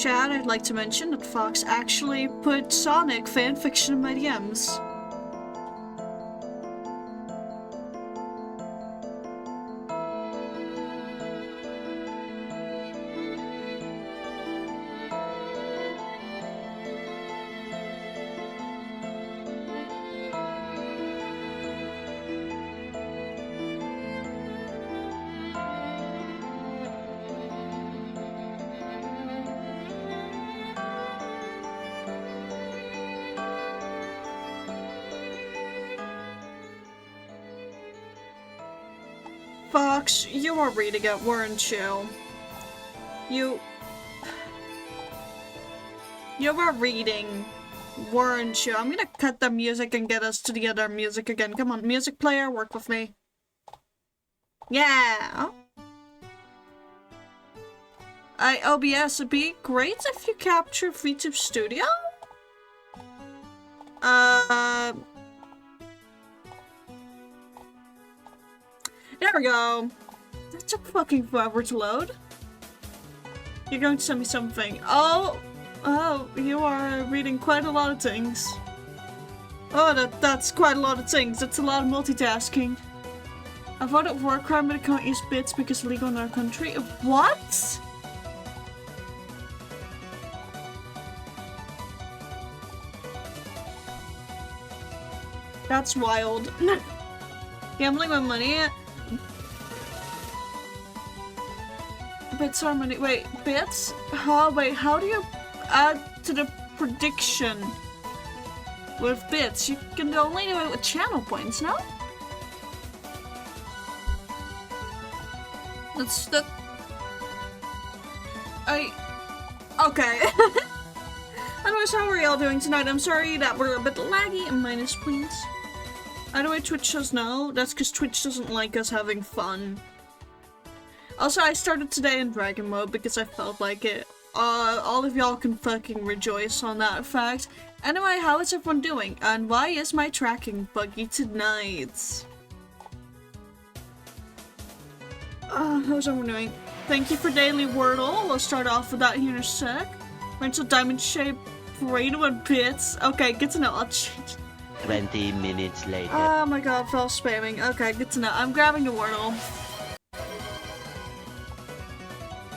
Chad, I'd like to mention that Fox actually put Sonic fanfiction in my DMs. Fox, you were reading it, weren't you? You were reading, weren't you? I'm gonna cut the music and get us to the other music again. Come on, music player, work with me. Yeah! OBS, it'd be great if you capture VTube Studio? There we go. That took fucking forever to load. You're going to send me something. Oh, you are reading quite a lot of things. Oh, that's quite a lot of things. That's a lot of multitasking. I voted war crime, but I can't use bits because it's illegal in our country. What? That's wild. Gambling with money. Bits are money. Wait, bits? Wait, how do you add to the prediction with bits? You can only do it with channel points, no? That's the... Okay. Anyways, how are y'all doing tonight? I'm sorry that we're a bit laggy and minus points. By the way, Twitch says no. That's because Twitch doesn't like us having fun. Also, I started today in Dragon mode because I felt like it. All of y'all can fucking rejoice on that fact. Anyway, how is everyone doing? And why is my tracking buggy tonight? How's everyone doing? Thank you for daily Wordle. We'll start off with that here in a sec. Rental diamond shape braid with bits. Okay, good to know. I'll change. 20 minutes later. Oh my god, fell spamming. Okay, good to know. I'm grabbing a Wordle.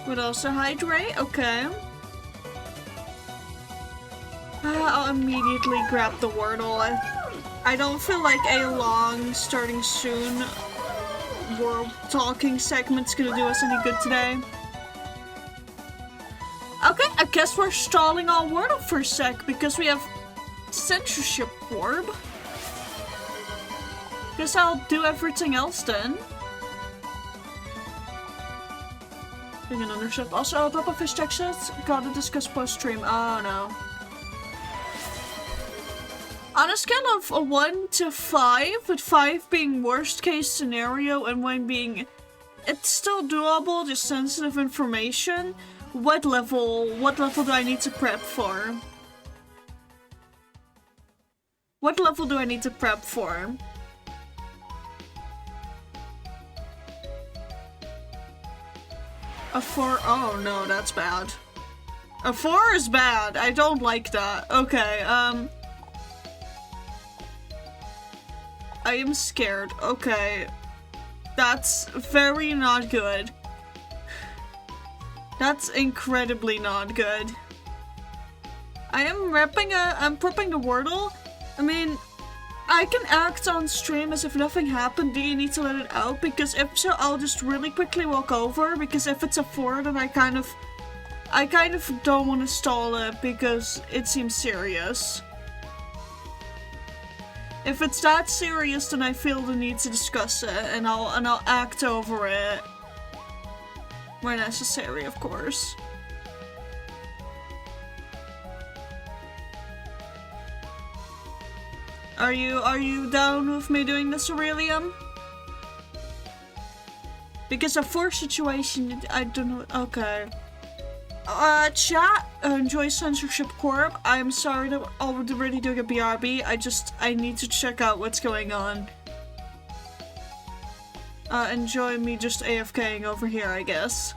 Would also hydrate, okay. I'll immediately grab the Wordle. I don't feel like a long, starting soon, world talking segment's gonna do us any good today. Okay, I guess we're stalling on Wordle for a sec because we have censorship orb. Guess I'll do everything else then. An ownership. Also, Papa Fish Texas gotta discuss post stream. Oh no. On a scale of a 1 to 5, with 5 being worst case scenario and 1 being it's still doable, just sensitive information, what level do I need to prep for? What level do I need to prep for? A 4? Oh no, that's bad. A 4 is bad. I don't like that. Okay, I am scared. Okay. That's very not good. That's incredibly not good. I'm prepping a Wordle. I mean, I can act on stream as if nothing happened. Do you need to let it out? Because if so, I'll just really quickly walk over. Because if it's a 4, then I kind of don't want to stall it because it seems serious. If it's that serious, then I feel the need to discuss it, and I'll act over it where necessary, of course. Are you down with me doing this, Aurelium? Because a 4 situation, I don't know. Okay. Chat, enjoy Censorship Corp. I'm sorry to already doing a BRB. I need to check out what's going on. Enjoy me just AFKing over here, I guess.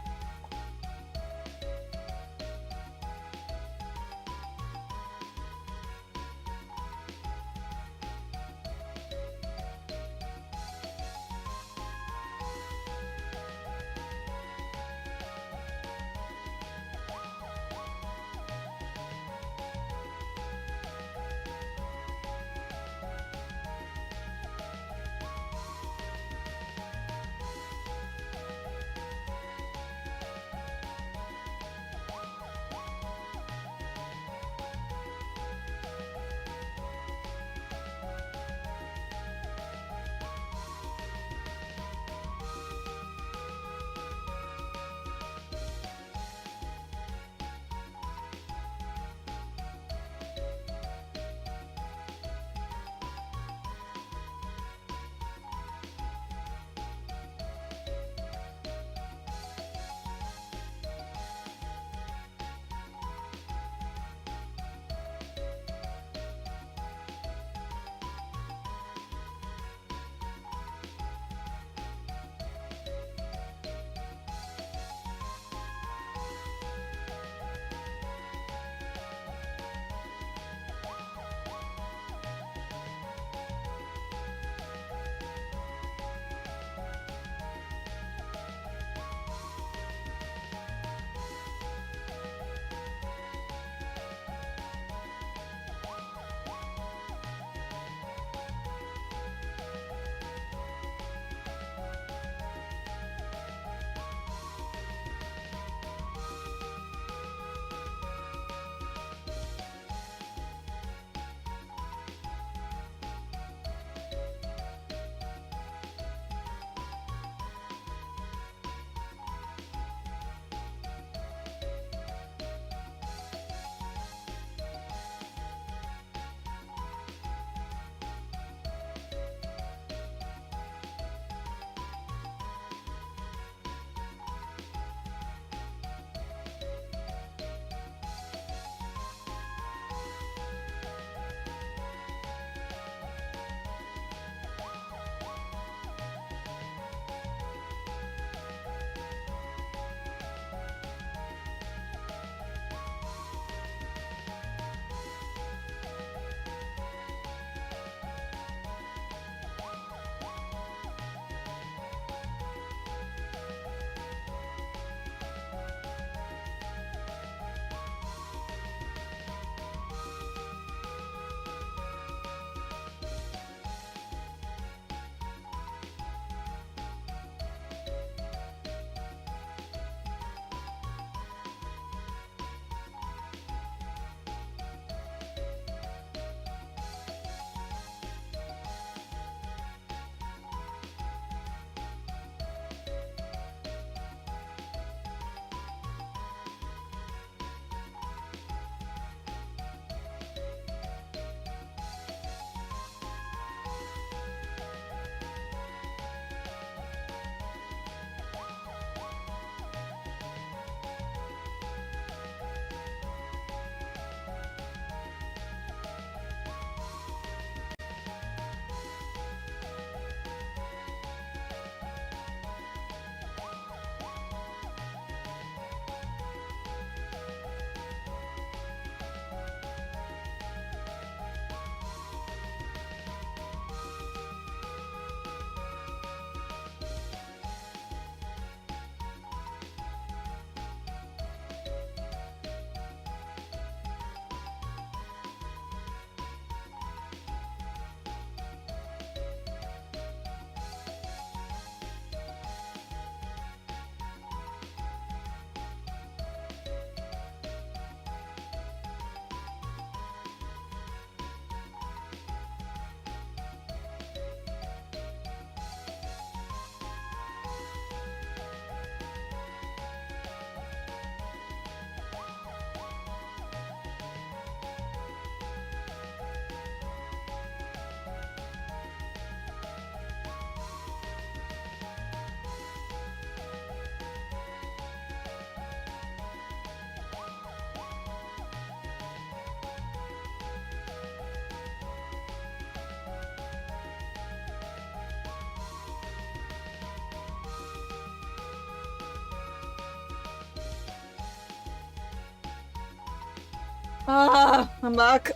I'm back.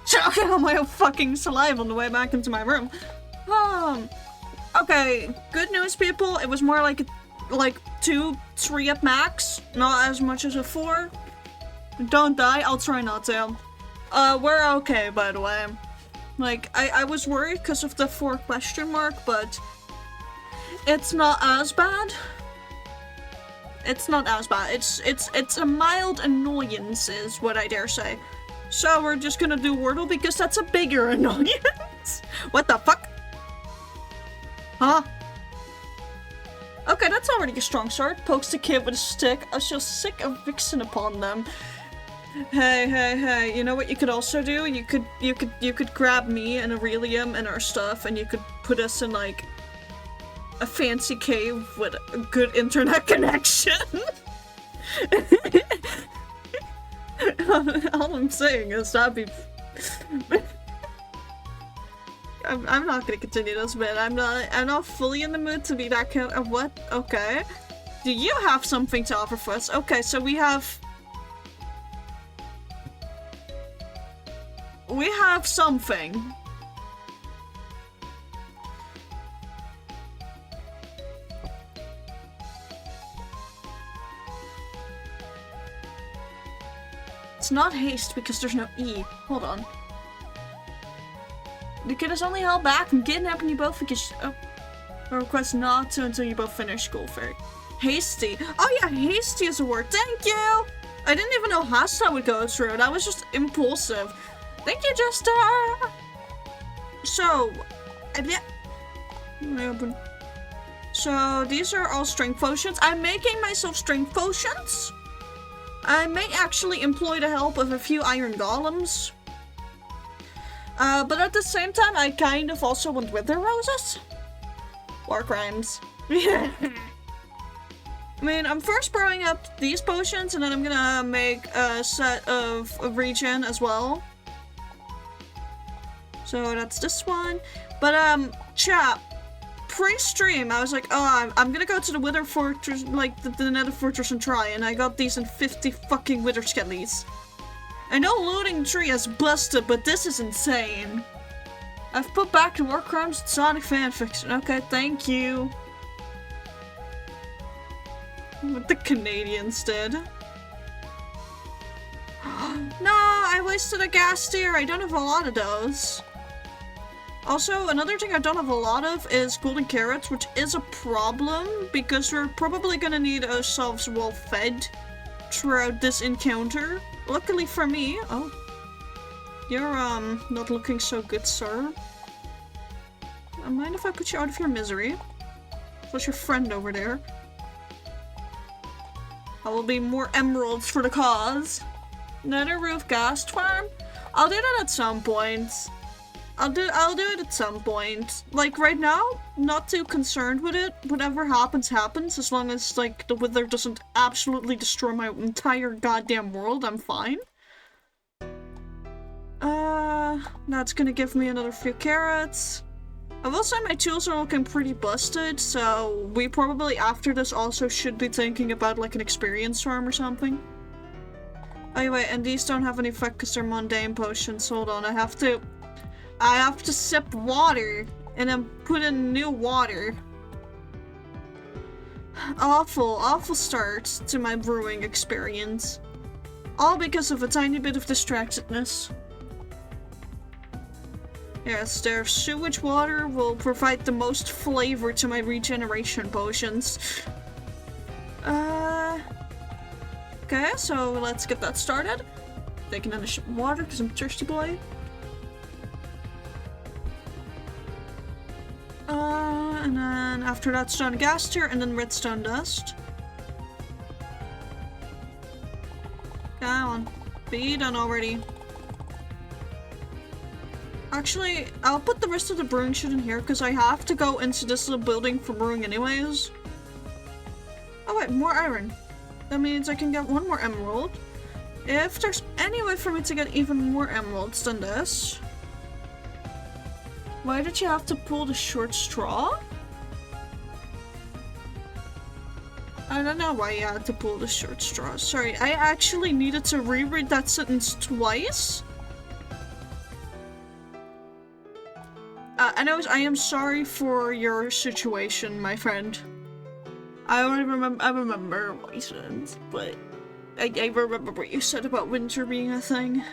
Choking on my own fucking saliva on the way back into my room. Okay, good news, people. It was more like 2, 3 at max, not as much as a 4. Don't die, I'll try not to. We're okay, by the way. Like, I was worried because of the 4 question mark, but it's not as bad. It's not as bad. It's a mild annoyance is what I dare say. So we're just gonna do Wordle because that's a bigger annoyance. What the fuck? Huh? Okay, that's already a strong start. Pokes the kid with a stick. I was just sick of fixing upon them. Hey, you know what you could also do? You could grab me and Aurelium and our stuff and you could put us in like a fancy cave with a good internet connection. All I'm saying is that'd be... I'm not gonna continue this bit. I'm not fully in the mood to be that kind of what? Okay. Do you have something to offer for us? Okay, so we have something. It's not haste because there's no E. Hold on. The kid is only held back from kidnapping you both because a request not to until you both finish school fair. Hasty. Oh yeah, hasty is a word. Thank you! I didn't even know Hasta would go through. That was just impulsive. Thank you, Jester! So, so these are all strength potions. I'm making myself strength potions. I may actually employ the help of a few iron golems. But at the same time, I kind of also want wither roses. War crimes. I mean, I'm first brewing up these potions, and then I'm gonna make a set of regen as well. So that's this one. But, chat, pre-stream, I was like, oh, I'm gonna go to the Wither Fortress, like, the Nether Fortress and try, and I got these in 50 fucking Wither Skellies. I know looting tree is busted, but this is insane. I've put back the war crimes and Sonic fanfiction. Okay, thank you. What the Canadians did. No, I wasted a gas tier. I don't have a lot of those. Also, another thing I don't have a lot of is golden carrots, which is a problem because we're probably gonna need ourselves well fed throughout this encounter. Luckily for me, oh, you're not looking so good, sir. Mind if I put you out of your misery? What's your friend over there? I will be more emeralds for the cause. Nether roof gas farm? I'll do that at some point. I'll do it at some point. Like right now, not too concerned with it. Whatever happens, happens. As long as like the wither doesn't absolutely destroy my entire goddamn world, I'm fine. That's gonna give me another few carrots. I will say my tools are looking pretty busted, so we probably after this also should be thinking about like an experience farm or something. Oh wait, and these don't have any effect because they're mundane potions. Hold on, I have to sip water and then put in new water. Awful start to my brewing experience. All because of a tiny bit of distractedness. Yes, their sewage water will provide the most flavor to my regeneration potions. Okay, so let's get that started. Taking in a sip of water because I'm a thirsty boy. And then after that, stone gas tier, and then redstone dust. Come on, be done already. Actually, I'll put the rest of the brewing shit in here because I have to go into this little building for brewing anyways. Oh wait, more iron. That means I can get one more emerald. If there's any way for me to get even more emeralds than this. Why did you have to pull the short straw? I don't know why you had to pull the short straw. Sorry, I actually needed to reread that sentence twice. Anyways, I am sorry for your situation, my friend. I remember what you said, but I remember what you said about winter being a thing.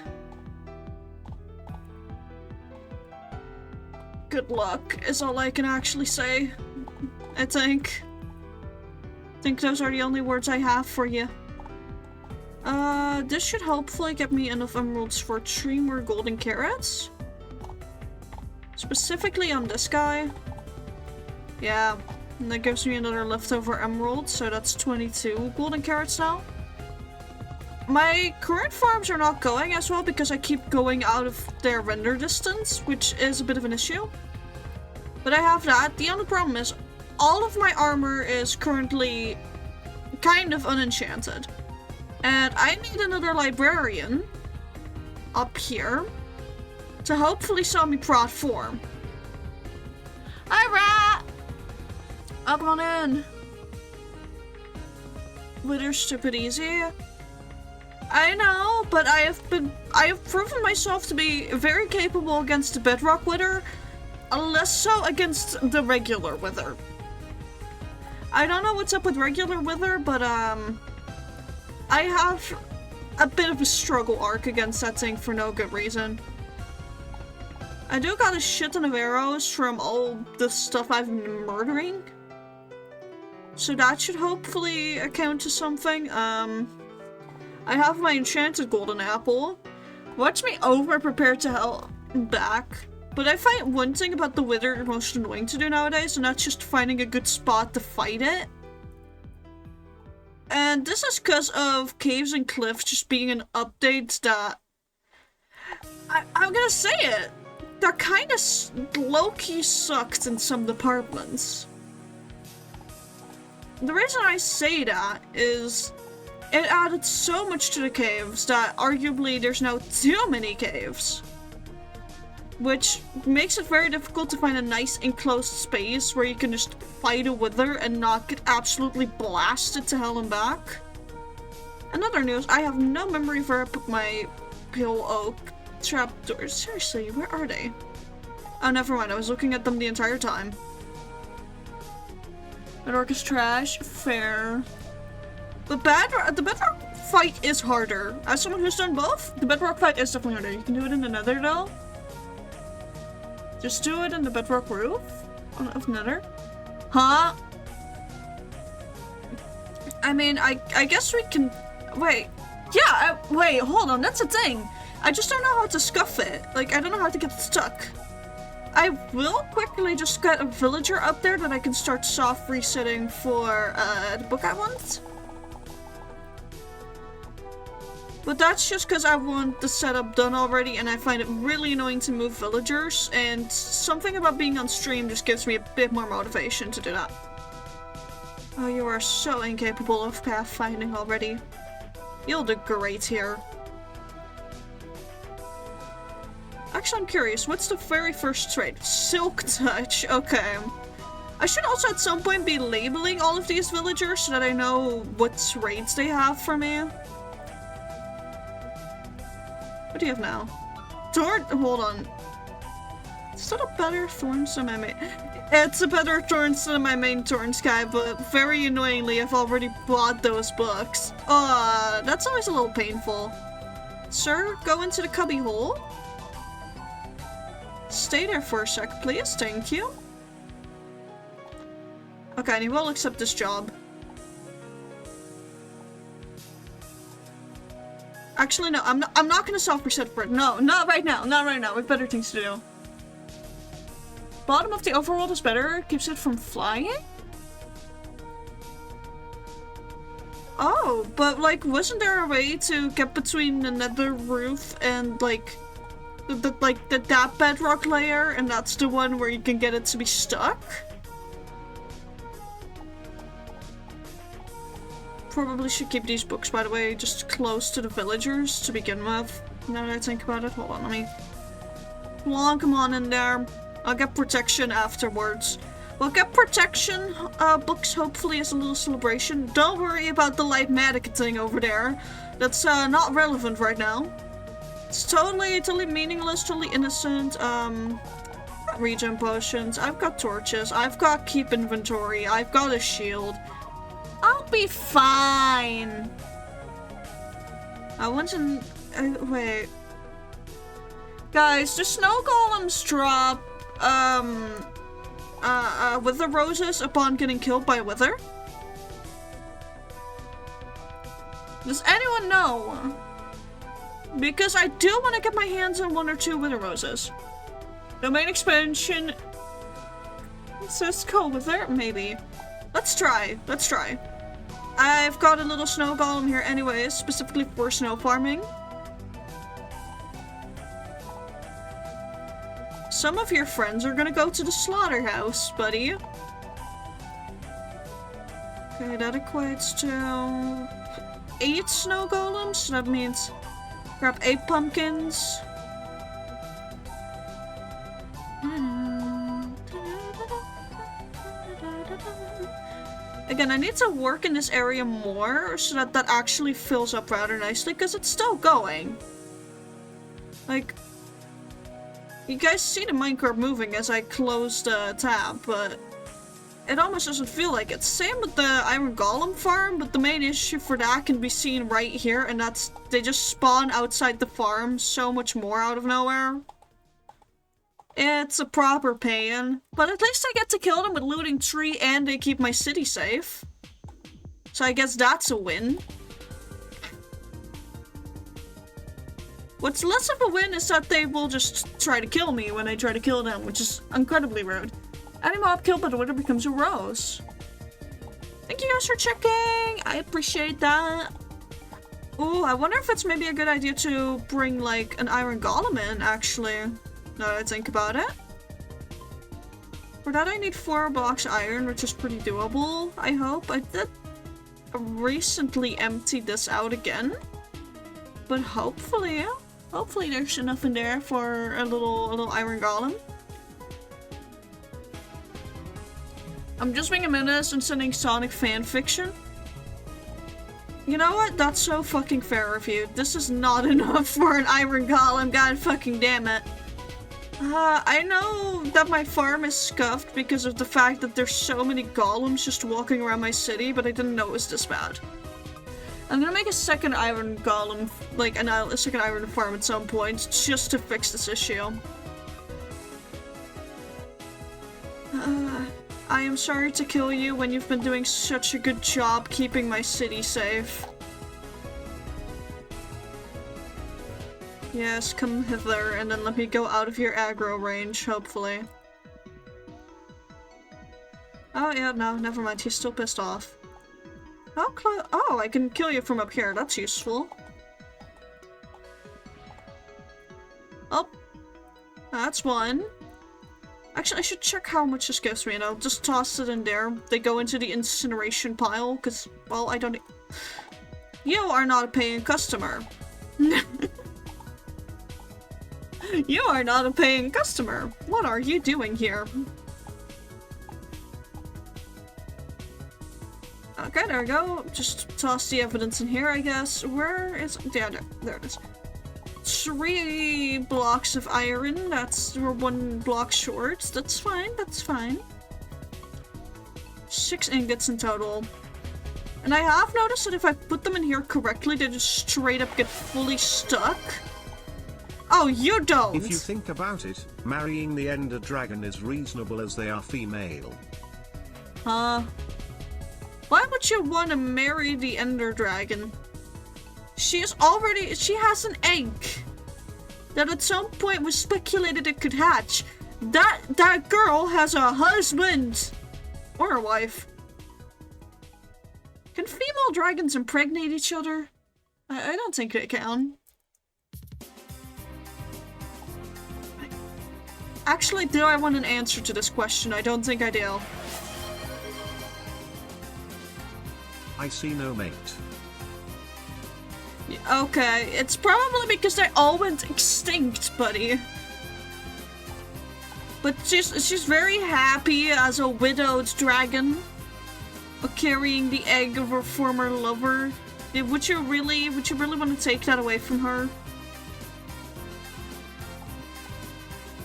Good luck is all I can actually say, I think. I think those are the only words I have for you. This should hopefully get me enough emeralds for 3 more golden carrots. Specifically on this guy. Yeah, and that gives me another leftover emerald, so that's 22 golden carrots now. My current farms are not going as well because I keep going out of their render distance, which is a bit of an issue. But I have that. The only problem is all of my armor is currently kind of unenchanted. And I need another librarian up here to hopefully sell me Prot 4. Alright! Oh, come on in. Wither stupid easy. I know, but I have proven myself to be very capable against the bedrock wither, less so against the regular wither. I don't know what's up with regular wither, but I have a bit of a struggle arc against that thing for no good reason. I do got a shit ton of arrows from all the stuff I've been murdering. So that should hopefully account to something. I have my enchanted golden apple. Watch me over prepared to hell back. But I find one thing about the wither most annoying to do nowadays, and that's just finding a good spot to fight it. And this is because of caves and cliffs just being an update that... I'm gonna say it. They're kind of low-key sucked in some departments. The reason I say that is it added so much to the caves that arguably there's now too many caves. Which makes it very difficult to find a nice enclosed space where you can just fight a wither and not get absolutely blasted to hell and back. Another news, I have no memory of where I put my pale oak trapdoors. Seriously, where are they? Oh, never mind. I was looking at them the entire time. Bedrock is trash. Fair. The bedrock fight is harder. As someone who's done both, the bedrock fight is definitely harder. You can do it in the nether though. Just do it in the bedrock roof of nether. Huh? I mean, I guess we can... Wait. Yeah, wait, hold on. That's a thing. I just don't know how to scuff it. Like, I don't know how to get it stuck. I will quickly just get a villager up there that I can start soft resetting for the book I want. But that's just because I want the setup done already and I find it really annoying to move villagers, and something about being on stream just gives me a bit more motivation to do that. Oh, you are so incapable of pathfinding already. You'll do great here. Actually, I'm curious, what's the very first trait? Silk Touch, okay. I should also at some point be labeling all of these villagers so that I know what traits they have for me. What do you have now? Hold on. Is that a better thorns than my main? It's a better thorns than my main thorns guy, but very annoyingly I've already bought those books. That's always a little painful. Sir, go into the cubby hole. Stay there for a sec, please. Thank you. Okay, and he will accept this job. Actually, no, I'm not gonna self-reset for it. No, not right now. Not right now. We have better things to do. Bottom of the overworld is better. Keeps it from flying? Oh, but like, wasn't there a way to get between the nether roof and like that bedrock layer, and that's the one where you can get it to be stuck? Probably should keep these books, by the way, just close to the villagers to begin with. Now that I think about it, hold on, let me plonk them on in there. I'll get protection afterwards. We'll get protection books hopefully as a little celebration. Don't worry about the light medic thing over there. That's not relevant right now. It's totally meaningless, totally innocent. Regen potions. I've got torches. I've got keep inventory. I've got a shield. I'll be fine. I want to... wait. Guys, do snow golems drop, wither roses upon getting killed by a wither? Does anyone know? Because I do want to get my hands on 1 or 2 wither roses. The main expansion says go wither? Maybe. Let's try. Let's try. I've got a little snow golem here anyways, specifically for snow farming. Some of your friends are gonna go to the slaughterhouse, buddy. Okay, that equates to 8 snow golems. So that means grab 8 pumpkins. Again, I need to work in this area more so that that actually fills up rather nicely, because it's still going. Like, you guys see the minecart moving as I close the tab, but it almost doesn't feel like it. Same with the iron golem farm, but the main issue for that can be seen right here, and that's they just spawn outside the farm so much more out of nowhere. It's a proper pain, but at least I get to kill them with looting tree and they keep my city safe. So I guess that's a win. What's less of a win is that they will just try to kill me when I try to kill them, which is incredibly rude. Any mob killed by the wither becomes a rose. Thank you guys for checking! I appreciate that. Ooh, I wonder if it's maybe a good idea to bring like an iron golem in, actually. Now that I think about it. For that I need 4 blocks iron, which is pretty doable, I hope. I did recently empty this out again. But hopefully there's enough in there for a little iron golem. I'm just being a menace and sending Sonic fanfiction. You know what? That's so fucking fair of you. This is not enough for an iron golem, god fucking damn it. I know that my farm is scuffed because of the fact that there's so many golems just walking around my city, but I didn't know it was this bad. I'm gonna make a second iron golem, like a second iron farm at some point, just to fix this issue. I am sorry to kill you when you've been doing such a good job keeping my city safe. Yes, come hither, and then let me go out of your aggro range, hopefully. Oh yeah, no, never mind, he's still pissed off. How close? Oh, I can kill you from up here, that's useful. Oh, that's one. Actually, I should check how much this gives me, and I'll just toss it in there. They go into the incineration pile, because, well, I don't... You are not a paying customer. You are not a paying customer. What are you doing here? Okay, there we go. Just toss the evidence in here, I guess. Where is... Yeah, there it is. 3 blocks of iron. We're 1 block short. That's fine, that's fine. 6 ingots in total. And I have noticed that if I put them in here correctly, they just straight up get fully stuck. Oh, you don't! If you think about it, marrying the Ender Dragon is reasonable as they are female. Why would you want to marry the Ender Dragon? She has an egg that at some point was speculated it could hatch. That girl has a husband! Or a wife. Can female dragons impregnate each other? I don't think they can. Actually, do I want an answer to this question? I don't think I do. I see no mate. Okay, it's probably because they all went extinct, buddy. But she's very happy as a widowed dragon, carrying the egg of her former lover. Would you really want to take that away from her?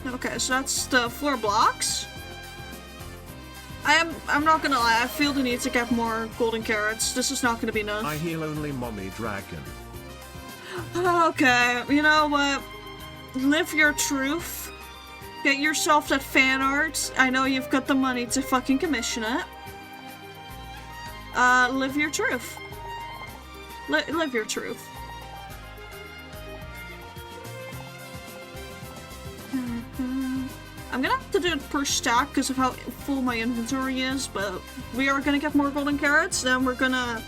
Okay, so that's the 4 blocks. I'm not gonna lie, I feel the need to get more golden carrots. This is not gonna be enough. I heal only mommy dragon. Okay, you know what? Live your truth. Get yourself that fan art. I know you've got the money to fucking commission it. Live your truth. Live your truth. I'm gonna have to do it per stack because of how full my inventory is, but we are gonna get more golden carrots. Then we're gonna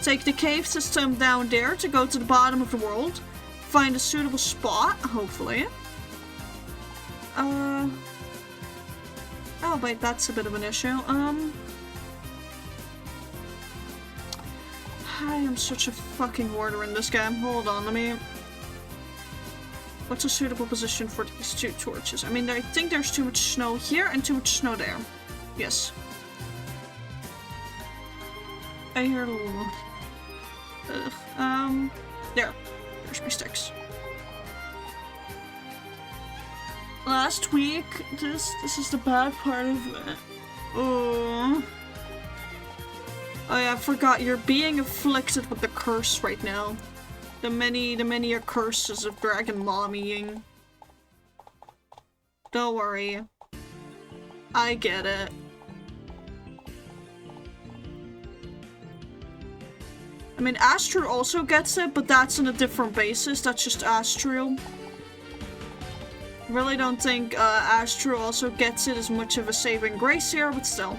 take the cave system down there to go to the bottom of the world. Find a suitable spot, hopefully. Oh wait, that's a bit of an issue. I am such a fucking hoarder in this game. Hold on, let me... What's a suitable position for these 2 torches? I mean, I think there's too much snow here and too much snow there. Yes. I hear a little... There. There's my sticks. Last week, this is the bad part of it. Oh yeah, I forgot. You're being afflicted with the curse right now. The many curses of dragon mommying. Don't worry. I get it. I mean, Astral also gets it, but that's on a different basis. That's just Astral. Really don't think Astral also gets it as much of a saving grace here, but still.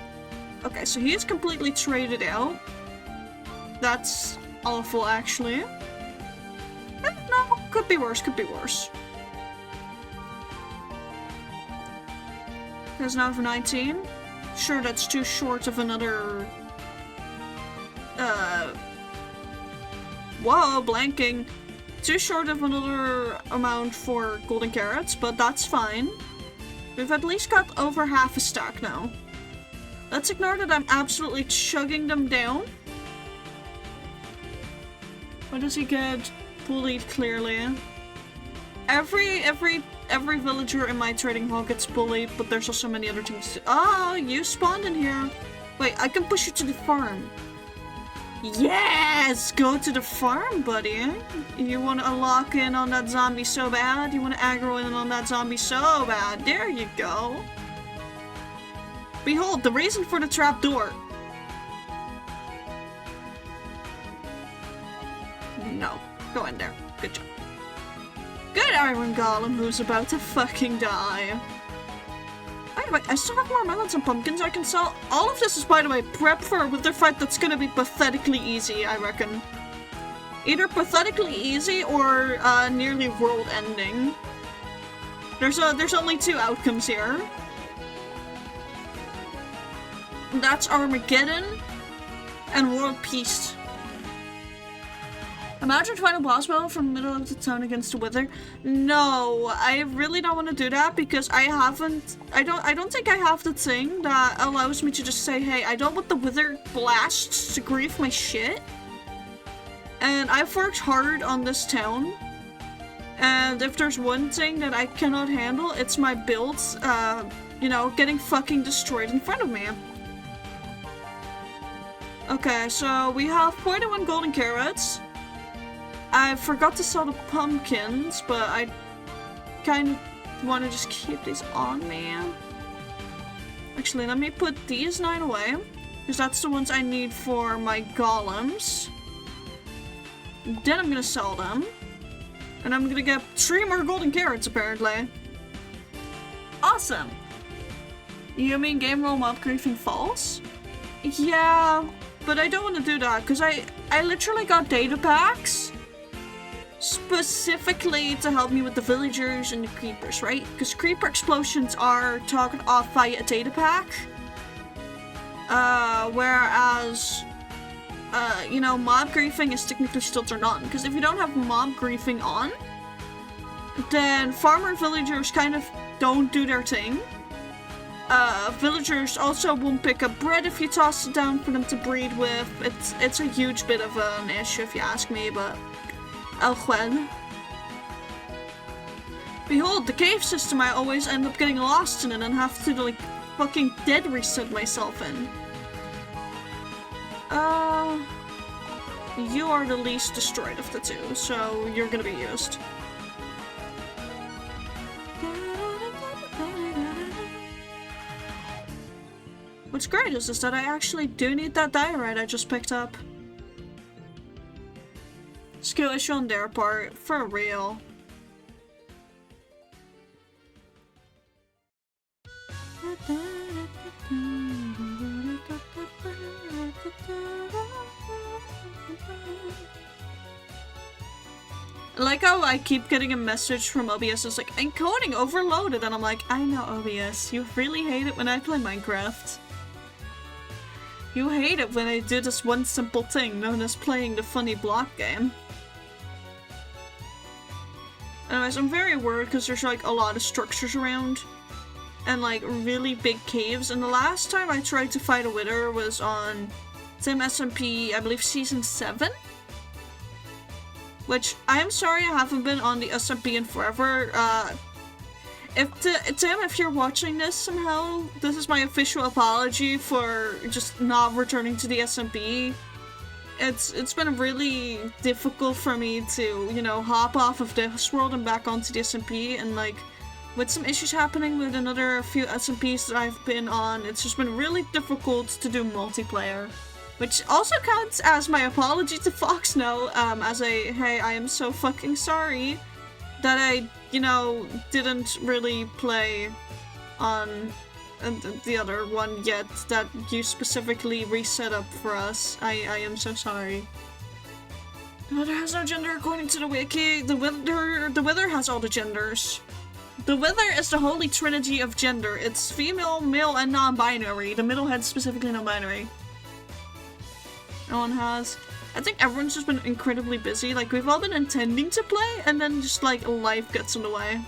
Okay, so he's completely traded out. That's awful, actually. No, could be worse, could be worse. There's now for 19. Sure, that's too short of another... Whoa, blanking. Too short of another amount for golden carrots, but that's fine. We've at least got over half a stack now. Let's ignore that I'm absolutely chugging them down. What does he get? Bullied, clearly. Every villager in my trading hall gets bullied, but there's also many other things. Oh, you spawned in here. Wait, I can push you to the farm. Yes! Go to the farm, buddy. You want to lock in on that zombie so bad? You want to aggro in on that zombie so bad? There you go. Behold, the reason for the trapdoor. No. Go in there. Good job. Good Iron Golem who's about to fucking die. Anyway, I still have more melons and pumpkins I can sell. All of this is, by the way, prep for a wither fight that's gonna be pathetically easy, I reckon. Either pathetically easy or nearly world ending. There's only 2 outcomes here. That's Armageddon and world peace. Imagine fighting a boss battle from the middle of the town against a wither. No, I really don't want to do that because I don't think I have the thing that allows me to just say, hey, I don't want the wither blasts to grief my shit. And I've worked hard on this town. And if there's one thing that I cannot handle, it's my builds, you know, getting fucking destroyed in front of me. Okay, so we have 41 golden carrots. I forgot to sell the pumpkins, but I kind of want to just keep these on me. Actually, let me put these 9 away, because that's the ones I need for my golems. Then I'm gonna sell them. And I'm gonna get 3 more golden carrots, apparently. Awesome! You mean game roll mob griefing false? Yeah, but I don't want to do that, because I literally got data packs specifically to help me with the villagers and the creepers, right? Because creeper explosions are targeted off via a data pack. Whereas, you know, mob griefing is technically still turned on. Because if you don't have mob griefing on, then farmer villagers kind of don't do their thing. villagers also won't pick up bread if you toss it down for them to breed with. It's a huge bit of an issue if you ask me, but oh well. Behold, the cave system I always end up getting lost in and have to like fucking dead reset myself in. You are the least destroyed of the two, so you're gonna be used. What's great is that I actually do need that diorite I just picked up. Skill issue on their part, for real. I like how I keep getting a message from OBS, it's like, encoding overloaded, and I'm like, I know OBS, you really hate it when I play Minecraft. You hate it when I do this one simple thing known as playing the funny block game. Anyways, I'm very worried because there's like a lot of structures around. And like really big caves, and the last time I tried to fight a wither was on same SMP, I believe season 7? Which, I'm sorry I haven't been on the SMP in forever. Tim, if you're watching this somehow, this is my official apology for just not returning to the SMP. It's been really difficult for me to, you know, hop off of this world and back onto the SMP, and like, with some issues happening with another few SMPs that I've been on, it's just been really difficult to do multiplayer. Which also counts as my apology to Fox now, as a, hey, I am so fucking sorry that I, you know, didn't really play on the other one yet that you specifically reset up for us. I am so sorry. The wither has no gender according to the wiki. The wither has all the genders. The wither is the holy trinity of gender. It's female, male, and non-binary. The middle head's specifically non-binary. No one has. I think everyone's just been incredibly busy. Like, we've all been intending to play, and then just, like, life gets in the way.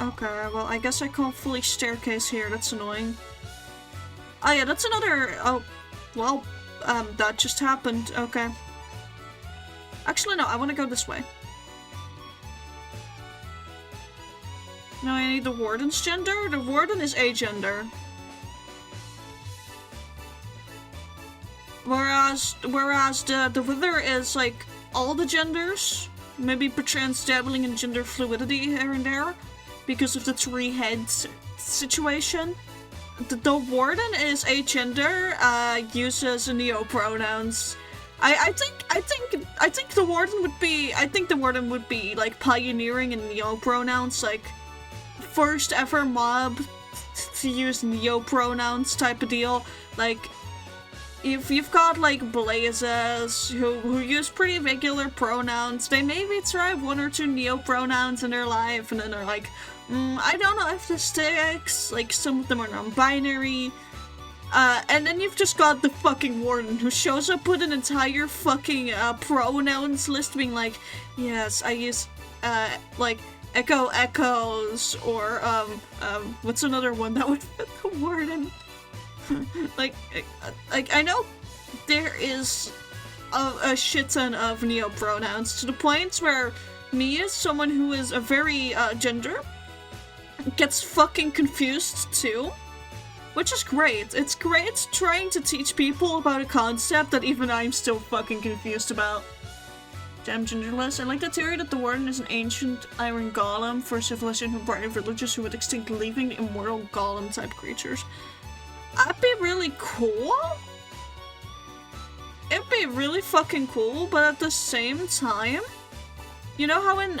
Okay, well, I guess I can't fully staircase here. That's annoying. Oh yeah, that's another... Oh, well... that just happened. Okay. Actually, no, I want to go this way. No, I need the warden's gender? The warden is agender. Whereas the wither is, like, all the genders. Maybe perchance dabbling in gender fluidity here and there. Because of the three heads situation. The warden is agender, uses neo-pronouns. I think the warden would be like pioneering in neo-pronouns, like first ever mob to use neo-pronouns type of deal. Like if you've got like blazes who use pretty regular pronouns, they maybe try one or two neo-pronouns in their life and then they're like, I don't know if this sticks, like some of them are non-binary, and then you've just got the fucking warden who shows up with an entire fucking pronouns list being like, yes, I use, like, echoes, or, what's another one that would fit the warden? like, I know there is a shit ton of neo-pronouns to the point where me as someone who is a very, gender, gets fucking confused too, which is great. It's great trying to teach people about a concept that even I'm still fucking confused about. Damn genderless. I like the theory that the warden is an ancient iron golem for a civilization who brought in villagers who went extinct, leaving the immortal golem type creatures. That'd be really cool. It'd be really fucking cool, but at the same time, you know how in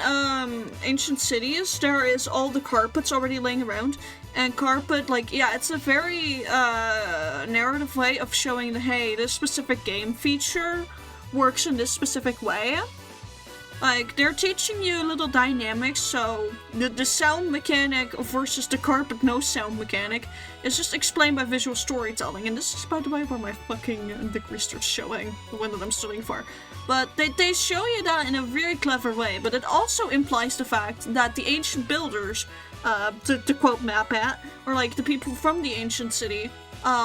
ancient cities there is all the carpets already laying around, and carpet, like, yeah, it's a very narrative way of showing that, hey, this specific game feature works in this specific way. Like, they're teaching you little dynamics, so the sound mechanic versus the carpet no sound mechanic is just explained by visual storytelling. And this is, by the way, where my fucking degree starts showing, the one that I'm studying for. But they show you that in a very clever way, but it also implies the fact that the ancient builders, to quote Mapat, or like the people from the ancient city,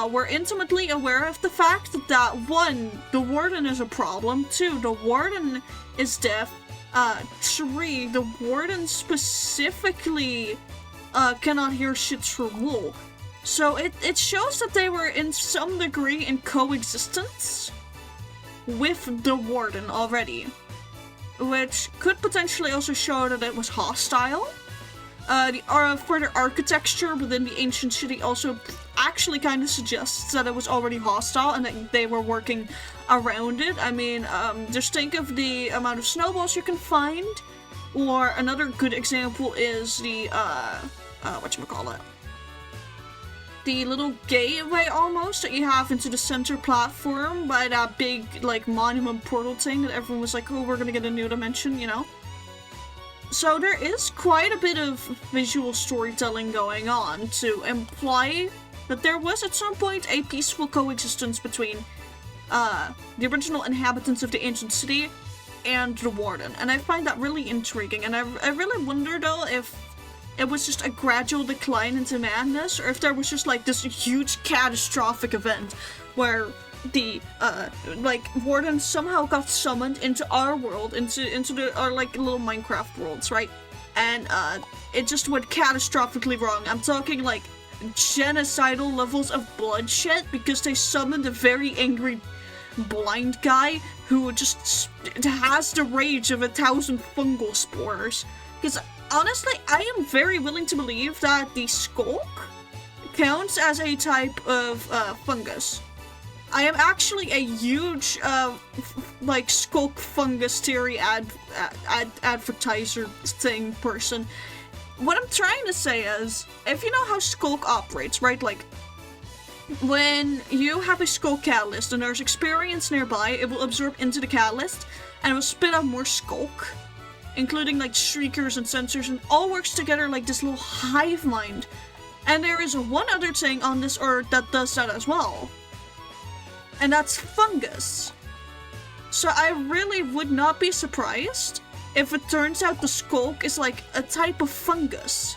were intimately aware of the fact that 1, the warden is a problem, 2, the warden is deaf, 3, the warden specifically cannot hear shit through wool. So it shows that they were in some degree in coexistence with the warden already, which could potentially also show that it was hostile. The further architecture within the ancient city also actually kind of suggests that it was already hostile and that they were working around it. I mean, just think of the amount of snowballs you can find, or another good example is the, whatchamacallit? The little gateway almost that you have into the center platform by that big, like, monument portal thing that everyone was like, oh, we're gonna get a new dimension, you know? So there is quite a bit of visual storytelling going on to imply that there was at some point a peaceful coexistence between the original inhabitants of the ancient city and the warden. And I find that really intriguing, and I really wonder though if it was just a gradual decline into madness, or if there was just like this huge catastrophic event where the warden somehow got summoned into our world, into our like little Minecraft worlds, right? And it just went catastrophically wrong. I'm talking like genocidal levels of bloodshed because they summoned a very angry blind guy who just has the rage of 1,000 fungal spores. Because honestly, I am very willing to believe that the skulk counts as a type of fungus. I am actually a huge, like, skulk fungus theory advertiser thing person. What I'm trying to say is, if you know how skulk operates, right? Like, when you have a skulk catalyst and there's experience nearby, it will absorb into the catalyst and it will spit out more skulk, including, like, shriekers and sensors, and all works together like this little hive mind. And there is one other thing on this earth that does that as well. And that's fungus. So I really would not be surprised if it turns out the skulk is like a type of fungus.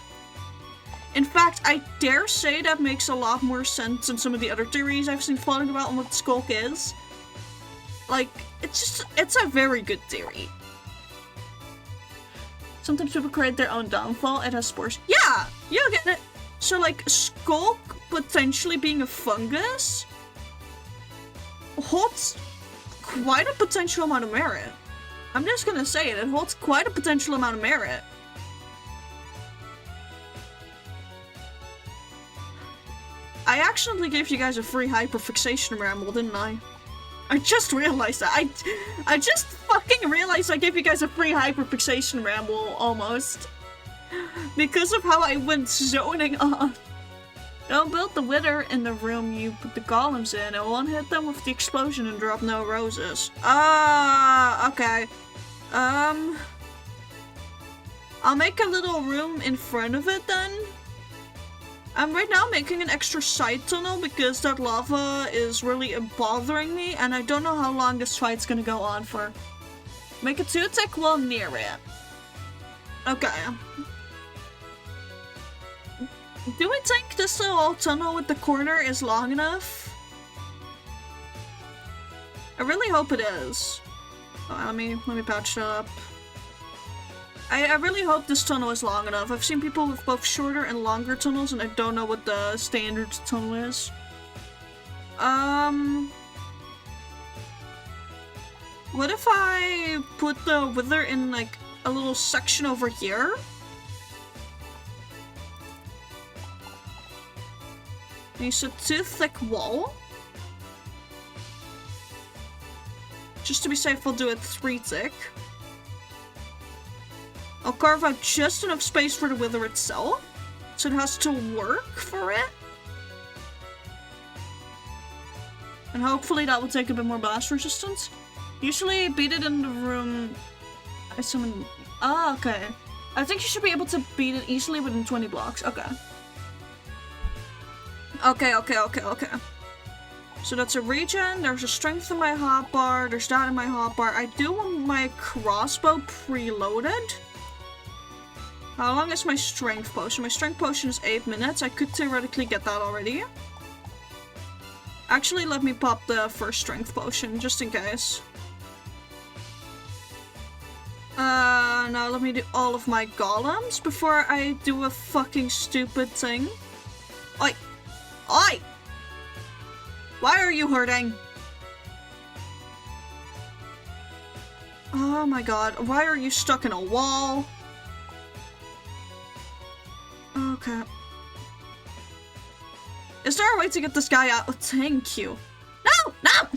In fact, I dare say that makes a lot more sense than some of the other theories I've seen floating about on what the skulk is. Like, it's a very good theory. Sometimes people create their own downfall. It has spores. Yeah! You get it. So like, skulk potentially being a fungus holds quite a potential amount of merit. I'm just gonna say it holds quite a potential amount of merit. I accidentally gave you guys a free hyperfixation ramble, didn't I? I just realized that. I just fucking realized I gave you guys a free hyperfixation ramble, almost. Because of how I went zoning on. Don't build the wither in the room you put the golems in. It won't hit them with the explosion and drop no roses. Ah, okay. I'll make a little room in front of it then. I'm right now making an extra side tunnel because that lava is really bothering me and I don't know how long this fight's gonna go on for. Make a 2-tick wall near it. Okay. Do we think this little tunnel with the corner is long enough? I really hope it is. Oh, let me patch that up. I really hope this tunnel is long enough. I've seen people with both shorter and longer tunnels and I don't know what the standard tunnel is. What if I put the wither in like a little section over here? Use a 2-thick wall. Just to be safe, we'll do it 3-thick. I'll carve out just enough space for the wither itself, so it has to work for it. And hopefully that will take a bit more blast resistance. Usually beat it in the room I summon... Ah, okay. I think you should be able to beat it easily within 20 blocks. Okay. Okay. So that's a regen, there's a strength in my hotbar, there's that in my hotbar. I do want my crossbow preloaded. How long is my strength potion? My strength potion is 8 minutes. I could theoretically get that already. Actually, let me pop the first strength potion, just in case. Now let me do all of my golems before I do a fucking stupid thing. Oi! Oi! Why are you hurting? Oh my god, why are you stuck in a wall? Okay. Is there a way to get this guy out? Oh, thank you. No! No!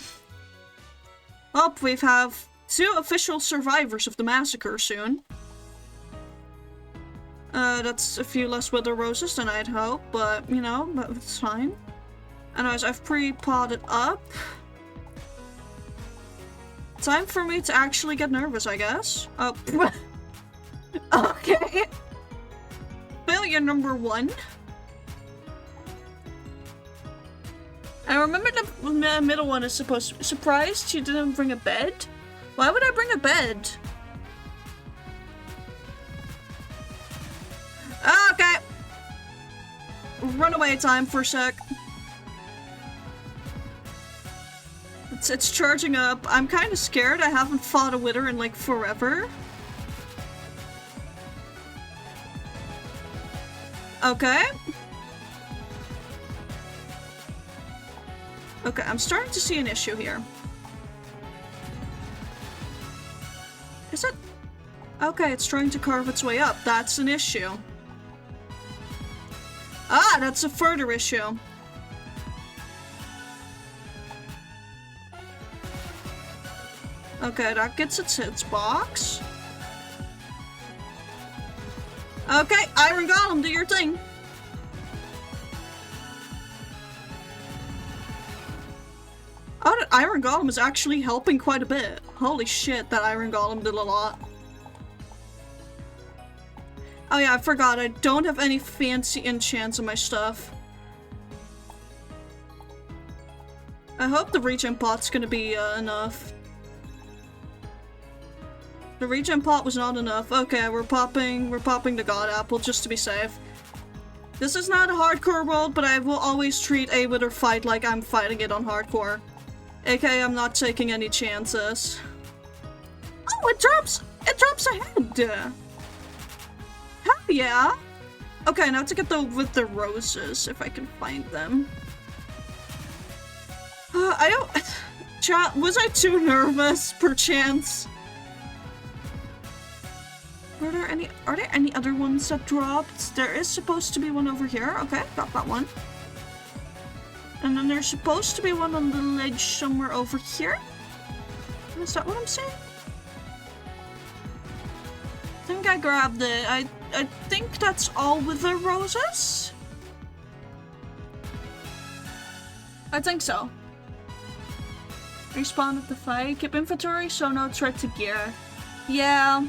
Oh, we have 2 official survivors of the massacre soon. That's a few less wither roses than I'd hope, but, you know, it's fine. Anyways, I've pre-potted up. Time for me to actually get nervous, I guess. Oh. Okay. Failure number 1. I remember the middle one is supposed to be surprised you didn't bring a bed. Why would I bring a bed? Okay. Runaway time for a sec. It's charging up. I'm kind of scared. I haven't fought a wither in like forever. Okay. Okay, I'm starting to see an issue here. Is it? Okay, it's trying to carve its way up. That's an issue. Ah, that's a further issue. Okay, that gets its box. Okay, Iron Golem, do your thing. Oh, that Iron Golem is actually helping quite a bit. Holy shit, that Iron Golem did a lot. Oh yeah, I forgot, I don't have any fancy enchants on my stuff. I hope the regen pot's gonna be enough. The regen pot was not enough. Okay, we're popping the God Apple just to be safe. This is not a hardcore world, but I will always treat a wither fight like I'm fighting it on hardcore. AKA, I'm not taking any chances. Oh, it drops a head! Hell yeah! Okay, now to get with the roses, if I can find them. I don't... Chat, was I too nervous, perchance? Are there any other ones that dropped? There is supposed to be one over here. Okay, got that one. And then there's supposed to be one on the ledge somewhere over here. Is that what I'm saying? I think I grabbed it. I think that's all with the roses? I think so. Respawn at the fight. Keep inventory so no threat to gear. Yeah.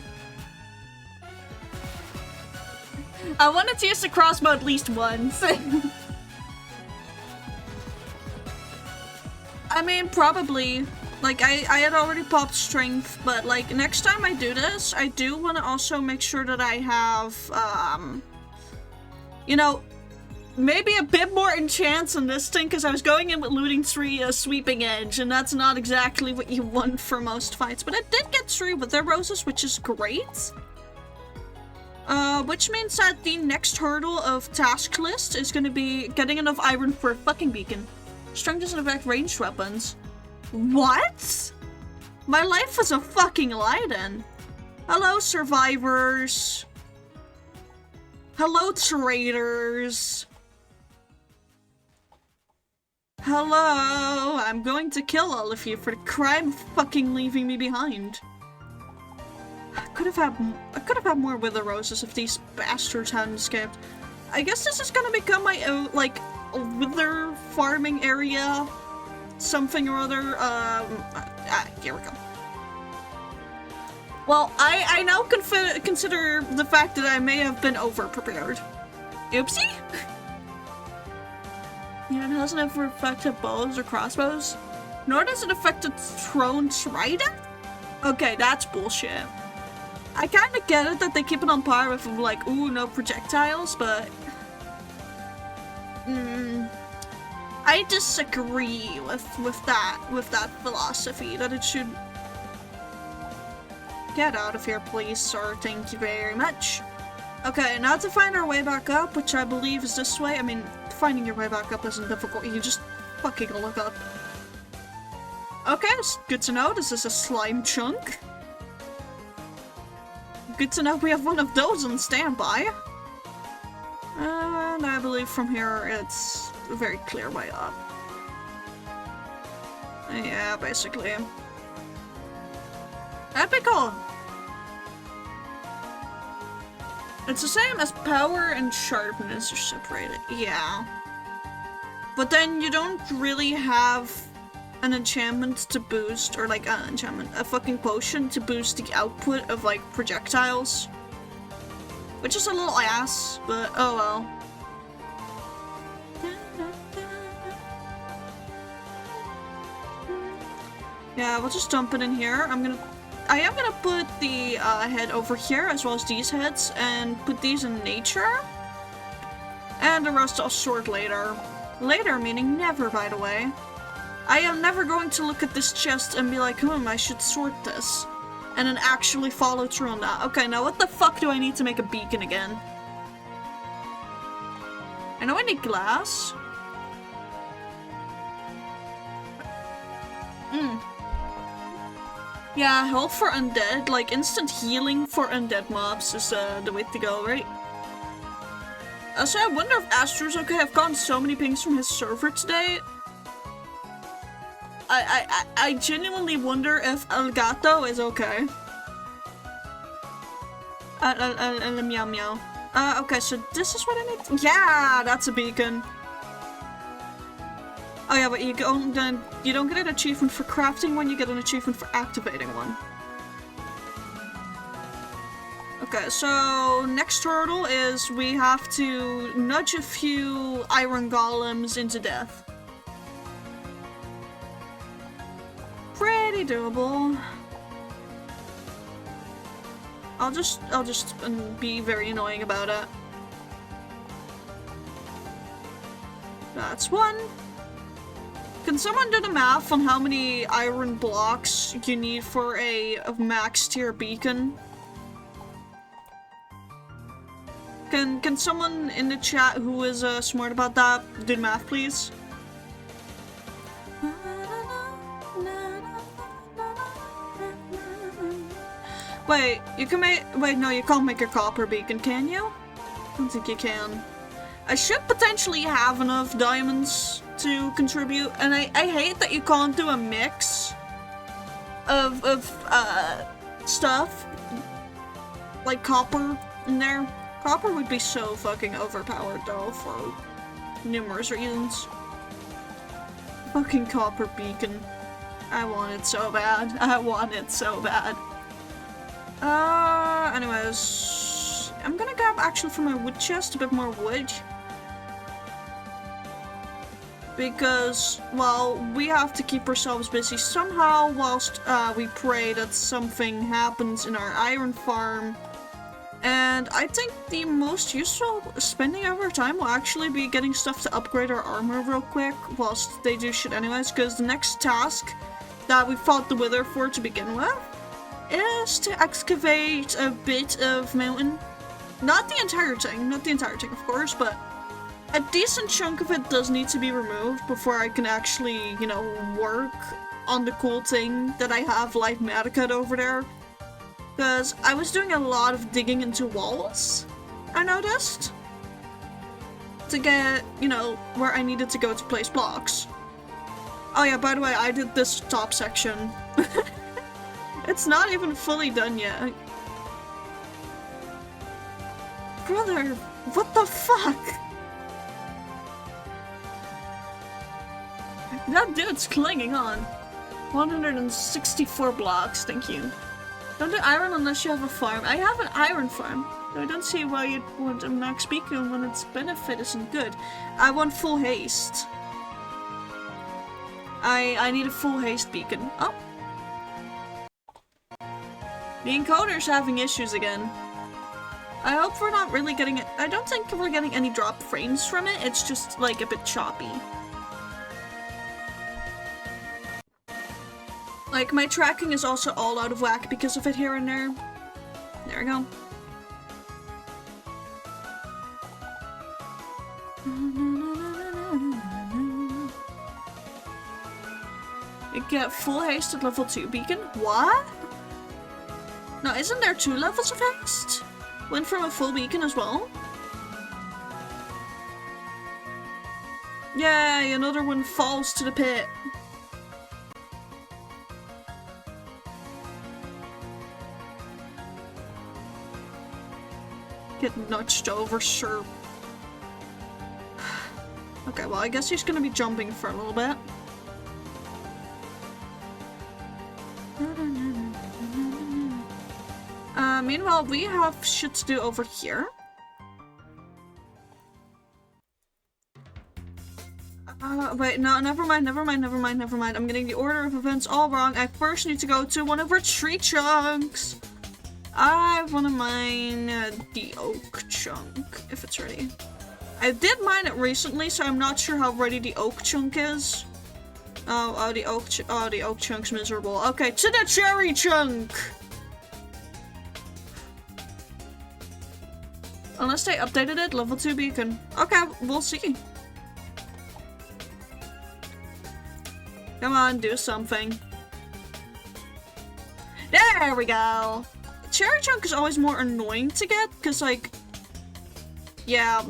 I wanted to use the crossbow at least once. I mean, probably. Like, I had already popped strength, but like, next time I do this, I do want to also make sure that I have, you know, maybe a bit more enchants on this thing, because I was going in with looting 3 sweeping edge, and that's not exactly what you want for most fights. But I did get 3 with their roses, which is great. Which means that the next hurdle of task list is gonna be getting enough iron for a fucking beacon. Strength doesn't affect ranged weapons. What? My life was a fucking lie then. Hello, survivors. Hello, traitors. Hello, I'm going to kill all of you for the crime of fucking leaving me behind. I could have had more wither roses if these bastards hadn't escaped. I guess this is gonna become my like wither farming area, something or other. Here we go. Well, I now consider the fact that I may have been over-prepared. Oopsie? Yeah, it hasn't ever affected bows or crossbows. Nor does it affect a thrown trident? Okay, that's bullshit. I kinda get it that they keep it on par with like, ooh, no projectiles, but... I disagree with that philosophy, that it should... Get out of here, please, sir. Thank you very much. Okay, now to find our way back up, which I believe is this way. I mean, finding your way back up isn't difficult. You just fucking look up. Okay, it's good to know. This is a slime chunk. Good to know we have one of those on standby. And I believe from here it's a very clear way up. Yeah, basically. Epical! It's the same as power and sharpness are separated. Yeah. But then you don't really have an enchantment to boost, or like an enchantment, a fucking potion to boost the output of like projectiles. Which is a little ass, but oh well. Yeah, we'll just dump it in here. I am gonna put the head over here, as well as these heads, and put these in nature. And the rest I'll sort later. Later meaning never, by the way. I am never going to look at this chest and be like, I should sort this. And then actually follow through on that. Okay, now what the fuck do I need to make a beacon again? I know I need glass. Yeah, health for undead, like instant healing for undead mobs is the way to go, right? Also, I wonder if Astro's okay. I've gotten so many pings from his server today. I genuinely wonder if Elgato is okay. Meow meow. Okay, so this is what I need. Yeah, that's a beacon. Oh yeah, but you don't get an achievement for crafting one, you get an achievement for activating one. Okay, so next hurdle is we have to nudge a few iron golems into death. Pretty doable. I'll just be very annoying about it. That's one. Can someone do the math on how many iron blocks you need for a max tier beacon? Can someone in the chat who is smart about that do the math, please? Wait, you can make- wait, no, you can't make a copper beacon, can you? I don't think you can. I should potentially have enough diamonds to contribute, and I hate that you can't do a mix of stuff, like copper in there. Copper would be so fucking overpowered though, for numerous reasons. Fucking copper beacon. I want it so bad. I want it so bad. Anyways, I'm gonna grab actually from my wood chest a bit more wood. Because, well, we have to keep ourselves busy somehow whilst we pray that something happens in our iron farm. And I think the most useful spending of our time will actually be getting stuff to upgrade our armor real quick whilst they do shit anyways, because the next task that we fought the Wither for to begin with is to excavate a bit of mountain. Not the entire thing, of course, but a decent chunk of it does need to be removed before I can actually, you know, work on the cool thing that I have like Medicat over there. Because I was doing a lot of digging into walls, I noticed, to get, you know, where I needed to go to place blocks. Oh yeah, by the way, I did this top section. It's not even fully done yet. Brother, what the fuck? That dude's clinging on. 164 blocks, thank you. Don't do iron unless you have a farm. I have an iron farm. So I don't see why you'd want a max beacon when its benefit isn't good. I want full haste. I need a full haste beacon. Oh. The encoder's having issues again. I hope we're not really getting it. I don't think we're getting any drop frames from it. It's just like a bit choppy. Like my tracking is also all out of whack because of it here and there. There we go. You get full haste at level 2 beacon? What? No, isn't there 2 levels of haste? Went from a full beacon as well? Yay, another one falls to the pit. Get nudged over, sure. Okay, well, I guess he's gonna be jumping for a little bit. Meanwhile, we have shit to do over here. Wait, no, never mind. I'm getting the order of events all wrong. I first need to go to one of our tree chunks. I want to mine the oak chunk, if it's ready. I did mine it recently, so I'm not sure how ready the oak chunk is. Oh, the oak chunk's miserable. Okay, to the cherry chunk! Unless they updated it, level 2 beacon. Okay, we'll see. Come on, do something. There we go! Cherry chunk is always more annoying to get, because like... Yeah,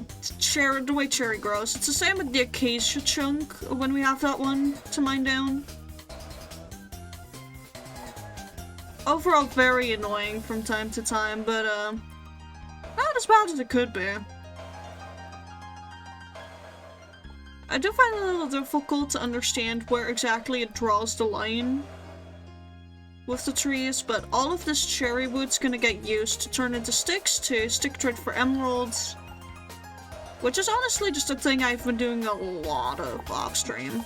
the way cherry grows. It's the same with the acacia chunk when we have that one to mine down. Overall, very annoying from time to time, but not as bad as it could be. I do find it a little difficult to understand where exactly it draws the line with the trees, but all of this cherry wood's gonna get used to turn into sticks, to stick trade for emeralds. Which is honestly just a thing I've been doing a lot of off stream.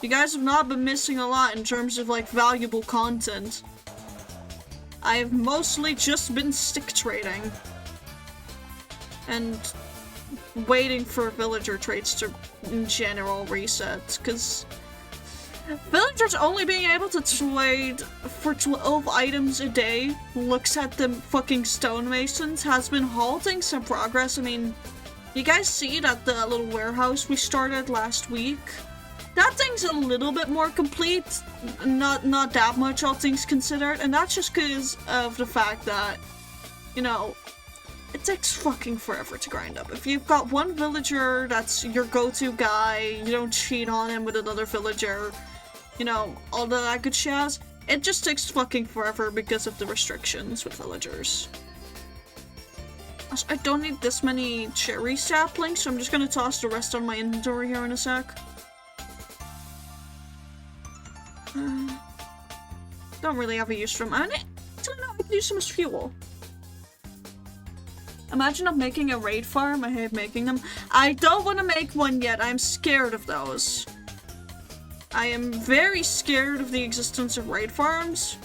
You guys have not been missing a lot in terms of like valuable content. I've mostly just been stick trading. And waiting for villager traits to in general reset, because villagers only being able to trade for 12 items a day looks at the fucking stonemasons has been halting some progress. I mean, you guys see that the little warehouse we started last week? That thing's a little bit more complete, not that much all things considered, and that's just because of the fact that, you know, it takes fucking forever to grind up. If you've got one villager that's your go-to guy, you don't cheat on him with another villager, you know, all that good jazz, it just takes fucking forever because of the restrictions with villagers. I don't need this many cherry saplings, so I'm just gonna toss the rest on my inventory here in a sec. Don't really have a use for them. I don't know, I could use some as fuel. Imagine not making a raid farm. I hate making them. I don't want to make one yet. I'm scared of those. I am very scared of the existence of raid farms.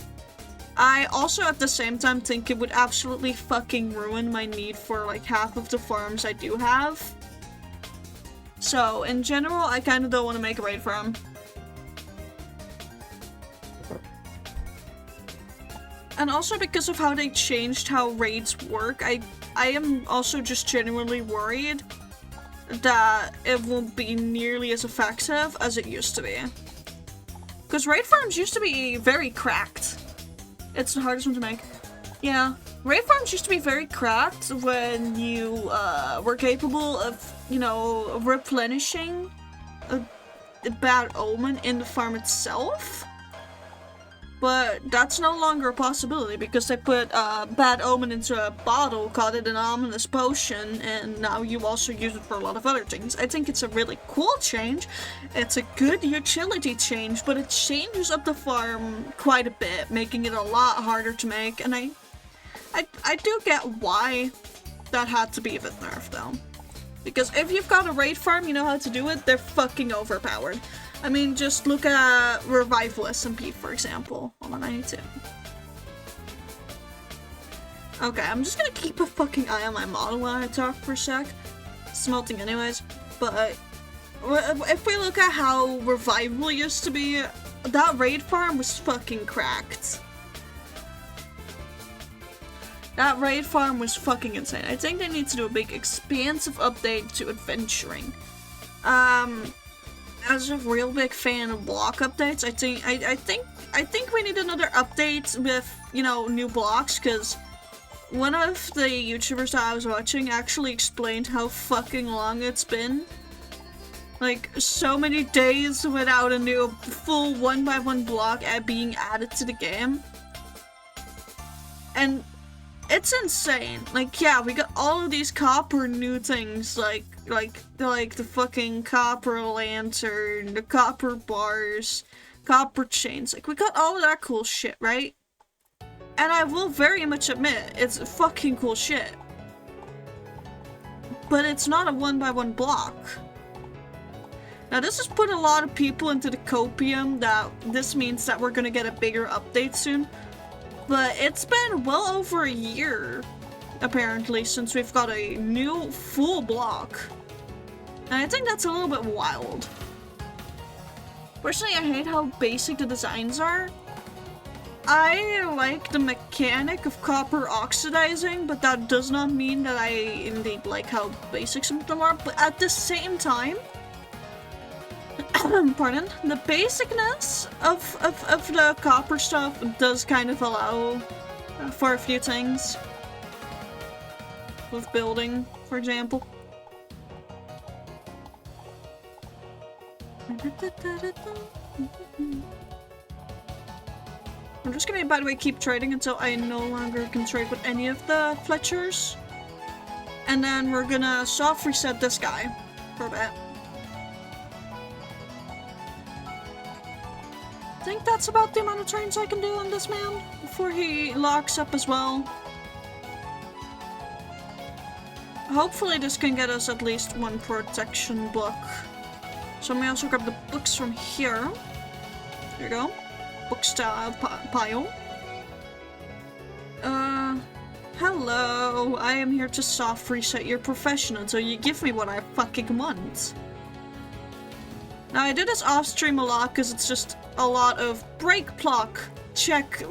I also at the same time think it would absolutely fucking ruin my need for like half of the farms I do have. So in general, I kind of don't want to make a raid farm. And also because of how they changed how raids work, I am also just genuinely worried that it won't be nearly as effective as it used to be. Because raid farms used to be very cracked. It's the hardest one to make. Yeah. Raid farms used to be very cracked when you were capable of, you know, replenishing a bad omen in the farm itself. But that's no longer a possibility because they put Bad Omen into a bottle, called it an ominous potion, and now you also use it for a lot of other things. I think it's a really cool change. It's a good utility change, but it changes up the farm quite a bit, making it a lot harder to make, and I do get why that had to be a bit nerfed though. Because if you've got a raid farm, you know how to do it, they're fucking overpowered. I mean, just look at Revival SMP, for example. Hold on, I need to... Okay, I'm just gonna keep a fucking eye on my model while I talk for a sec. It's melting anyways. But if we look at how Revival used to be, that raid farm was fucking cracked. That raid farm was fucking insane. I think they need to do a big expansive update to adventuring. As a real big fan of block updates, I think we need another update with, you know, new blocks, because one of the YouTubers that I was watching actually explained how fucking long it's been. Like, so many days without a new full 1x1 block being added to the game. And it's insane. Like, yeah, we got all of these copper new things, like the fucking copper lantern, the copper bars, copper chains. Like, we got all of that cool shit, right? And I will very much admit, it's fucking cool shit. But it's not a 1x1 block. Now, this has put a lot of people into the copium that this means that we're gonna get a bigger update soon. But it's been well over a year, apparently, since we've got a new full block. And I think that's a little bit wild. Personally, I hate how basic the designs are. I like the mechanic of copper oxidizing, but that does not mean that I indeed like how basic some of them are. But at the same time, pardon, the basicness of the copper stuff does kind of allow for a few things. With building, for example. I'm just gonna, by the way, keep trading until I no longer can trade with any of the Fletchers. And then we're gonna soft reset this guy for a bit. I think that's about the amount of turns I can do on this man before he locks up as well. Hopefully this can get us at least one protection book. So let me also grab the books from here. There you go. Book style pile. Hello. I am here to soft reset your profession until you give me what I fucking want. Now I do this off stream a lot because it's just a lot of break block, check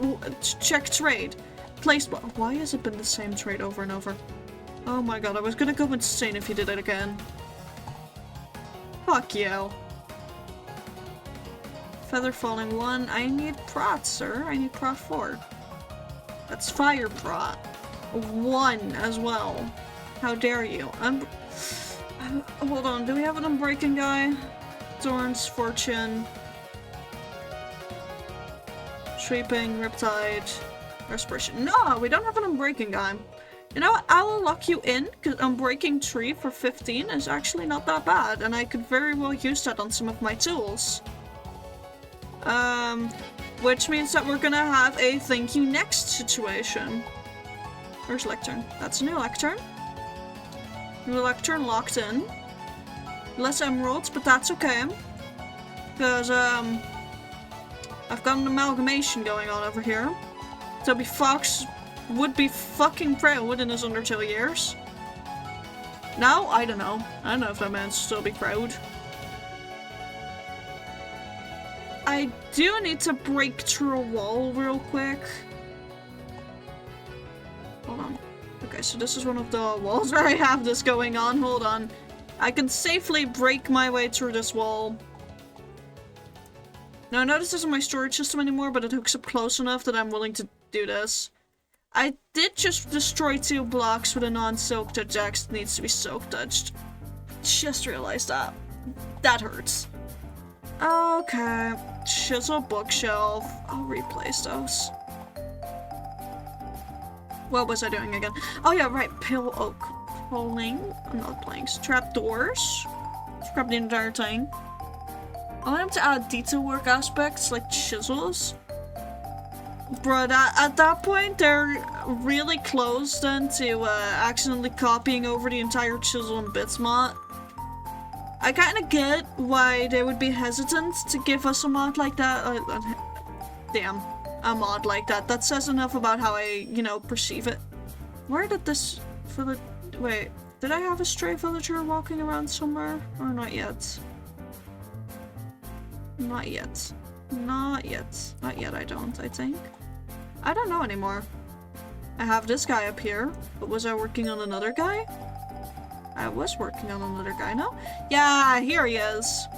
trade, place block. Why has it been the same trade over and over? Oh my god, I was gonna go insane if you did it again. Fuck you. Feather falling 1. I need prot, sir. I need prot 4. That's fire prot. 1 as well. How dare you? Hold on, do we have an unbreaking guy? Thorns, Fortune, Sweeping, Riptide, Respiration. No, we don't have an unbreaking guy. You know what? I will lock you in, because unbreaking 3 for 15 is actually not that bad, and I could very well use that on some of my tools. Which means that we're gonna have a thank you next situation. Where's Lectern? That's a new Lectern. New Lectern locked in. Less emeralds, but that's okay. Because, I've got an amalgamation going on over here. Toby Fox would be fucking proud in his Undertale years. Now, I don't know. I don't know if that man's still be proud. I do need to break through a wall real quick. Hold on. Okay, so this is one of the walls where I have this going on. Hold on. I can safely break my way through this wall. Now, I know this isn't my storage system anymore, but it hooks up close enough that I'm willing to do this. I did just destroy 2 blocks with a non-soak touch axe that needs to be soak touched. Just realized that. That hurts. Okay. chisel bookshelf. I'll replace those. What was I doing again? Oh yeah, right. Pale oak. Rolling. I'm not playing. Trapdoors. Scrap the entire thing. I want him to add detail work aspects like chisels. But at that point, they're really close then to accidentally copying over the entire chisel and bits mod. I kinda get why they would be hesitant to give us a mod like that. Damn, a mod like that. That says enough about how I, you know, perceive it. Where did this village... Wait, did I have a stray villager walking around somewhere? Or not yet? Not yet. Not yet. Not yet, I don't, I think. I don't know anymore. I have this guy up here, but was I working on another guy? I was working on another guy, no? Yeah, here he is.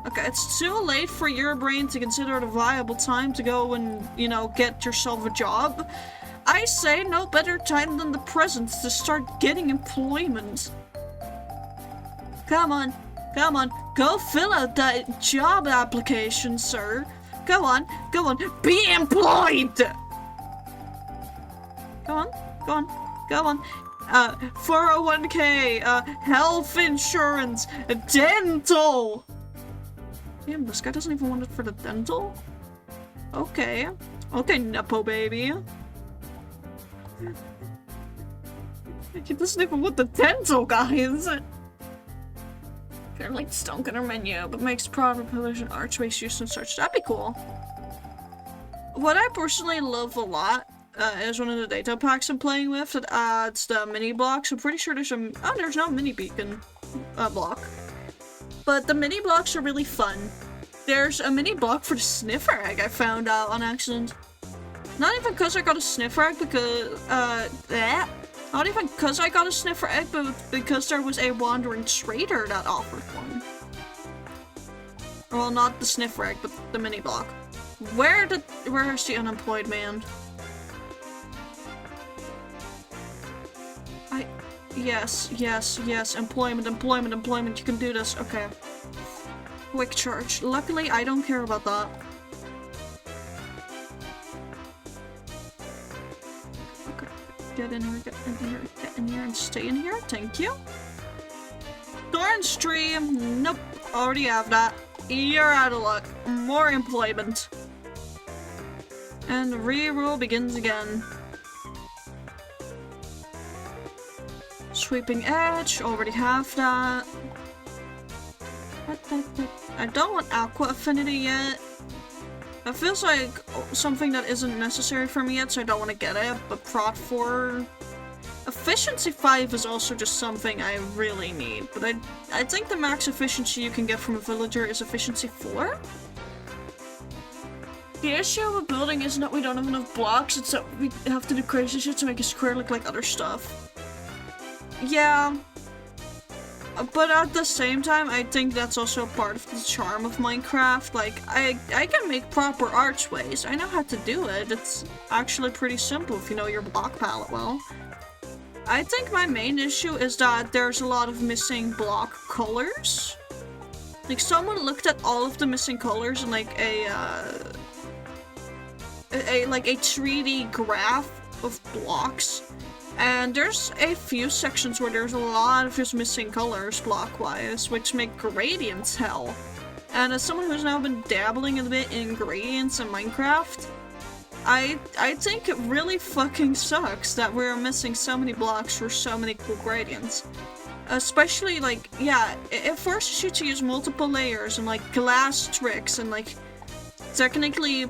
Okay, it's too late for your brain to consider it a viable time to go and, you know, get yourself a job. I say no better time than the present to start getting employment. Come on, come on, go fill out that job application, sir. Go on, be employed! Go on, go on, go on. 401k, health insurance, dental! Damn, this guy doesn't even want it for the dental? Okay. Okay, Nepo baby. He doesn't even want the dental, guys! They're like stunk in our menu, but makes private pillars and archways use and such. That'd be cool. What I personally love a lot is one of the data packs I'm playing with that adds the mini blocks. I'm pretty sure there's some. Oh, there's no mini beacon block. But the mini blocks are really fun. There's a mini block for the sniffer egg I found out on accident. Not even because I got a sniffer egg, because not even because I got a sniffer egg, but because there was a wandering trader that offered one. Well, not the sniffer egg, but the mini block. Where's the unemployed man? Yes, employment, you can do this, okay. Quick charge. Luckily, I don't care about that. Okay, get in here, get in here, and stay in here, thank you. Thorn stream, nope, already have that. You're out of luck. More employment. And the reroll begins again. Sweeping edge, already have that. I don't want aqua affinity yet. It feels like something that isn't necessary for me yet, so I don't want to get it, but prot 4... Efficiency 5 is also just something I really need, but I think the max efficiency you can get from a villager is efficiency 4? The issue with building isn't that we don't have enough blocks, it's that we have to do crazy shit to make a square look like other stuff. Yeah, but at the same time, I think that's also part of the charm of Minecraft. Like, I can make proper archways. I know how to do it. It's actually pretty simple if you know your block palette well. I think my main issue is that there's a lot of missing block colors. Like, someone looked at all of the missing colors in like a 3D graph of blocks. And there's a few sections where there's a lot of just missing colors block-wise, which make gradients hell. And as someone who's now been dabbling a bit in gradients in Minecraft, I think it really fucking sucks that we're missing so many blocks for so many cool gradients. Especially, like, yeah, it forces you to use multiple layers and, like, glass tricks and, like, technically,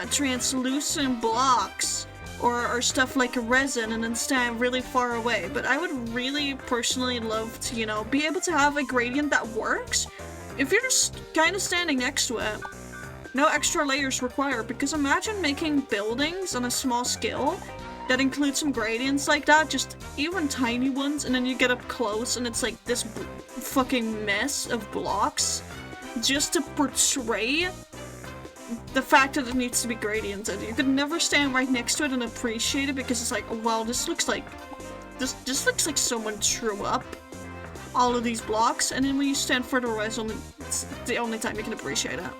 translucent blocks. Or stuff like resin and then stand really far away. But I would really personally love to, you know, be able to have a gradient that works if you're just kind of standing next to it. No extra layers required, because imagine making buildings on a small scale that include some gradients like that, just even tiny ones, and then you get up close and it's like this fucking mess of blocks just to portray the fact that it needs to be gradiented. You could never stand right next to it and appreciate it because it's like, wow, this looks like someone drew up. all of these blocks, and then when you stand further away, it's the only time you can appreciate it.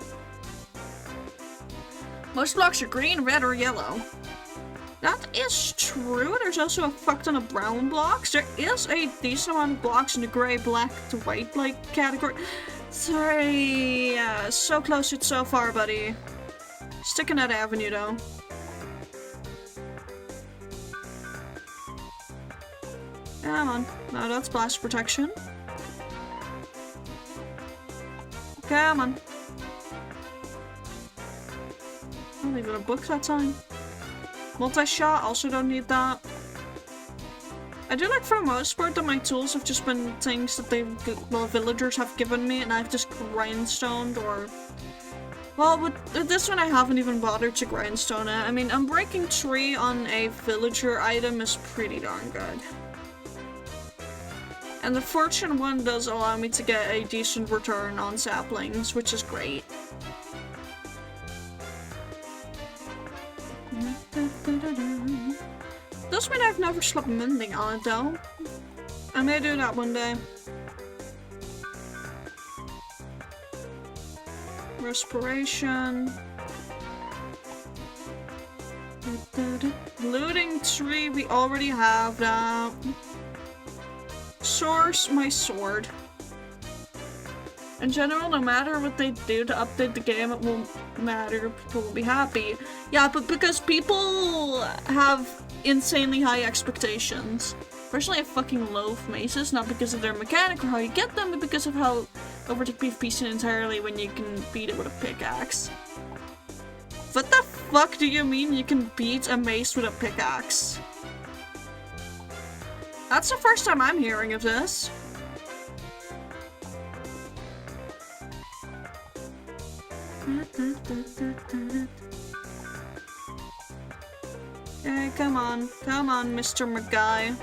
Most blocks are green, red, or yellow. That is true. There's also a fuck ton of brown blocks. There is a decent amount of blocks in the gray, black to white like category. Sorry, yeah, so close yet so far, buddy. Stick in that avenue though. Come on. No, that's blast protection. Come on. Not even a book that time. Multi-shot, also don't need that. I do like for the most part that my tools have just been things that villagers have given me and I've just grindstoned or... Well, with this one I haven't even bothered to grindstone it. I mean, unbreaking tree on a villager item is pretty darn good. And the fortune one does allow me to get a decent return on saplings, which is great. Does mean I've never slept mending on it though. I may do that one day. Respiration. Looting tree, we already have that. Source, my sword. In general, no matter what they do to update the game, it won't matter. People will be happy. Yeah, but because people have insanely high expectations. Personally, I fucking loathe maces, not because of their mechanic or how you get them, but because of how overtake PvP's entirely when you can beat it with a pickaxe. What the fuck do you mean you can beat a mace with a pickaxe? That's the first time I'm hearing of this. Okay, come on, Mr. McGuy.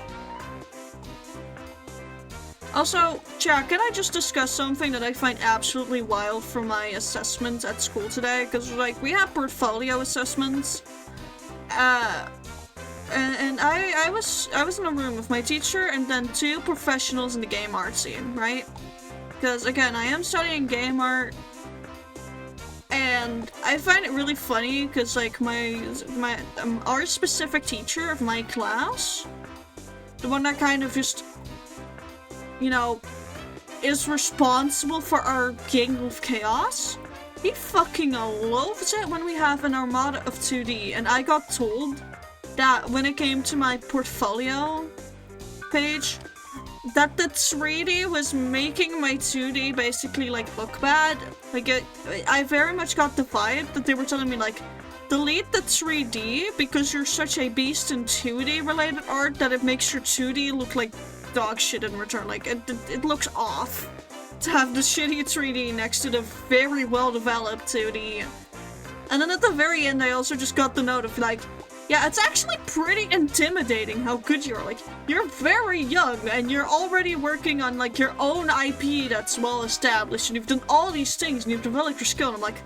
Also, chat, can I just discuss something that I find absolutely wild from my assessment at school today? Because, like, we have portfolio assessments. And I was in a room with my teacher and then two professionals in the game art scene, right? Because, again, I am studying game art. And I find it really funny because, like, our specific teacher of my class, the one that kind of just, you know, is responsible for our King of Chaos, he fucking loves it when we have an armada of 2D. And I got told that when it came to my portfolio page, that the 3D was making my 2D basically, like, look bad. Like, I very much got the vibe that they were telling me, like, delete the 3D because you're such a beast in 2D related art that it makes your 2D look like dog shit in return. Like, it looks off to have the shitty 3D next to the very well developed 2D. And then at the very end, I also just got the note of, like, yeah, it's actually pretty intimidating how good you are. Like, you're very young and you're already working on, like, your own IP that's well established and you've done all these things and you've developed your skill. And I'm like,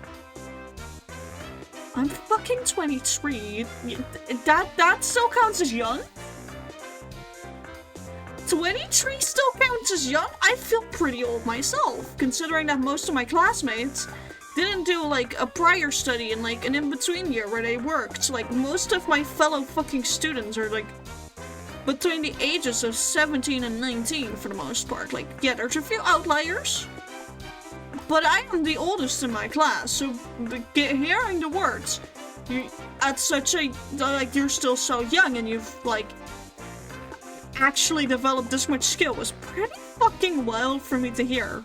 I'm fucking 23. That still counts as young? 23 still counts as young? I feel pretty old myself, considering that most of my classmates didn't do, like, a prior study and, like, an in-between year where they worked. Like, most of my fellow fucking students are, like, between the ages of 17 and 19 for the most part. Like, yeah, there's a few outliers, but I am the oldest in my class, so hearing the words, at such a, like, you're still so young and you've, like, actually developed this much skill was pretty fucking wild for me to hear.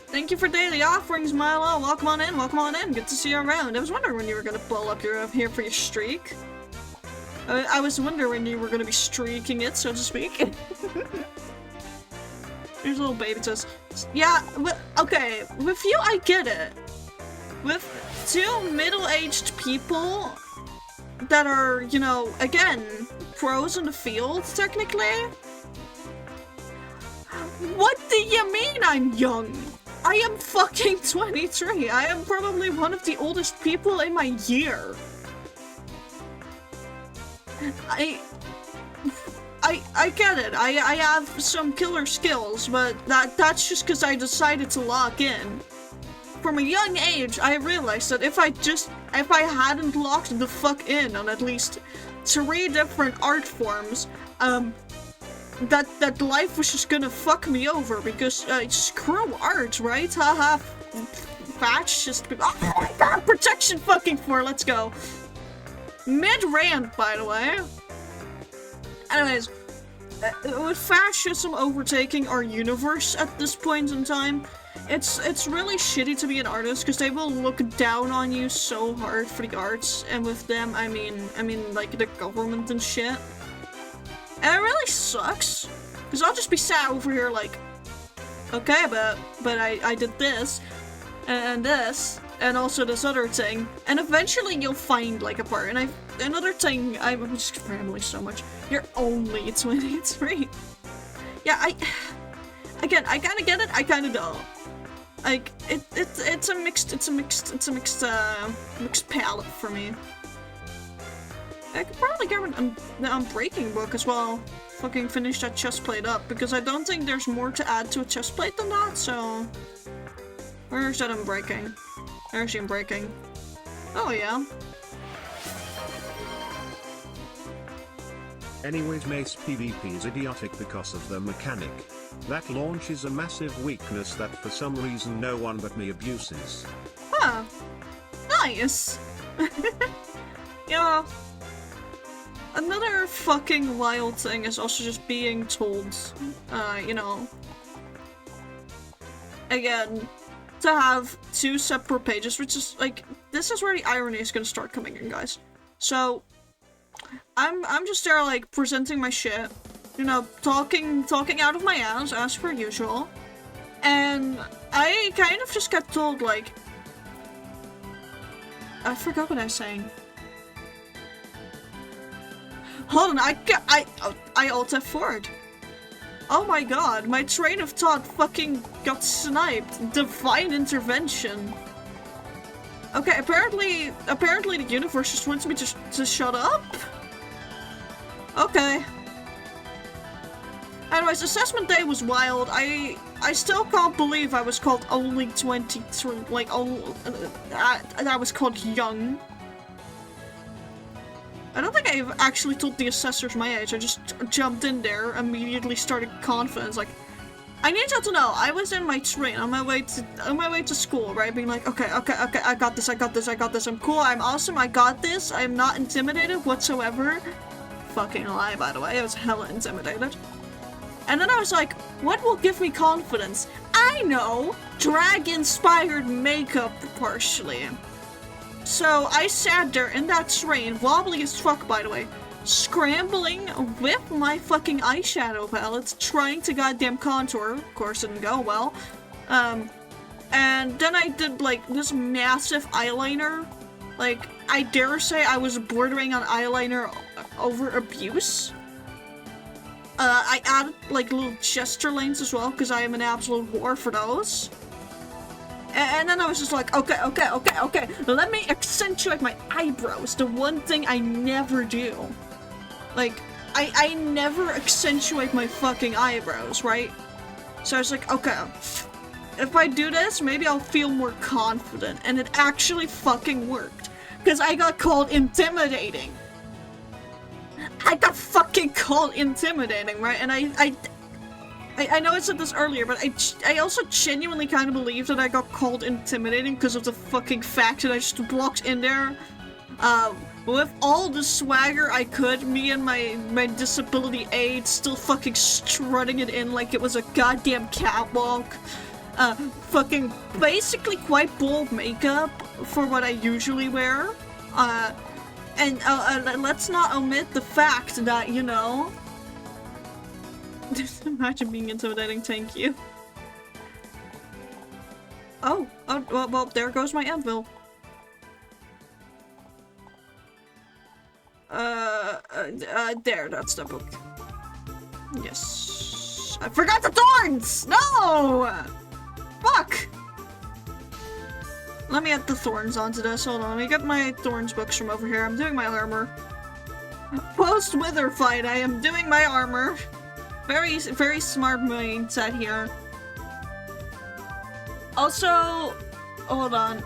Thank you for daily offerings, Milo. Welcome on in. Good to see you around. I was wondering when you were gonna pull up here for your streak. I was wondering when you were gonna be streaking it, so to speak. There's a little baby toes. Yeah, okay, with you I get it. With two middle-aged people that are, you know, again, pros in the field, technically. What do you mean I'm young? I am fucking 23. I am probably one of the oldest people in my I get it. I have some killer skills, but that's just because I decided to lock in. From a young age, I realized that if I hadn't locked the fuck in on at least 3 different art forms, that life was just gonna fuck me over because screw art, right? Haha. That's just oh my god, protection fucking 4. Let's go. Mid rant, by the way. Anyways, with fascism overtaking our universe at this point in time, it's really shitty to be an artist because they will look down on you so hard for the arts, and with them I mean like the government and shit. And it really sucks because I'll just be sat over here like, okay, but I did this and this and also this other thing, and eventually you'll find like a part. And another thing, I'm just rambling so much. You're only 23. Yeah, I kind of get it, I kind of don't. Like it's a mixed palette for me. I could probably get an Unbreaking book as well. Fucking finish that chest plate up because I don't think there's more to add to a chest plate than that. So where's that Unbreaking? There's the Unbreaking. Oh yeah. Anyways, Mace PvP is idiotic because of the mechanic. That launch is a massive weakness that for some reason no one but me abuses. Huh. Nice. Yeah. Another fucking wild thing is also just being told, you know, again, to have 2 separate pages, which is like, this is where the irony is gonna start coming in, guys. So, I'm just there like presenting my shit, you know, talking out of my ass as per usual, and I kind of just got told like, I forgot what I was saying. Hold on, I alt F4'd. Oh my god, my train of thought fucking got sniped. Divine intervention. Okay, apparently the universe just wants me to shut up? Okay. Anyways, assessment day was wild. I still can't believe I was called only 23, like, I was called young. I don't think I've actually told the assessors my age. I just jumped in there, immediately started confidence, like, I need y'all to know, I was in my train on my way to school, right? Being like, okay, I got this, I'm cool, I'm awesome, I got this, I'm not intimidated whatsoever. Fucking lie, by the way, I was hella intimidated. And then I was like, what will give me confidence? I know! Drag-inspired makeup, partially. So I sat there in that train, wobbly as fuck, by the way, scrambling with my fucking eyeshadow palette, trying to goddamn contour. Of course, it didn't go well. And then I did, like, this massive eyeliner. Like, I dare say I was bordering on eyeliner over abuse. I added, like, little gesture lanes as well, because I am an absolute whore for those. And then I was just like, okay, let me accentuate my eyebrows, the one thing I never do. Like, I never accentuate my fucking eyebrows, right? So I was like, okay, if I do this, maybe I'll feel more confident, and it actually fucking worked. Because I got called intimidating. I got fucking called intimidating, right? And I know I said this earlier, but I also genuinely kind of believe that I got called intimidating because of the fucking fact that I just walked in there with all the swagger I could, me and my disability aid still fucking strutting it in like it was a goddamn catwalk. Fucking basically quite bold makeup for what I usually wear. And let's not omit the fact that, you know, imagine being intimidating, thank you. Oh, well, there goes my anvil. There, that's the book. Yes. I forgot the thorns! No! Fuck! Let me add the thorns onto this, hold on, let me get my thorns books from over here. I'm doing my armor. Post-wither fight, I am doing my armor. Very, very smart mindset here. Also, hold on.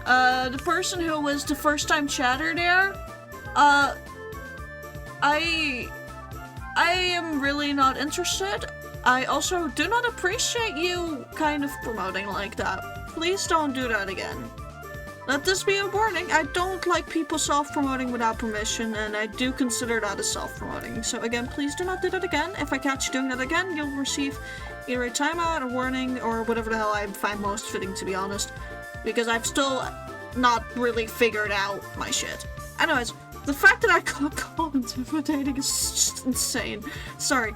The person who was the first time chatter there, I am really not interested. I also do not appreciate you kind of promoting like that. Please don't do that again. Let this be a warning. I don't like people self-promoting without permission, and I do consider that as self-promoting. So again, please do not do that again. If I catch you doing that again, you'll receive either a timeout, a warning, or whatever the hell I find most fitting, to be honest. Because I've still not really figured out my shit. Anyways, the fact that I got called intimidating is just insane. Sorry.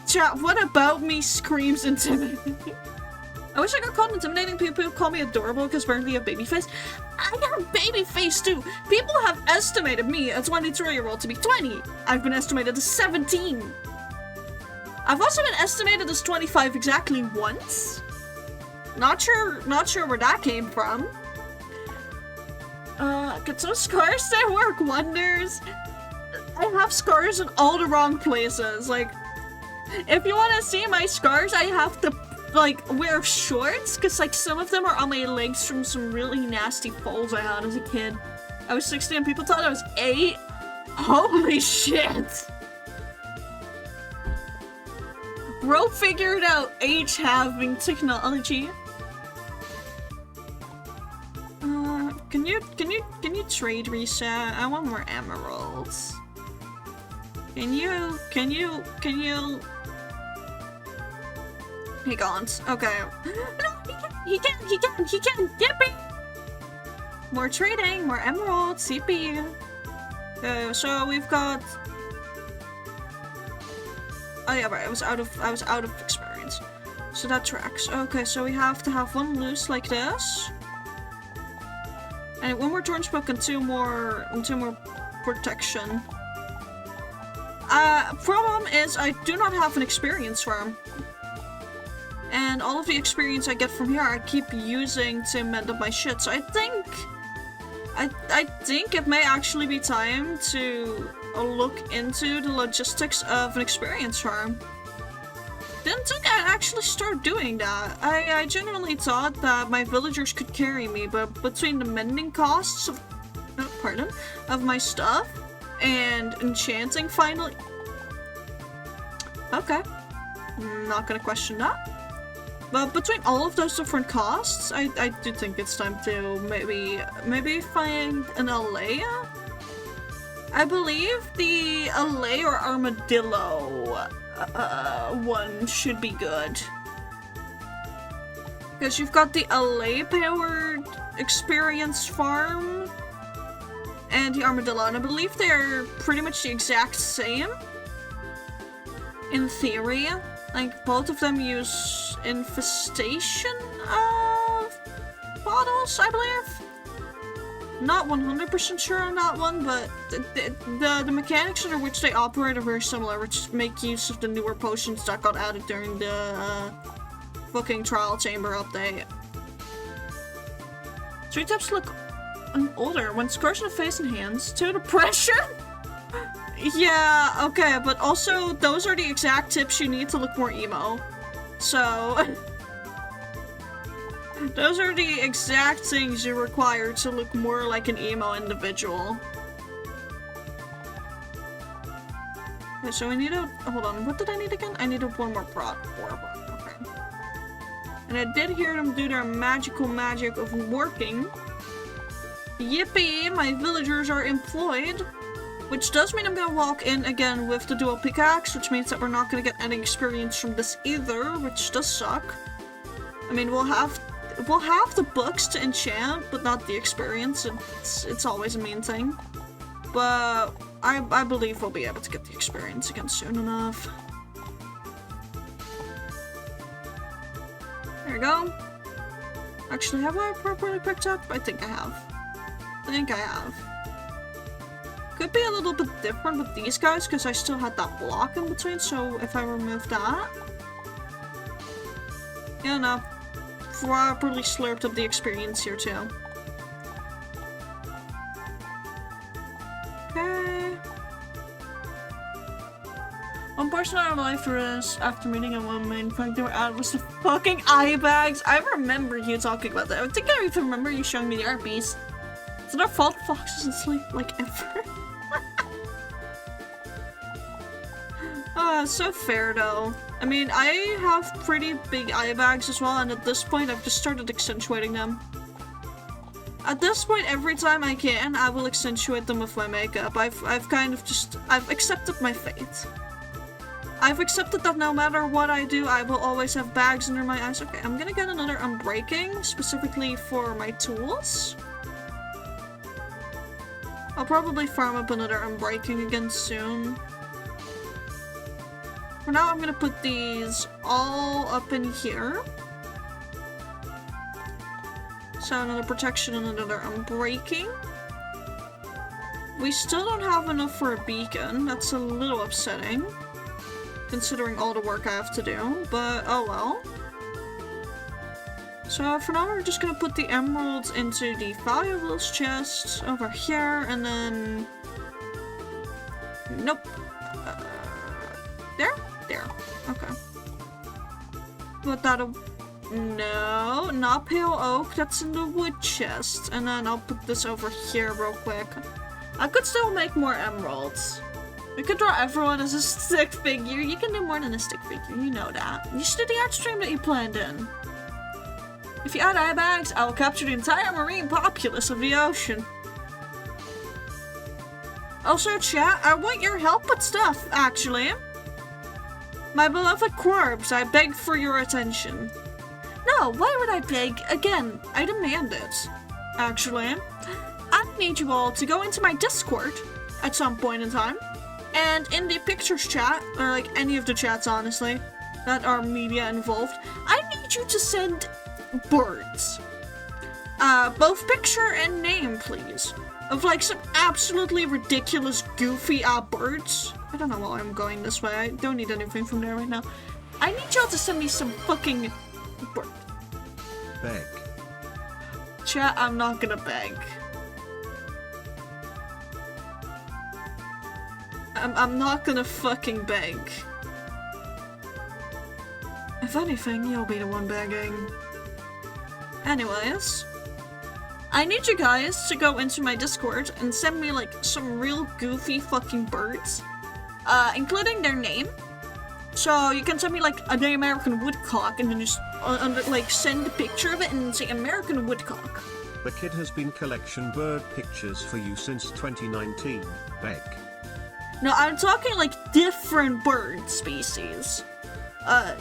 Chat, what about me screams intimidating? I wish I got called intimidating. People call me adorable because apparently I have baby face. I got a baby face too. People have estimated me, a 23-year-old, to be 20. I've been estimated as 17. I've also been estimated as 25 exactly once. Not sure where that came from. Get some scars that work wonders. I have scars in all the wrong places. Like, if you want to see my scars, I have to like wear shorts because like some of them are on my legs from some really nasty falls I had as a kid. I was 16 and people thought I was 8. Holy shit! Bro figured out age having technology. Can you trade reset? I want more emeralds. Can you? He can't. Okay. No, he can! Yippee! More trading, more emeralds, yippee! So we've got... Oh yeah, right, I was out of experience. So that tracks. Okay, so we have to have one loose like this. And one more torn spoke and two more protection. Problem is I do not have an experience farm. And all of the experience I get from here I keep using to mend up my shit. So I think it may actually be time to look into the logistics of an experience farm. Didn't think I'd actually start doing that. I genuinely thought that my villagers could carry me, but between the mending costs of my stuff and enchanting finally... Okay. Not gonna question that. But between all of those different costs, I do think it's time to maybe find an Alea? I believe the Alea or Armadillo one should be good. Because you've got the Alea powered experience farm and the Armadillo, and I believe they're pretty much the exact same. In theory. Like, both of them use infestation of bottles, I believe? Not 100% sure on that one, but the mechanics under which they operate are very similar, which make use of the newer potions that got added during the fucking trial chamber update. 3 tips look older. When scars in the face and hands, 2 to pressure? Yeah, okay, but also those are the exact tips you need to look more emo. So those are the exact things you require to look more like an emo individual. Okay, so we need a... Hold on, what did I need again? I needed one more prod. Okay. And I did hear them do their magical magic of working. Yippee, my villagers are employed. Which does mean I'm gonna walk in again with the dual pickaxe, which means that we're not gonna get any experience from this either, which does suck. I mean, we'll have the books to enchant, but not the experience. It's always a mean thing. But I believe we'll be able to get the experience again soon enough. There we go. Actually, have I properly picked up? I think I have. Could be a little bit different with these guys because I still had that block in between, so if I remove that... Yeah, no. Properly slurped up the experience here too. Okay. portion of my life was after meeting a woman. In fact, they were out was the fucking eye bags. I remember you talking about that. I think I even remember you showing me the art piece. It's not fault Fox doesn't sleep like ever. So fair though. I mean, I have pretty big eye bags as well, and at this point I've just started accentuating them. At this point, every time I can, I will accentuate them with my makeup. I've kind of just, I've accepted my fate. I've accepted that no matter what I do, I will always have bags under my eyes. Okay, I'm gonna get another unbreaking, specifically for my tools. I'll probably farm up another unbreaking again soon. For now, I'm gonna put these all up in here. So another protection and another unbreaking. We still don't have enough for a beacon. That's a little upsetting, considering all the work I have to do, but oh well. So for now, we're just gonna put the emeralds into the valuables chest over here, and then... Nope. There? There. Okay. Put that... No, not pale oak. That's in the wood chest. And then I'll put this over here real quick. I could still make more emeralds. We could draw everyone as a stick figure. You can do more than a stick figure, you know that. You should do the art stream that you planned in. If you add eye bags, I will capture the entire marine populace of the ocean. Also, chat, I want your help with stuff, actually. My beloved corpse, I beg for your attention. No, why would I beg? Again, I demand it. Actually, I need you all to go into my Discord at some point in time. And in the pictures chat, or like any of the chats honestly, that are media involved, I need you to send birds. Both picture and name, please. Of like some absolutely ridiculous, goofy birds. I don't know why I'm going this way. I don't need anything from there right now. I need y'all to send me some fucking birds. Beg. Chat, I'm not gonna beg. I'm not gonna fucking beg. If anything, you'll be the one begging. Anyways, I need you guys to go into my Discord and send me like some real goofy fucking birds, including their name. So you can send me like the American woodcock and then just like send a picture of it and say American woodcock. The kid has been collection bird pictures for you since 2019. Beg. No, I'm talking like different bird species.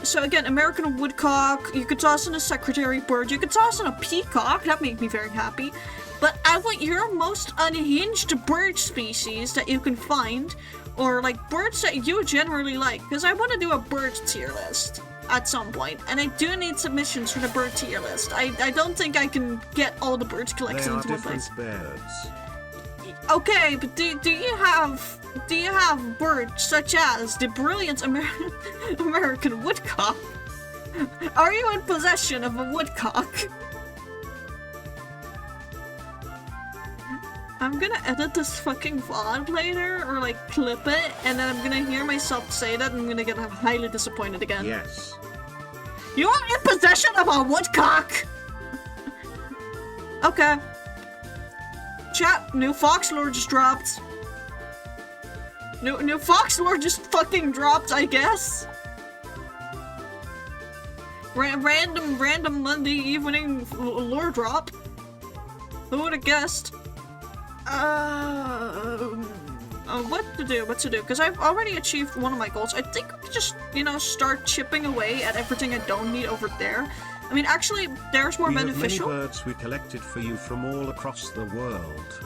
So again, American woodcock, you could toss in a secretary bird, you could toss in a peacock, that made me very happy. But I want your most unhinged bird species that you can find, or like birds that you generally like, because I want to do a bird tier list at some point, and I do need submissions for the bird tier list. I don't think I can get all the birds collected into one place. Birds. Okay, but do you have birds such as the brilliant American woodcock? Are you in possession of a woodcock? I'm gonna edit this fucking VOD later, or like clip it, and then I'm gonna hear myself say that and I'm gonna get highly disappointed again. Yes. You are in possession of a woodcock! Okay. Chat, new fox lore just dropped. New fox lore just fucking dropped, I guess. Random Monday evening lore drop. Who would have guessed? What to do, because I've already achieved one of my goals. I think we could just, you know, start chipping away at everything I don't need over there. I mean, actually, there's more beneficial. We have many birds we collected for you from all across the world.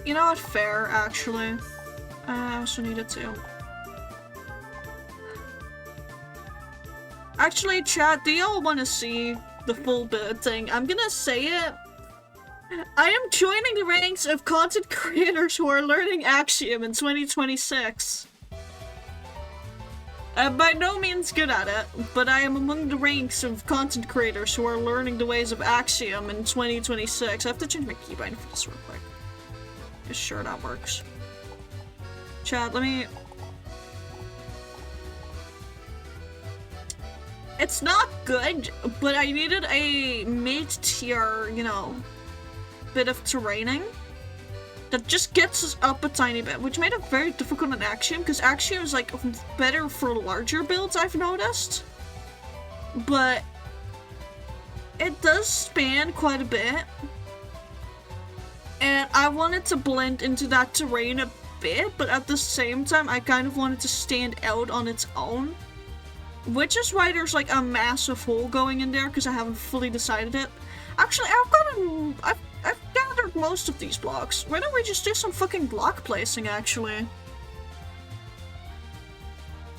You know what? Fair, actually. I also need it too. Actually, chat, do y'all want to see the full bird thing? I'm gonna say it. I am joining the ranks of content creators who are learning Axiom in 2026. I'm by no means good at it, but I am among the ranks of content creators who are learning the ways of Axiom in 2026. I have to change my keybind for this real quick. Sure, that works. Chat, let me It's not good, but I needed a mid-tier, you know, bit of terraining that just gets us up a tiny bit, which made it very difficult on Axiom, because Axiom is like better for larger builds, I've noticed. But it does span quite a bit, and I wanted to blend into that terrain a bit, but at the same time I kind of wanted to stand out on its own, which is why there's like a massive hole going in there, because I haven't fully decided it. Actually, I've gathered most of these blocks. Why don't we just do some fucking block placing, actually?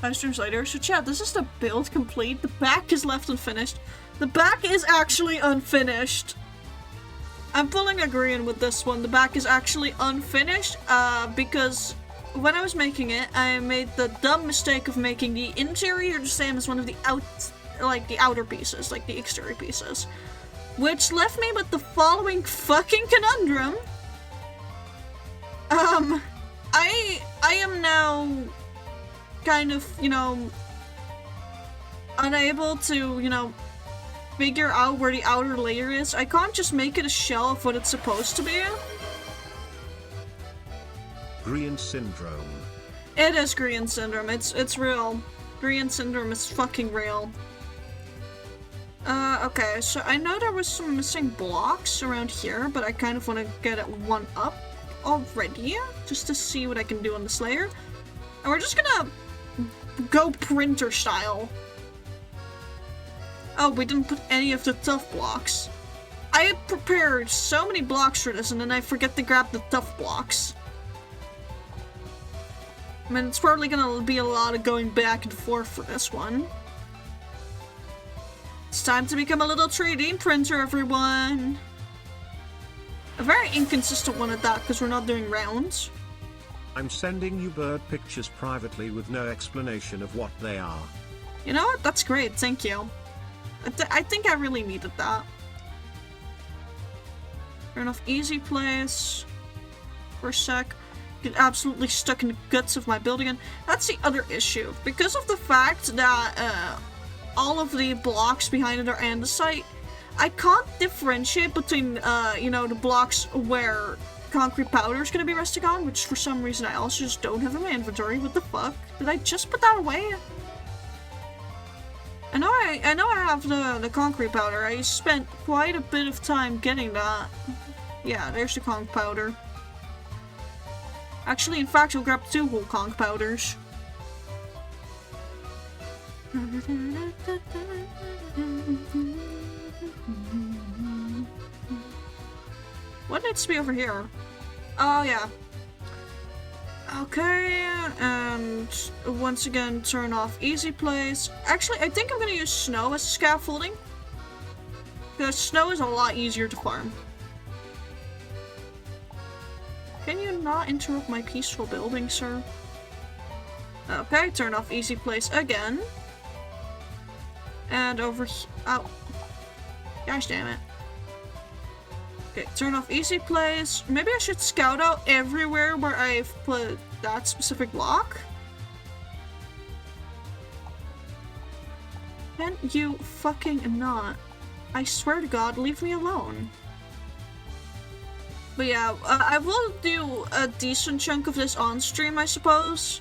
5 streams later. So chat, this is the build complete. The back is left unfinished. The back is actually unfinished. I'm fully agreeing with this one. The back is actually unfinished, because when I was making it, I made the dumb mistake of making the interior the same as one of the outer pieces, like the exterior pieces. Which left me with the following fucking conundrum. I am now kind of, you know, unable to, you know, figure out where the outer layer is. I can't just make it a shell of what it's supposed to be. Green syndrome. It is green syndrome. It's real. Green syndrome is fucking real. Okay, so I know there was some missing blocks around here, but I kind of want to get it one up already, just to see what I can do on this layer. And we're just gonna go printer style. Oh, we didn't put any of the tough blocks. I had prepared so many blocks for this, and then I forget to grab the tough blocks. I mean, it's probably gonna be a lot of going back and forth for this one. It's time to become a little 3D printer, everyone! A very inconsistent one at that, because we're not doing rounds. I'm sending you bird pictures privately with no explanation of what they are. You know what? That's great, thank you. I think I really needed that. Turn off easy place for a sec. Get absolutely stuck in the guts of my building, and that's the other issue. Because of the fact that all of the blocks behind it are andesite, I can't differentiate between you know, the blocks where concrete powder is going to be resting on, which for some reason I also just don't have in my inventory. What the fuck? Did I just put that away? I know I have the concrete powder. I spent quite a bit of time getting that. Yeah, there's the conch powder. Actually, in fact, I'll grab 2 whole conch powders. What needs to be over here? Oh, yeah. Okay, and once again, turn off easy place. Actually, I think I'm gonna use snow as scaffolding, because snow is a lot easier to farm. Can you not interrupt my peaceful building, sir? Okay, turn off easy place again. And over here. Oh. Gosh damn it. Okay, turn off easy place. Maybe I should scout out everywhere where I've put that specific block. Can you fucking not? I swear to God, leave me alone. But yeah, I will do a decent chunk of this on stream, I suppose.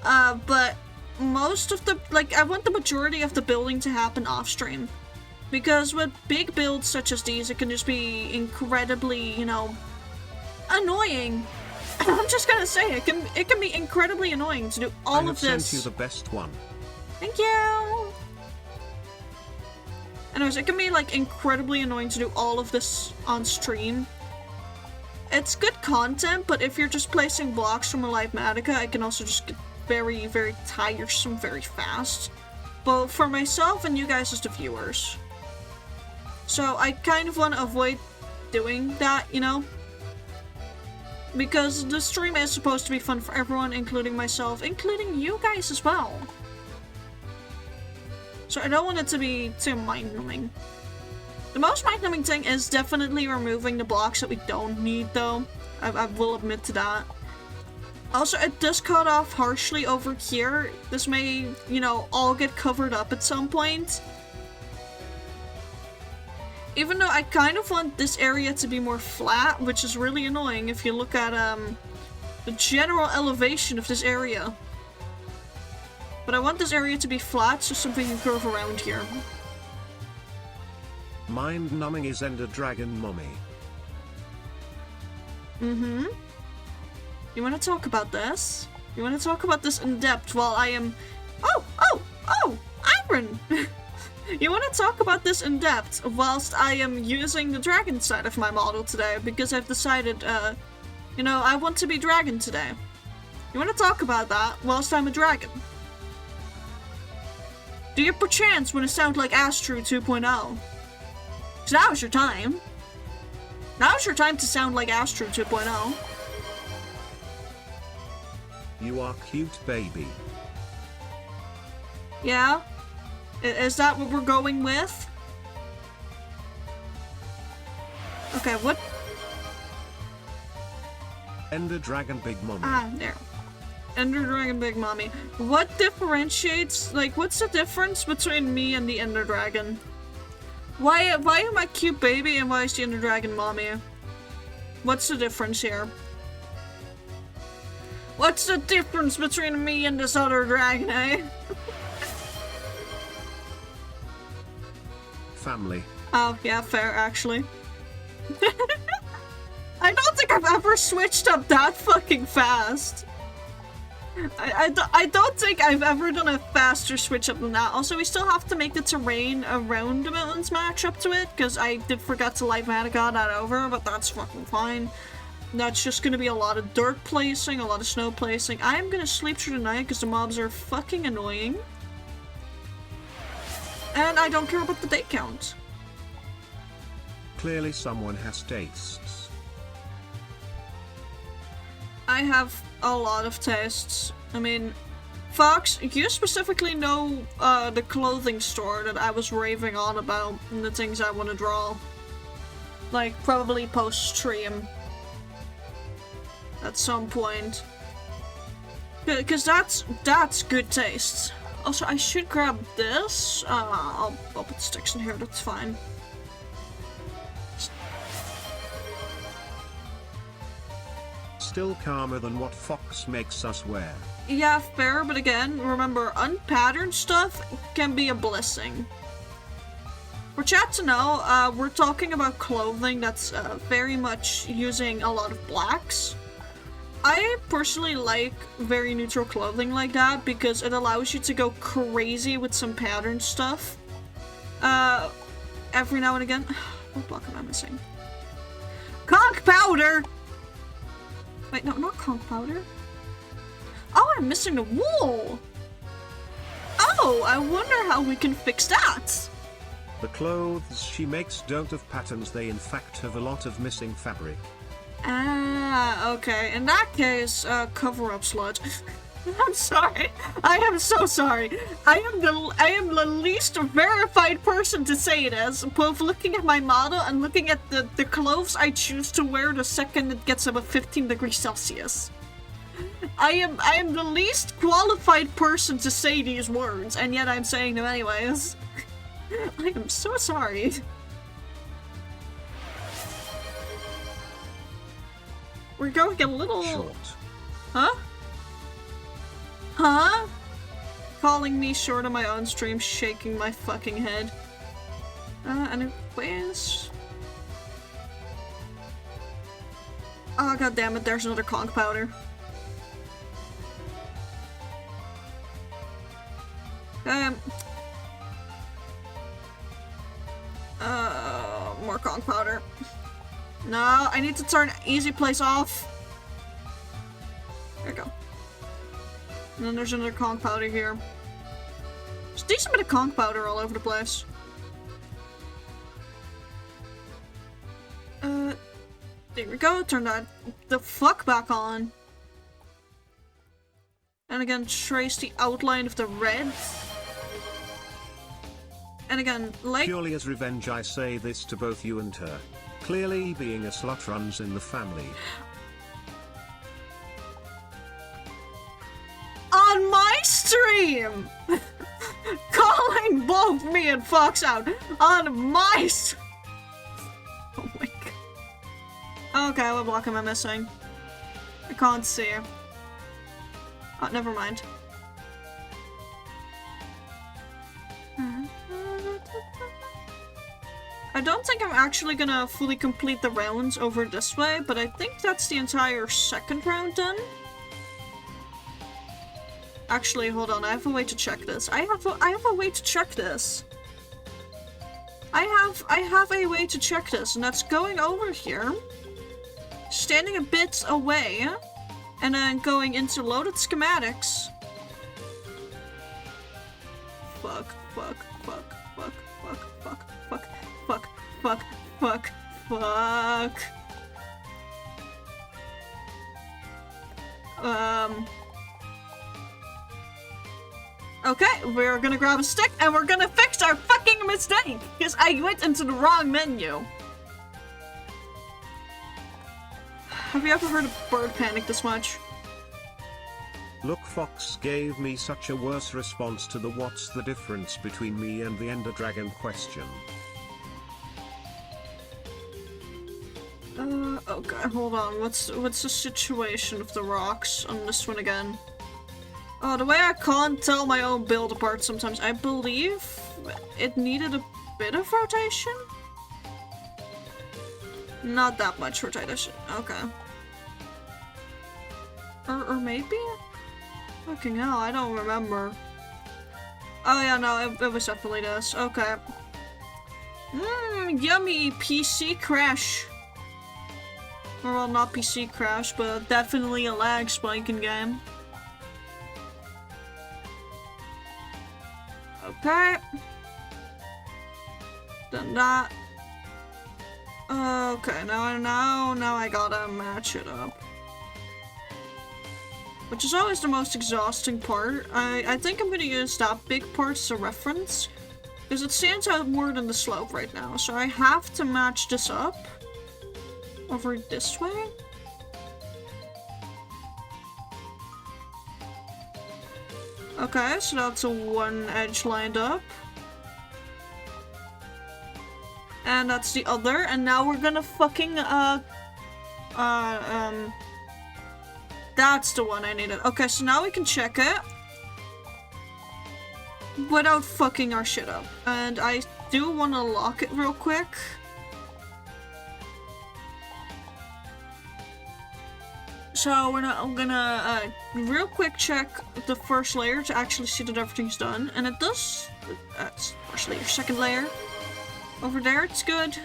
But most of the, like, I want the majority of the building to happen off stream. Because with big builds such as these, it can just be incredibly, you know, annoying. I'm just gonna say, it can be incredibly annoying to do all of this. I have sent you the best one. Thank you! Anyways, it can be, like, incredibly annoying to do all of this on stream. It's good content, but if you're just placing blocks from a Litematica, it can also just get very, very tiresome very fast. Both for myself and you guys as the viewers. So I kind of want to avoid doing that, you know? Because the stream is supposed to be fun for everyone, including myself, including you guys as well. So I don't want it to be too mind-numbing. The most mind-numbing thing is definitely removing the blocks that we don't need, though. I will admit to that. Also, it does cut off harshly over here. This may, you know, all get covered up at some point. Even though I kind of want this area to be more flat, which is really annoying if you look at, the general elevation of this area. But I want this area to be flat so something can curve around here. Mind-numbing is Ender Dragon Mommy. Mm-hmm. You want to talk about this? You want to talk about this in depth while I am... Oh! Iron! You want to talk about this in depth whilst I am using the dragon side of my model today, because I've decided, you know, I want to be dragon today. You want to talk about that whilst I'm a dragon? Do you perchance want to sound like Astro 2.0? So now's your time. Now's your time to sound like Astro 2.0. You are cute, baby. Yeah? Is that what we're going with? Okay, what? Ender Dragon Big Mommy. Ah, there. Ender Dragon Big Mommy. What differentiates, like, what's the difference between me and the Ender Dragon? Why am I cute baby and why is the Ender Dragon Mommy? What's the difference here? What's the difference between me and this other dragon, eh? Family. Oh, yeah, fair, actually. I don't think I've ever switched up that fucking fast. I don't think I've ever done a faster switch up than that. Also, we still have to make the terrain around the mountains match up to it, because I did forget to LadyPhantasma that over, but that's fucking fine. That's just gonna be a lot of dirt placing, a lot of snow placing. I'm gonna sleep through the night because the mobs are fucking annoying. And I don't care about the day count. Clearly someone has tastes. I have a lot of tastes. I mean, Fox, you specifically know the clothing store that I was raving on about and the things I want to draw. Like, probably post-stream. At some point. Because that's good taste. Also, I should grab this. I'll put sticks in here, that's fine. Still calmer than what Fox makes us wear. Yeah, fair, but again, remember, unpatterned stuff can be a blessing. For chat to know, we're talking about clothing that's very much using a lot of blacks. I personally like very neutral clothing like that because it allows you to go crazy with some pattern stuff. Every now and again. What block am I missing? Conch powder! Wait, no, not conch powder. Oh, I'm missing the wool! Oh, I wonder how we can fix that! The clothes she makes don't have patterns, they in fact have a lot of missing fabric. Ah, okay. In that case, cover up sludge. I'm sorry. I am so sorry. I am the least verified person to say this, both looking at my model and looking at the clothes I choose to wear the second it gets above 15 degrees Celsius. I am the least qualified person to say these words, and yet I'm saying them anyways. I am so sorry. We're going a little... Short. Huh? Huh? Calling me short on my own stream, shaking my fucking head. Anyways... Oh, god damn it, there's another conch powder. More conch powder. No, I need to turn easy place off. There we go. And then there's another conch powder here. There's a decent bit of conch powder all over the place. There we go. Turn that the fuck back on. And again, trace the outline of the red. And again, like... Purely as revenge I say this to both you and her. Clearly being a slut runs in the family. stream! Calling both me and Fox out on my Oh my god. Okay, what block am I missing? I can't see. Oh, never mind. I don't think I'm actually gonna fully complete the rounds over this way, but I think that's the entire second round done. Actually, hold on, I have a way to check this. I have a way to check this. I have a way to check this, and that's going over here, standing a bit away, and then going into loaded schematics. Fuck, fuck, fuck, fuck, fuck, fuck, fuck, fuck, fuck, fuck, fuck. Okay, we're gonna grab a stick and we're gonna fix our fucking mistake! Because I went into the wrong menu. Have you ever heard a bird panic this much? Look, Fox gave me such a worse response to the what's the difference between me and the Ender Dragon question. Okay, hold on. What's the situation with the rocks on this one again? Oh, the way I can't tell my own build apart sometimes. I believe it needed a bit of rotation? Not that much rotation. Okay. Or maybe? Fucking hell, I don't remember. Oh yeah, no, it was definitely this. Okay. Yummy PC crash. Or well, not PC crash, but definitely a lag spike in game. Okay. Done that. Okay, now I gotta match it up. Which is always the most exhausting part. I think I'm gonna use that big part as a reference. Because it stands out more than the slope right now. So I have to match this up. Over this way? Okay, so that's a one edge lined up. And that's the other, and now we're gonna fucking, that's the one I needed. Okay, so now we can check it. Without fucking our shit up. And I do want to lock it real quick. So I'm gonna real quick check the first layer to actually see that everything's done. And it does, that's first layer, second layer. Over there, it's good.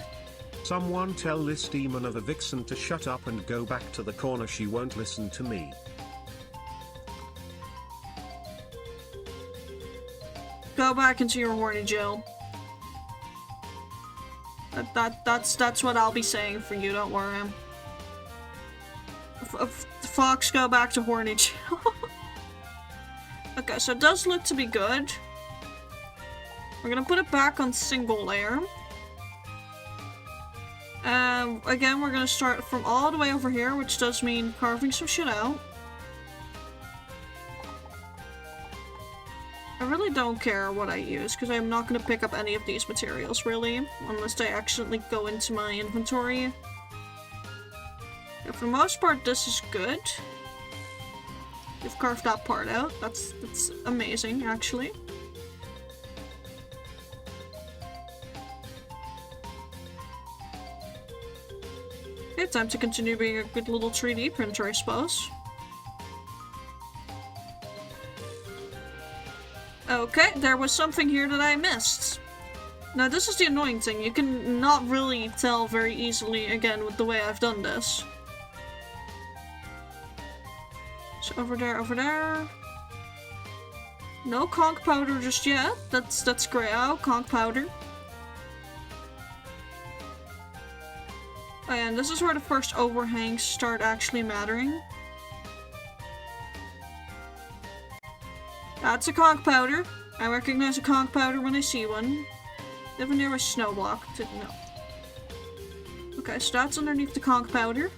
Someone tell this demon of a vixen to shut up and go back to the corner, she won't listen to me. Go back into your horny jail. That's what I'll be saying for you, don't worry. Fox, go back to horny jail. Okay, so it does look to be good. We're gonna put it back on single layer. Again, we're gonna start from all the way over here, which does mean carving some shit out. I really don't care what I use, because I'm not gonna pick up any of these materials, really, unless I accidentally go into my inventory. Yeah, for the most part, this is good. We've carved that part out. That's amazing, actually. Okay, time to continue being a good little 3D printer, I suppose. Okay, there was something here that I missed. Now, this is the annoying thing. You can not really tell very easily, again, with the way I've done this. So over there, over there. No conch powder just yet. That's grey out, conch powder. Oh, yeah, and this is where the first overhangs start actually mattering. That's a conch powder. I recognize a conch powder when I see one. Living near a snow block. Didn't know. Okay, so that's underneath the conch powder.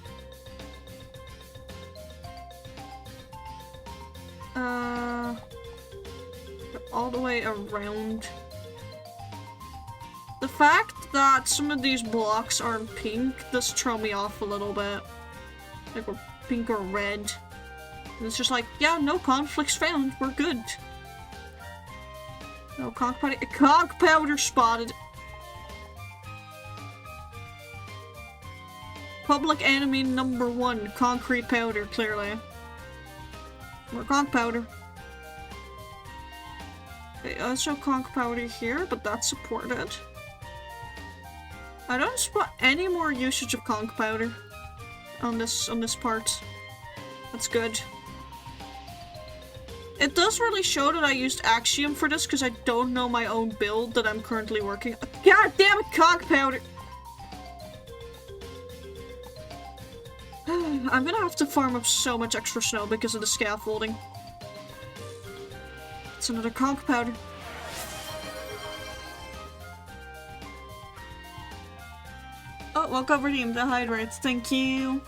all the way around. The fact that some of these blocks aren't pink does throw me off a little bit. Like we're pink or red. And it's just like, yeah, no conflicts found, we're good. No conch powder spotted. Public enemy number 1, concrete powder, clearly. More conch powder. Okay, also conch powder here, but that's supported. I don't spot any more usage of conch powder on this part. That's good. It does really show that I used Axiom for this because I don't know my own build that I'm currently working. God damn it, conch powder! I'm gonna have to farm up so much extra snow because of the scaffolding. It's another conch powder. Oh, welcome redeemed the hydrates, thank you.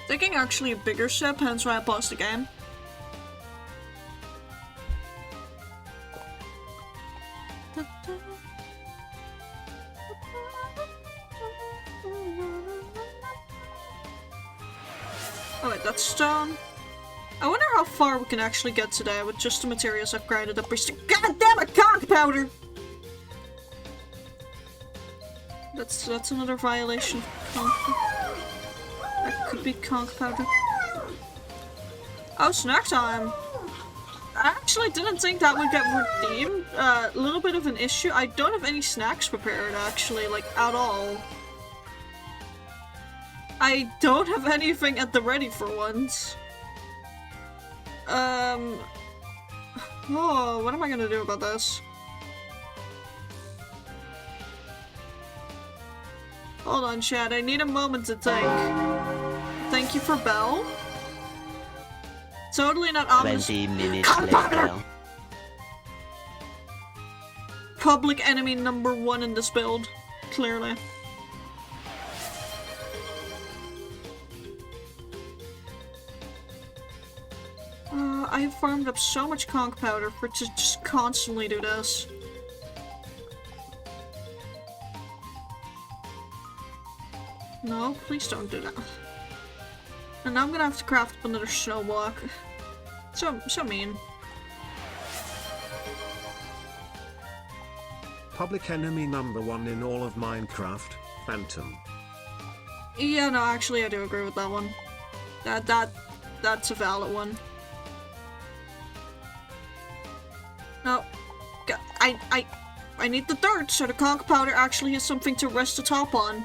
Taking actually a bigger sip, hence why I paused the game. Oh wait, that's stone. I wonder how far we can actually get today with just the materials I've grinded up. God damn it, conch powder! That's another violation of conch. That could be conch powder. Oh, snack time! I actually didn't think that would get redeemed. A little bit of an issue. I don't have any snacks prepared, actually, like, at all. I don't have anything at the ready for once. Oh, what am I gonna do about this? Hold on, chat. I need a moment to think. Thank you for Bell. Totally not ominous. 20 minutes later. Public enemy number 1 in this build. Clearly. I have farmed up so much conch powder for to just constantly do this. No, please don't do that. And now I'm gonna have to craft up another snow block. So mean. Public enemy number 1 in all of Minecraft, Phantom. Yeah, no, actually I do agree with that one. That's a valid one. No. I need the dirt so the conch powder actually has something to rest atop on.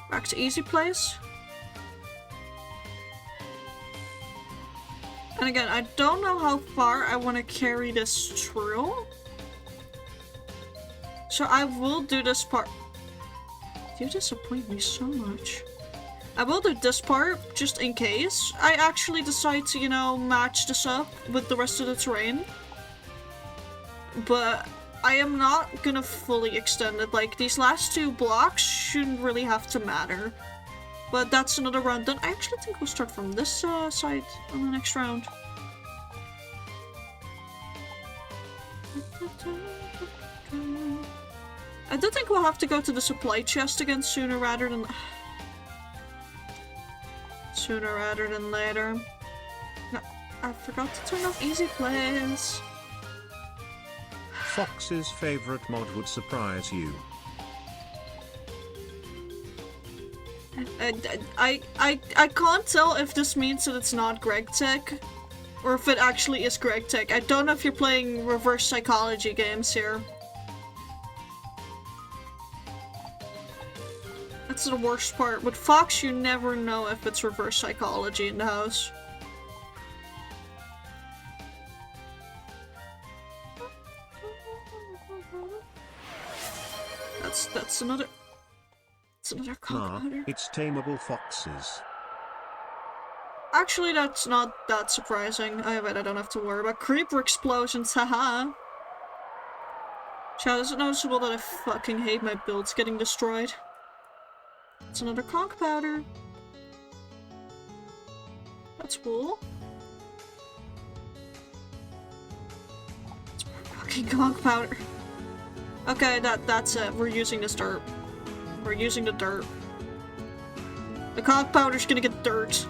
Back to easy place. And again, I don't know how far I want to carry this through. So I will do this part. You disappoint me so much. I will do this part just in case I actually decide to, you know, match this up with the rest of the terrain. But I am not gonna fully extend it. Like, these last 2 blocks shouldn't really have to matter. But that's another round done. I actually think we'll start from this side on the next round. I do think we'll have to go to the supply chest again sooner rather than later. No, I forgot to turn off easy plays. Fox's favorite mod would surprise you. I can't tell if this means that it's not Greg Tech, or if it actually is Greg Tech. I don't know if you're playing reverse psychology games here. That's the worst part. With Fox, you never know if it's reverse psychology in the house. That's another... It's another compound. It's tameable foxes. Actually, that's not that surprising. I bet I don't have to worry about creeper explosions, haha. Chat, is it noticeable that I fucking hate my builds getting destroyed? It's another conch powder. That's cool. It's fucking conch powder. Okay, that's it. We're using this dirt. We're using the dirt. The conch powder's gonna get dirt.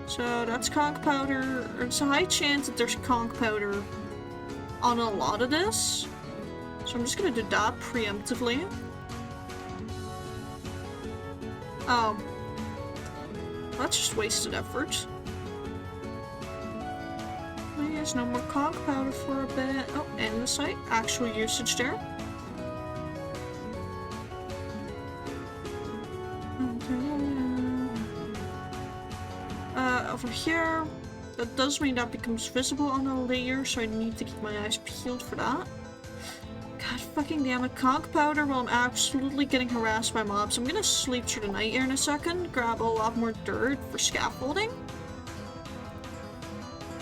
So that's conch powder. There's a high chance that there's conch powder on a lot of this. So I'm just gonna do that preemptively. That's just wasted effort. There's no more conch powder for a bit. Oh, andesite. Actual usage there. Over here. That does mean that becomes visible on a layer, so I need to keep my eyes peeled for that. God fucking damn it. Conch powder while I'm absolutely getting harassed by mobs. I'm gonna sleep through the night here in a second, grab a lot more dirt for scaffolding.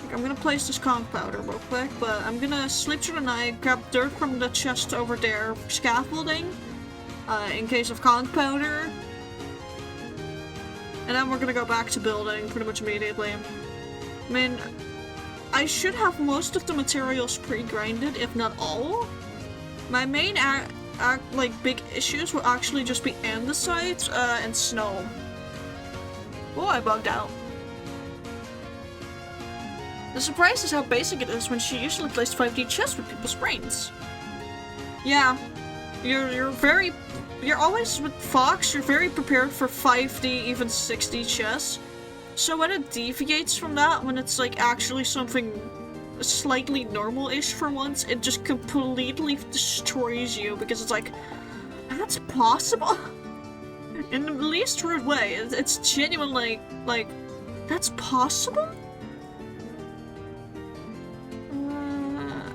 Like, I'm gonna place this conch powder real quick, but I'm gonna sleep through the night, grab dirt from the chest over there for scaffolding, in case of conch powder. And then we're gonna go back to building pretty much immediately. I mean, I should have most of the materials pre-grinded, if not all. My main like big issues will actually just be andesite and snow. Oh, I bugged out. The surprise is how basic it is when she usually plays 5D chess with people's brains. Yeah, you're always with Fox. You're very prepared for 5D, even 6D chess. So when it deviates from that, when it's like actually something slightly normal-ish for once, it just completely destroys you because it's like, that's possible? In the least rude way. It's genuinely like, that's possible?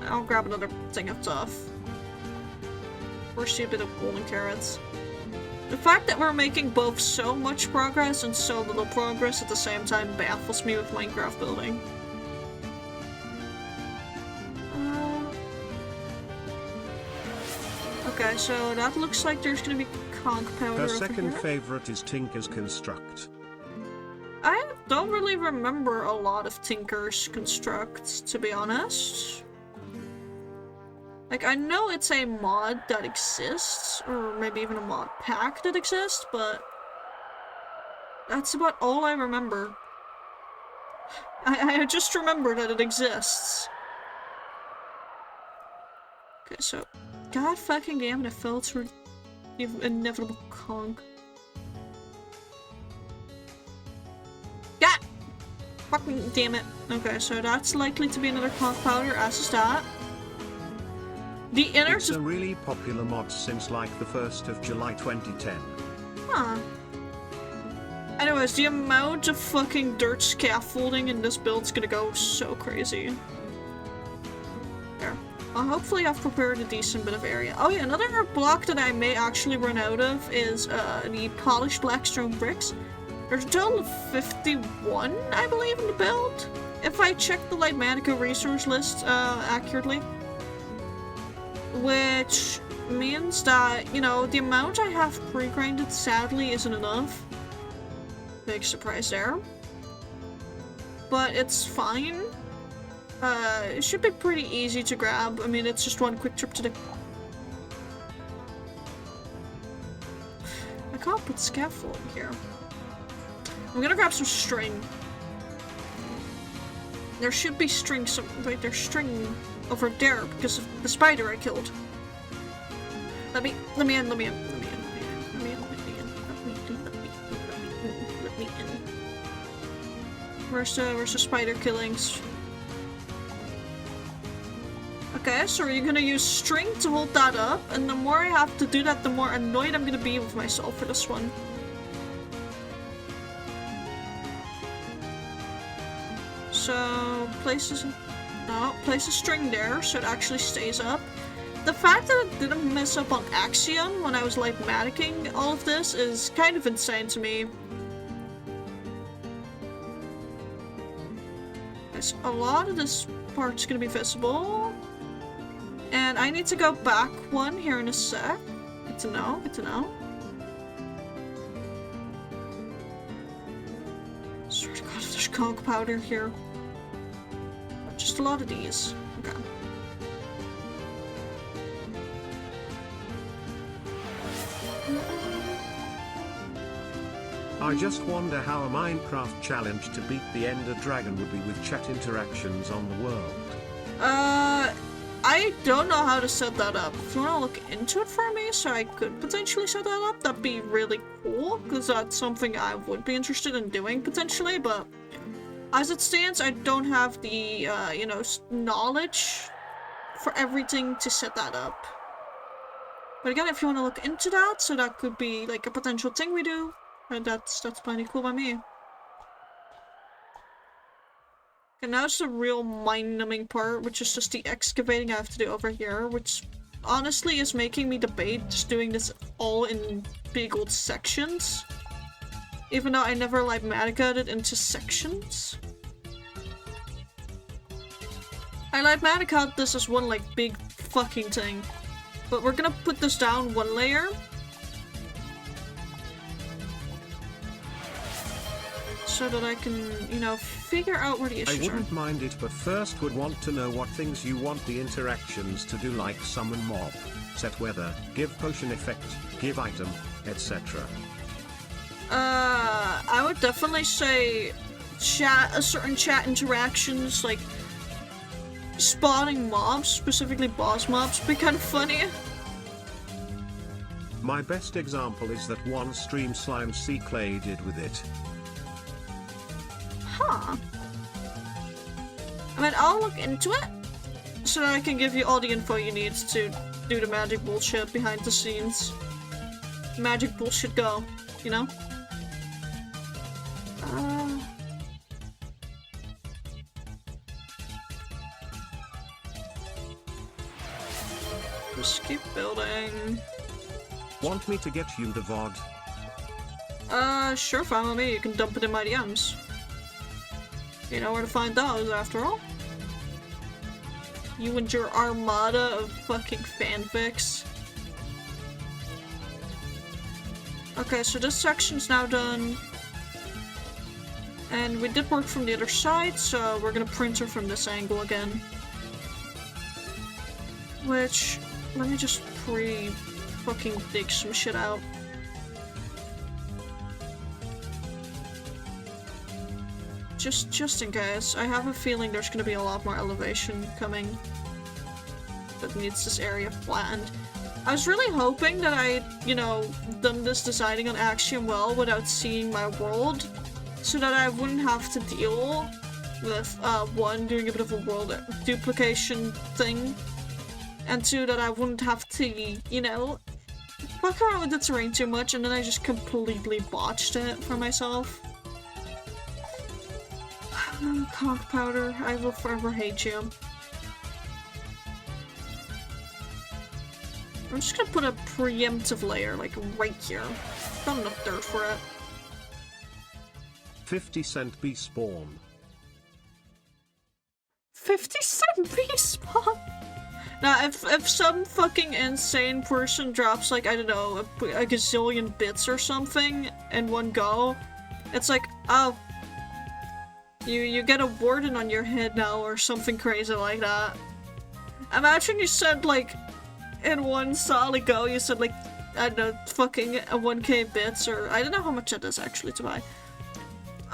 I'll grab another thing of stuff. First, a bit of golden carrots. The fact that we're making both so much progress and so little progress at the same time baffles me with Minecraft building. Okay, so that looks like there's gonna be conch powder. Her over second here. favorite is Tinker's Construct. I don't really remember a lot of Tinker's Constructs, to be honest. Like, I know it's a mod that exists, or maybe even a mod pack that exists, but that's about all I remember. I just remember that it exists. Okay, so, god fucking damn it, I fell through the inevitable conch. God! Fucking damn it. Okay, so that's likely to be another conch powder, as is that. The innards It's a really popular mod since like the 1st of July 2010. Huh. Anyways, the amount of fucking dirt scaffolding in this build's gonna go so crazy. There. I'll hopefully I've prepared a decent bit of area. Oh yeah, another block that I may actually run out of is the polished blackstone bricks. There's a total of 51, I believe, in the build, if I check the Lightmatica resource list accurately. Which means that, you know, the amount I have pre-grinded sadly isn't enough. Big surprise there. But it's fine. It should be pretty easy to grab. I mean, it's just one quick trip to the... I can't put scaffolding here. I'm gonna grab some string. There should be string wait, there's string over there because of the spider I killed. Let me in. Where's the spider killings? Okay, so you're gonna use string to hold that up, and the more I have to do that, the more annoyed I'm gonna be with myself for this one. So, place a string there so it actually stays up. The fact that it didn't mess up on Axiom when I was Lightmaticing all of this is kind of insane to me. Yes, a lot of this part's gonna be visible. And I need to go back one here in a sec. Good to know, good to know. there's conch powder here. Just a lot of these. Okay. I just wonder how a Minecraft challenge to beat the Ender Dragon would be with chat interactions on the world. I don't know how to set that up. If you want to look into it for me so I could potentially set that up, that'd be really cool, because that's something I would be interested in doing potentially, but as it stands, I don't have the, you know, knowledge for everything to set that up. But again, if you want to look into that, so that could be like a potential thing we do, and that's plenty cool by me. And now it's the real mind-numbing part, which is just the excavating I have to do over here, which honestly is making me debate just doing this all in big old sections. Even though I never Litematica'd it into sections. I Litematica'd this as one like big fucking thing. But we're gonna put this down one layer. So that I can, you know, figure out where the issues are. I wouldn't mind it, but first would want to know what things you want the interactions to do, like summon mob, set weather, give potion effect, give item, etc. I would definitely say certain chat interactions, like spawning mobs, specifically boss mobs, would be kind of funny. My best example is that one stream Slime C Clay did with it. Huh. I mean, I'll look into it so that I can give you all the info you need to do the magic bullshit behind the scenes. Magic bullshit go, you know? Just keep building. Want me to get you the VOD? Sure, fine with me. You can dump it in my DMs. You know where to find those, after all. You and your armada of fucking fanfics. Okay, so this section's now done. And we did work from the other side, so we're gonna print her from this angle again. Which, let me just fucking dig some shit out. Just in case. I have a feeling there's gonna be a lot more elevation coming that needs this area flattened. I was really hoping that I, you know, done this designing on Axiom well without seeing my world, so that I wouldn't have to deal with, one, doing a bit of a world duplication thing, and two, that I wouldn't have to, you know, fuck around with the terrain too much, and then I just completely botched it for myself. Conch powder, I will forever hate you. I'm just gonna put a preemptive layer, like, right here. Got enough dirt for it. 50-cent bee spawn. 50-cent bee spawn? Now, if some fucking insane person drops, like, I don't know, a gazillion bits or something in one go, it's like, oh, you get a warden on your head now, or something crazy like that. Imagine you said, like, in one solid go, you said, like, I don't know, fucking 1k bits, or I don't know how much that is actually to buy.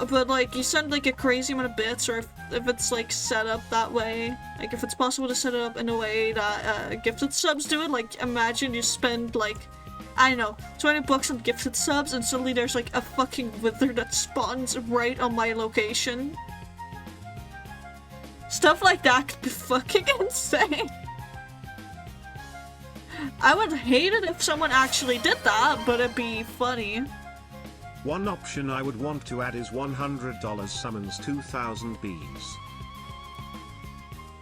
But, like, you send, like, a crazy amount of bits, or if it's, like, set up that way, like, if it's possible to set it up in a way that, gifted subs do it, like, imagine you spend, like, I don't know, 20 bucks on gifted subs, and suddenly there's, like, a fucking wither that spawns right on my location. Stuff like that could be fucking insane. I would hate it if someone actually did that, but it'd be funny. One option I would want to add is $100 summons 2,000 bees.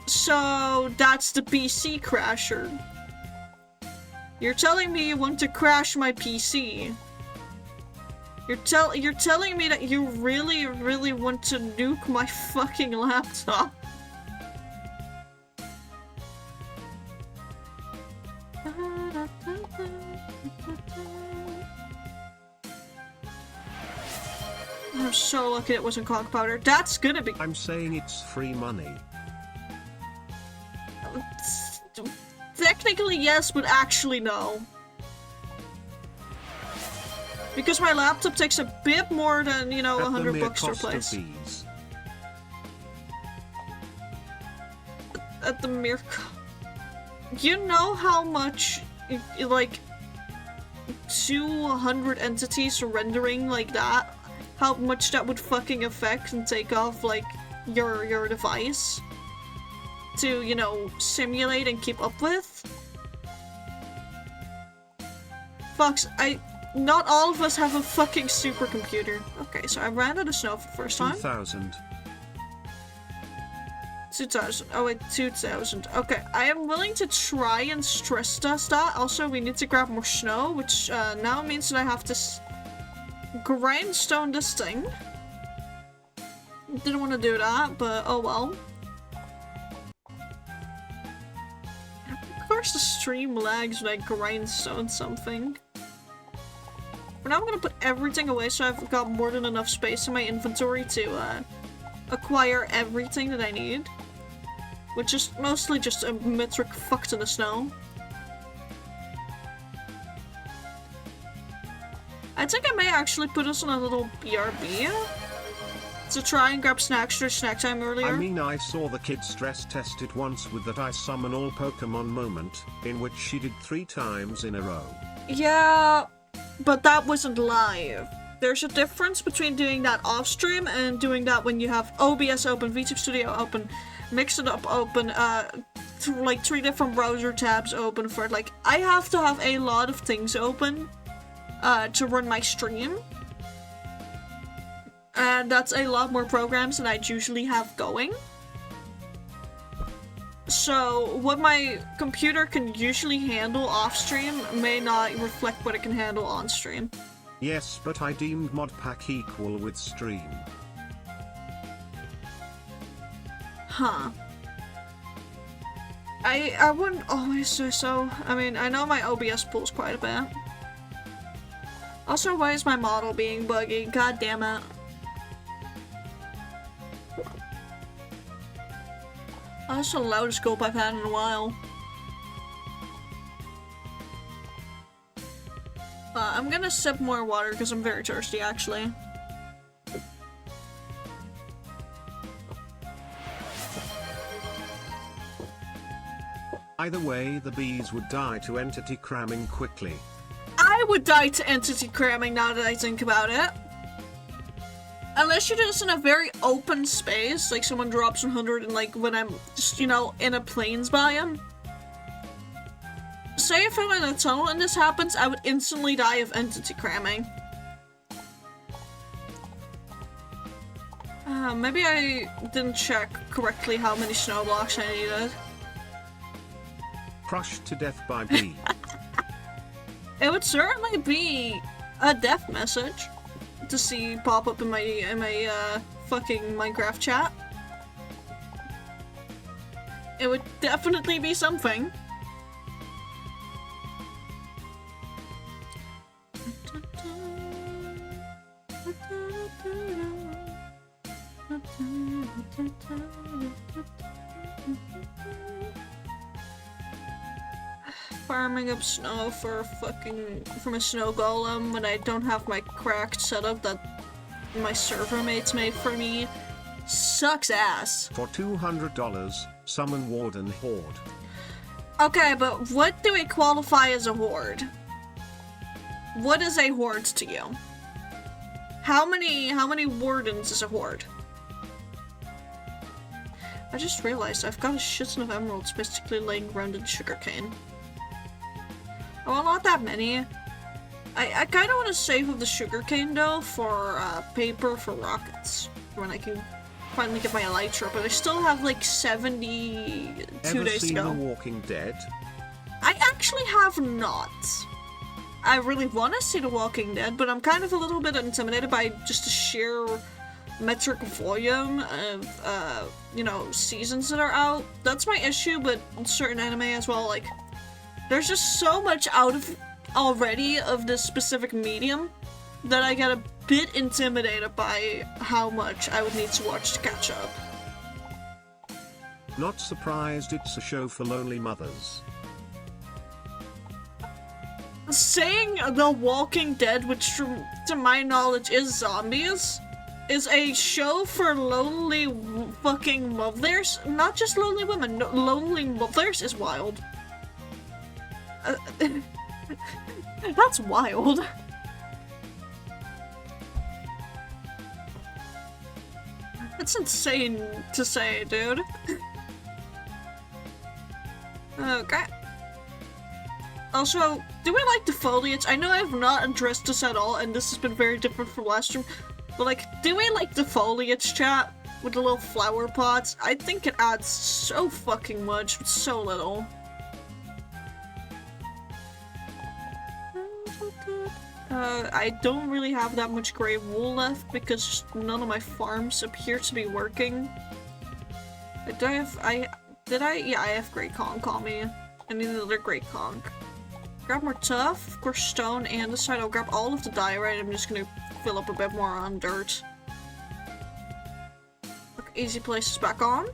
So that's the PC crasher. You're telling me you want to crash my PC. You're telling me that you really, really want to nuke my fucking laptop. I'm so lucky it wasn't conch powder. That's gonna be- I'm saying it's free money. Technically yes, but actually no. Because my laptop takes a bit more than, you know, $100 to replace. At the mere you know how much, like, 200 entities rendering like that, how much that would fucking affect and take off, like, your device to, you know, simulate and keep up with? Fox, not all of us have a fucking supercomputer. Okay, so I ran out of snow for the first time. 2,000. 2,000. Oh wait, 2,000. Okay, I am willing to try and stress test that. Also, we need to grab more snow, which now means that I have to grindstone this thing. Didn't want to do that, but oh well. Of course the stream lags when I grindstone something. For now I'm gonna put everything away so I've got more than enough space in my inventory to acquire everything that I need. Which is mostly just a metric fuck to the snow. I think I may actually put us on a little BRB to try and grab snacks for snack time earlier. I mean, I saw the kid stress test it once with that I summon all Pokemon moment, in which she did 3 times in a row. Yeah, but that wasn't live. There's a difference between doing that off stream and doing that when you have OBS open, VTube Studio open, Mix It Up open, like 3 different browser tabs open for it. Like, I have to have a lot of things open to run my stream. And that's a lot more programs than I'd usually have going. So, what my computer can usually handle off-stream may not reflect what it can handle on-stream. Yes, but I deemed modpack equal with stream. Huh. I wouldn't always do so. I mean, I know my OBS pulls quite a bit. Also, why is my model being buggy? God damn it. Oh, that's the loudest gulp I've had in a while. I'm gonna sip more water because I'm very thirsty, actually. Either way, the bees would die to entity cramming quickly. I would die to entity cramming now that I think about it. Unless you do this in a very open space, like someone drops 100 and like when I'm just, you know, in a plains biome. Say if I'm in a tunnel and this happens, I would instantly die of entity cramming. Maybe I didn't check correctly how many snow blocks I needed. Crushed to death by bee. It would certainly be a death message to see pop up in my fucking Minecraft chat. It would definitely be something. Farming up snow for from a snow golem when I don't have my cracked setup that my server mates made for me sucks ass. For $200, summon Warden Horde. Okay, but what do we qualify as a horde? What is a horde to you? How many wardens is a horde? I just realized I've got a shit ton of emeralds basically laying around in sugarcane. Well, not that many. I kind of want to save up the sugarcane though for paper for rockets when I can finally get my elytra, but I still have like 72 days to go. Ever seen The Walking Dead? I actually have not. I really want to see The Walking Dead, but I'm kind of a little bit intimidated by just the sheer metric volume of you know, seasons that are out. That's my issue, but certain anime as well, like there's just so much out of already of this specific medium that I get a bit intimidated by how much I would need to watch to catch up. Not surprised it's a show for lonely mothers. Saying The Walking Dead, which to my knowledge is zombies, is a show for lonely fucking mothers. Not just lonely women, no, lonely mothers is wild. That's wild. That's insane to say, dude. Okay. Also, do we like the foliage? I know I have not addressed this at all, and this has been very different from last stream, but like, do we like the foliage, chat? With the little flower pots? I think it adds so fucking much with so little. I don't really have that much grey wool left because none of my farms appear to be working. Yeah, I have grey conch on me. I need another grey conch. Grab more tuff, of course stone, and this side I'll grab all of the diorite. I'm just gonna fill up a bit more on dirt. Okay, easy places back on.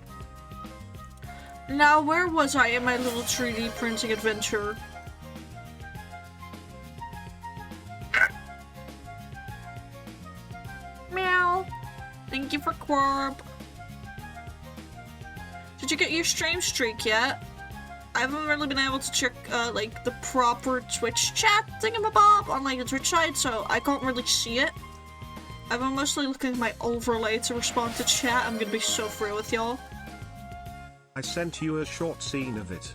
Now, where was I in my little 3D printing adventure? Meow. Thank you for Quirp. Did you get your stream streak yet? I haven't really been able to check, like, the proper Twitch chat thingamabob on, like, the Twitch side, so I can't really see it. I've been mostly looking at my overlay to respond to chat. I'm gonna be so free with y'all. I sent you a short scene of it.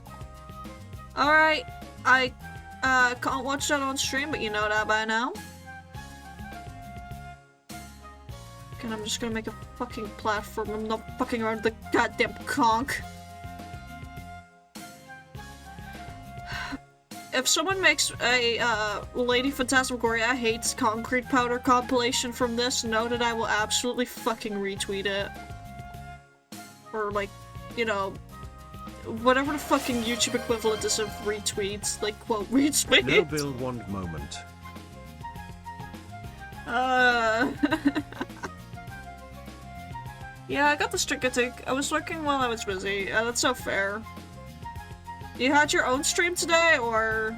Alright, I, can't watch that on stream, but you know that by now. And I'm just gonna make a fucking platform. I'm not fucking around the goddamn conch. If someone makes a, LadyPhantasma hates concrete powder compilation from this, know that I will absolutely fucking retweet it. Or, like, you know, whatever the fucking YouTube equivalent is of retweets. Like, quote, retweets. No build one moment. Yeah, I got the Strickatic. I was working while I was busy. That's so fair. You had your own stream today, or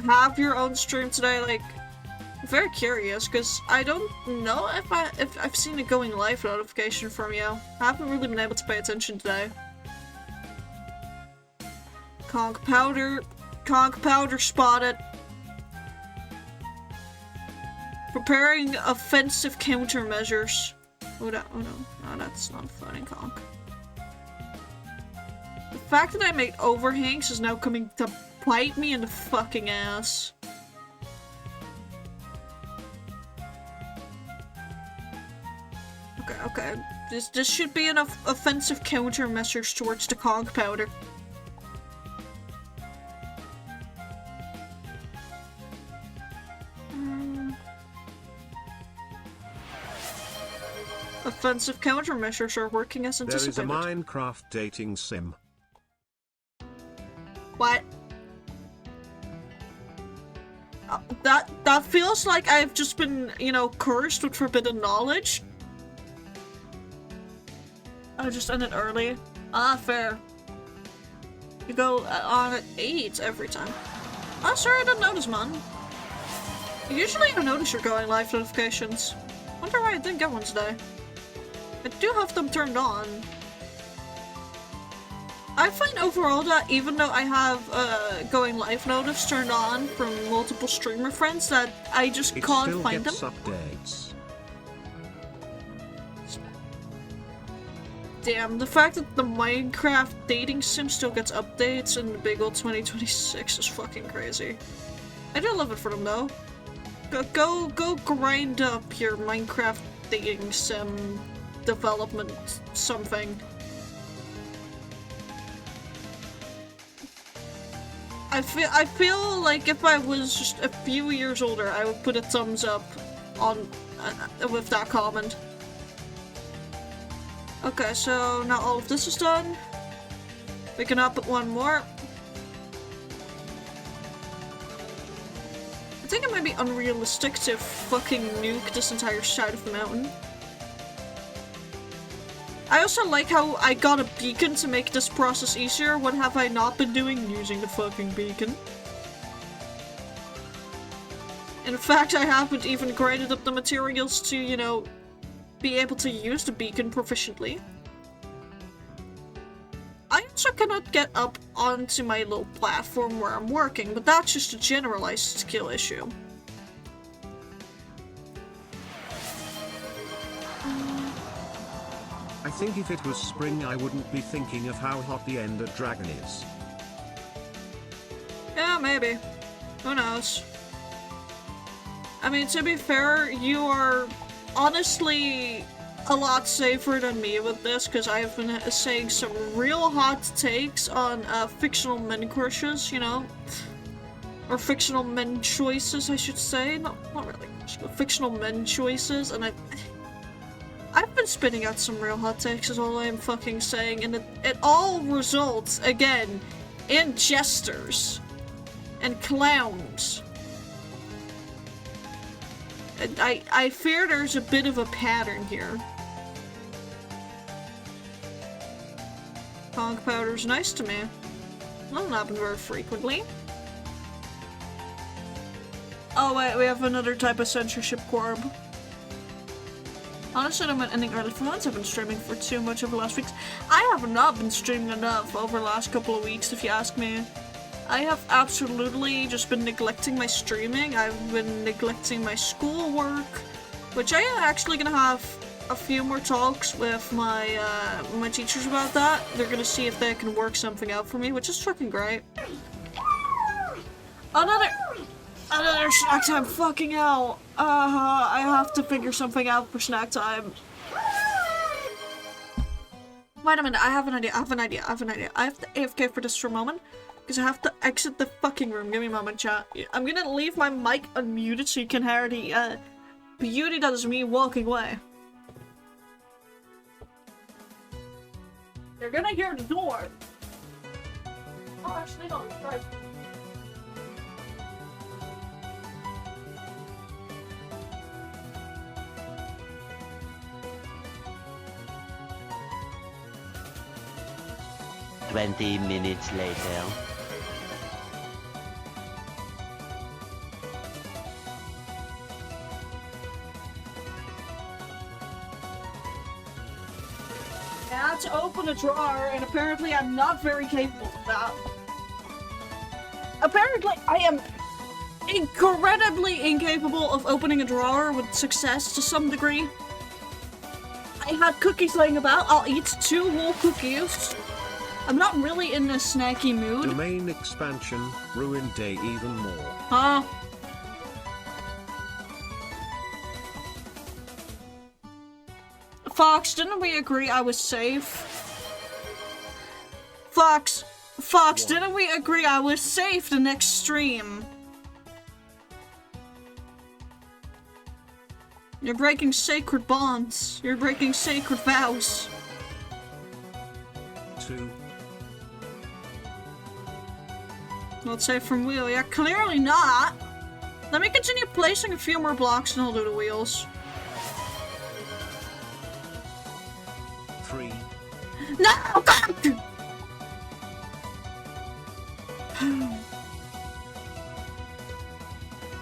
have your own stream today? Like, I'm very curious, because I don't know if I've seen a going live notification from you. I haven't really been able to pay attention today. Conch powder spotted. Preparing offensive countermeasures. Oh no, that's not a floating conch. The fact that I made overhangs is now coming to bite me in the fucking ass. Okay. This should be enough offensive countermeasures towards the conch powder. Offensive countermeasures are working as anticipated. There is a Minecraft dating sim. What? That feels like I've just been, you know, cursed with forbidden knowledge. I just ended early. Ah, fair. You go on at 8 every time. Oh, sorry, I didn't notice, man. Usually I notice your going live notifications. Wonder why I didn't get one today. I do have them turned on. I find overall that even though I have going live notice turned on from multiple streamer friends, that I just can't find them. Updates. Damn, the fact that the Minecraft dating sim still gets updates in the big old 2026 is fucking crazy. I do love it for them though. Go grind up your Minecraft dating sim development something. I feel like if I was just a few years older, I would put a thumbs up on with that comment. Okay, so now all of this is done. We can up it one more. I think it might be unrealistic to fucking nuke this entire side of the mountain. I also like how I got a beacon to make this process easier. What have I not been doing? Using the fucking beacon. In fact, I haven't even graded up the materials to, you know, be able to use the beacon proficiently. I also cannot get up onto my little platform where I'm working, but that's just a generalized skill issue. I think if it was spring I wouldn't be thinking of how hot the Ender Dragon is. Yeah, maybe. Who knows? I mean, to be fair, you are honestly a lot safer than me with this, because I have been saying some real hot takes on fictional men crushes, you know? Or fictional men choices, I should say. Not really, but fictional men choices, and I've been spitting out some real hot takes is all I'm fucking saying, and it all results, again, in jesters. And clowns. And I fear there's a bit of a pattern here. Conch powder's nice to me. Doesn't happen very frequently. Oh wait, we have another type of censorship corb. Honestly, I'm ending early for months. I've been streaming for too much over the last weeks. I have not been streaming enough over the last couple of weeks, if you ask me. I have absolutely just been neglecting my streaming. I've been neglecting my schoolwork, which I am actually gonna have a few more talks with my my teachers about that. They're gonna see if they can work something out for me, which is fucking great. Another snack time, fucking hell. I have to figure something out for snack time. Wait a minute, I have an idea. I have to AFK for this for a moment, because I have to exit the fucking room. Give me a moment, chat. I'm gonna leave my mic unmuted so you can hear the beauty that is me walking away. You're gonna hear the door. Oh, actually, no, it's right. Twenty minutes later. I had to open a drawer, and apparently I'm not very capable of that. Apparently I am incredibly incapable of opening a drawer with success to some degree. I had cookies laying about. I'll eat 2 whole cookies. I'm not really in a snacky mood. Domain expansion ruined day even more. Huh? Fox, didn't we agree I was safe? Fox, didn't we agree I was safe the next stream? You're breaking sacred bonds. You're breaking sacred vows. 2. Not safe from wheel. Yeah, clearly not. Let me continue placing a few more blocks and I'll do the wheels. 3. No! God!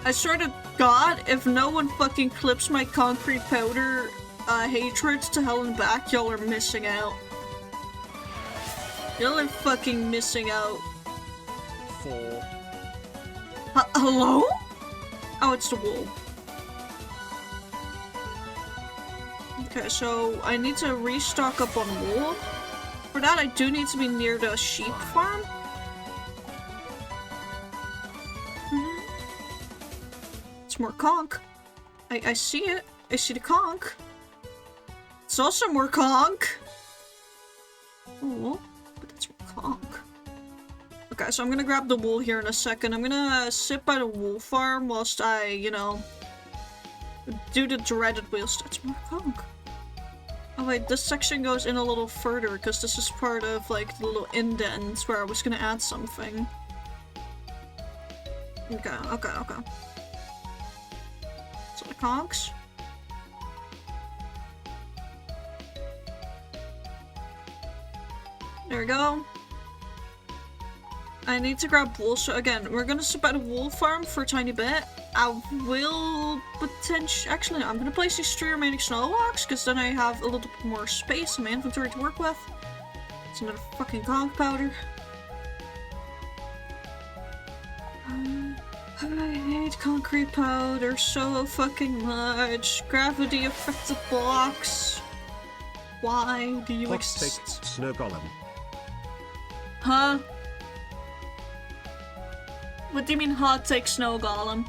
I swear to God, if no one fucking clips my concrete powder hatreds to hell and back, y'all are missing out. Y'all are fucking missing out. 4. Hello? Oh, it's the wool. Okay, so I need to restock up on wool. For that, I do need to be near the sheep farm. It's more conch. I see it. I see the conch. It's also more conch. Oh, but that's more conch. Okay, so I'm gonna grab the wool here in a second. I'm gonna sit by the wool farm whilst I, you know, do the dreaded wheel stats. More conch. Oh wait, this section goes in a little further because this is part of like the little indents where I was gonna add something. Okay. Conks. There we go. I need to grab wool, so again, we're gonna stop at a wool farm for a tiny bit. I will actually, no, I'm gonna place these 3 remaining snow blocks, because then I have a little bit more space in my inventory to work with. It's another fucking conch powder. I hate concrete powder so fucking much. Gravity affects the blocks. Why do you exist? Snow golem. Huh? What do you mean hot take snow golem?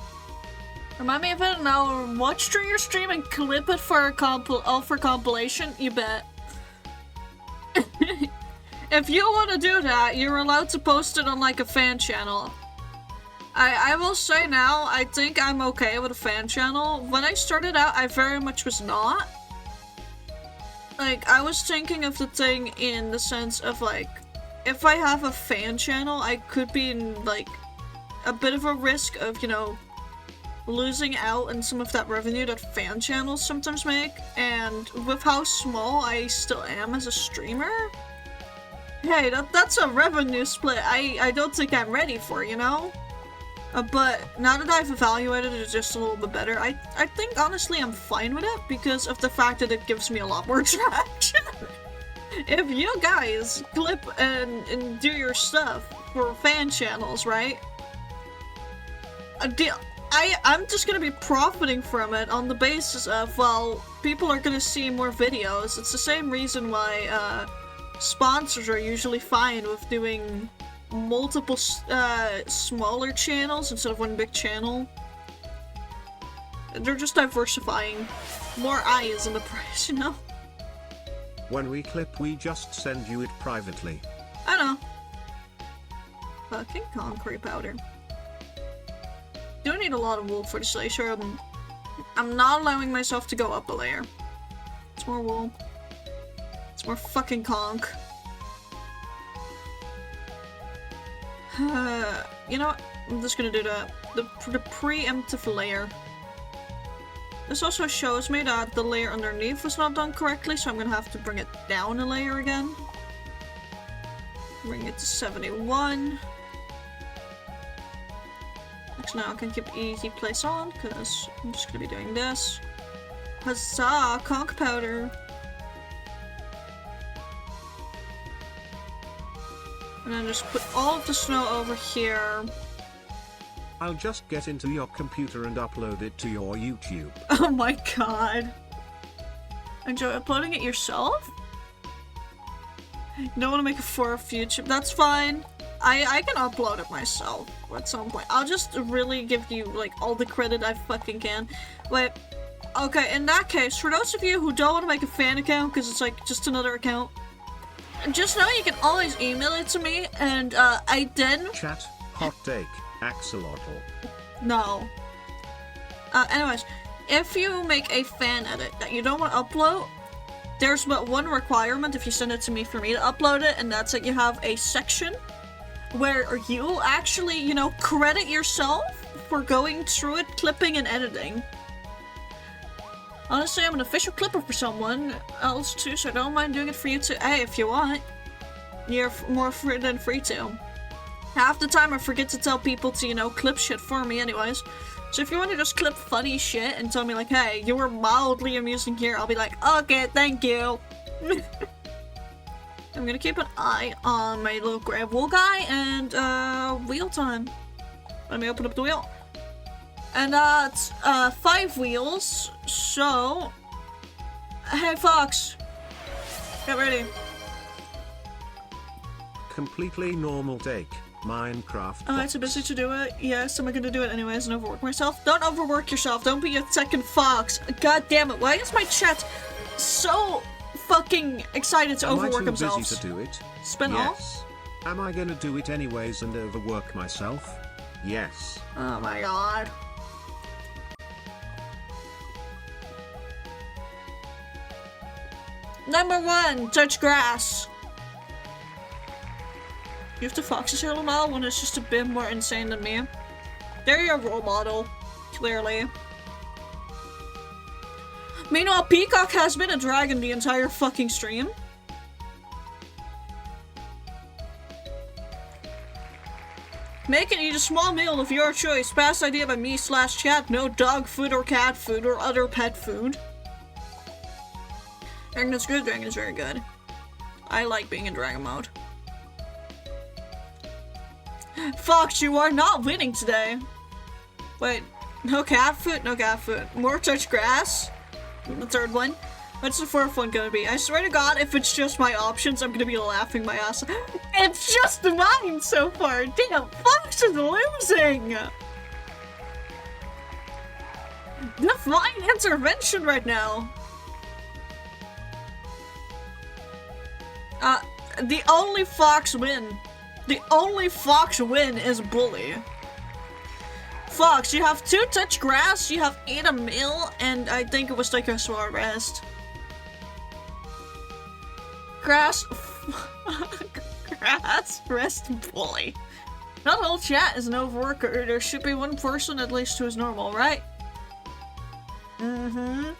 Remind me of it and I'll watch through your stream and clip it for a compilation? You bet. If you want to do that, you're allowed to post it on like a fan channel. I will say now, I think I'm okay with a fan channel. When I started out, I very much was not. Like, I was thinking of the thing in the sense of like, if I have a fan channel, I could be in like a bit of a risk of, you know, losing out on some of that revenue that fan channels sometimes make, and with how small I still am as a streamer, hey, that's a revenue split I don't think I'm ready for, you know? But now that I've evaluated it just a little bit better, I think honestly I'm fine with it because of the fact that it gives me a lot more traction. If you guys clip and do your stuff for fan channels, right? I'm just gonna be profiting from it on the basis of, well, people are gonna see more videos. It's the same reason why sponsors are usually fine with doing multiple smaller channels instead of one big channel. They're just diversifying. More eyes in the price, you know? When we clip, we just send you it privately. I know. Fucking concrete powder. Do need a lot of wool for this layer. Sure, I'm not allowing myself to go up a layer. It's more wool. It's more fucking conch. You know what? I'm just gonna do the preemptive layer. This also shows me that the layer underneath was not done correctly, so I'm gonna have to bring it down a layer again. Bring it to 71. Actually, now I can keep easy place on, because I'm just gonna be doing this. Huzzah! Conch powder! And then just put all of the snow over here. I'll just get into your computer and upload it to your YouTube. Oh my god. Enjoy uploading it yourself? You don't want to make it for YouTube. That's fine. I can upload it myself at some point. I'll just really give you, like, all the credit I fucking can. Wait. Okay, in that case, for those of you who don't want to make a fan account, because it's, like, just another account, just know you can always email it to me, and, I then... Chat, hot take, axolotl. No. Anyways, if you make a fan edit that you don't want to upload, there's but one requirement if you send it to me for me to upload it, and that's that you have a section where you actually, you know, credit yourself for going through it, clipping and editing. Honestly, I'm an official clipper for someone else too, so I don't mind doing it for you too. Hey, if you want, you're more free than free to. Half the time I forget to tell people to, you know, clip shit for me anyways. So if you want to just clip funny shit and tell me like, hey, you were mildly amusing here, I'll be like, okay, thank you. I'm gonna keep an eye on my little grey wool guy, and, wheel time. Let me open up the wheel. And that's, 5 wheels, so... Hey, Fox! Get ready. Completely normal take. Minecraft. Am I too busy to do it? Yes, am I gonna do it anyways and overwork myself? Don't overwork yourself, don't be a second Fox. God damn it, why is my chat so fucking excited to overwork themselves? Am I too busy to do it? Spin yes. Am I gonna do it anyways and overwork myself? Yes. Oh my god. Number 1, touch grass. You have to Fox's hair now when it's just a bit more insane than me. They're your role model, clearly. Meanwhile, Peacock has been a dragon the entire fucking stream. Make and eat a small meal of your choice. Past idea by me/chat. No dog food or cat food or other pet food. Dragon is good. Dragon is very good. I like being in dragon mode. Fox, you are not winning today. Wait, no cat food? No cat food. More touch grass? The third one. What's the fourth one gonna be? I swear to God, if it's just my options, I'm gonna be laughing my ass. It's just mine so far. Damn, Fox is losing. Divine intervention right now. The only Fox win. The only Fox win is Bully. Fox, you have 2 touch grass, you have 8 a meal, and I think it was like a short rest. Grass. Grass, rest, Bully. Not whole chat is an overworker. There should be one person at least who is normal, right? I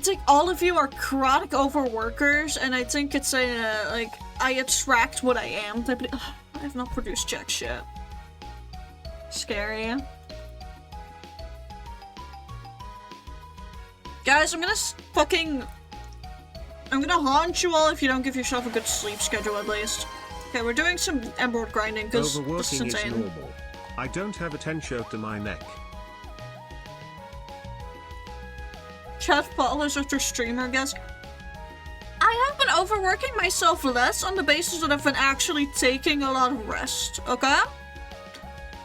think all of you are chronic overworkers, and I think it's a, like, I attract what I am type of— I have not produced jack shit. Scary. Guys, I'm gonna haunt you all if you don't give yourself a good sleep schedule at least. Okay, we're doing some emerald grinding because this is insane. Normal. I don't have a tension to my neck. Chat follows after streamer guess. I have been overworking myself less on the basis that I've been actually taking a lot of rest, okay?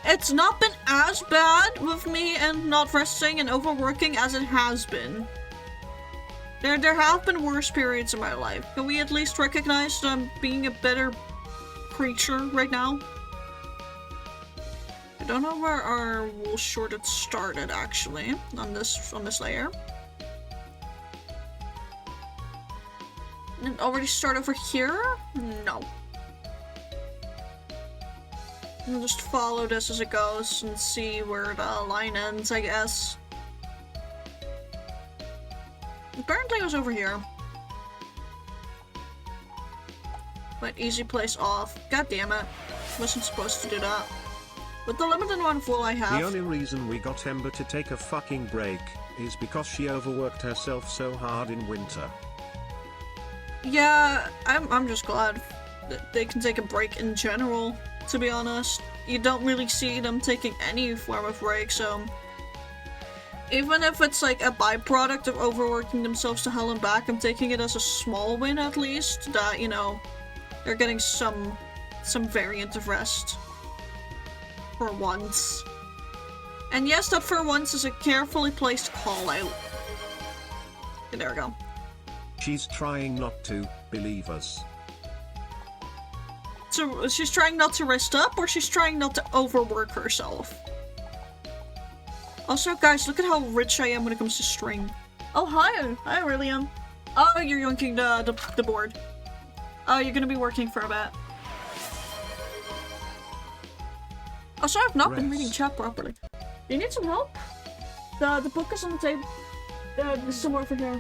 It's not been as bad with me and not resting and overworking as it has been. There have been worse periods in my life. Can we at least recognize that I'm being a better creature right now? I don't know where our wool shortage started actually on this layer. Did it already start over here? No. We'll just follow this as it goes and see where the line ends, I guess. Apparently it was over here. But easy place off. God damn it. Wasn't supposed to do that. With the limited amount of wool I have. The only reason we got Ember to take a fucking break is because she overworked herself so hard in winter. Yeah, I'm just glad that they can take a break in general, to be honest. You don't really see them taking any form of break, so even if it's like a byproduct of overworking themselves to hell and back, I'm taking it as a small win at least, that, you know, they're getting some variant of rest. For once. And yes, that for once is a carefully placed call out. Okay, there we go. She's trying not to believe us. So she's trying not to rest up, or she's trying not to overwork herself? Also, guys, look at how rich I am when it comes to string. Oh, hi! Hi, Aurelian. Oh, you're yoinking the board. Oh, you're gonna be working for a bit. Also, I've not been reading chat properly. Do you need some help? The book is on the table. It's somewhere over here.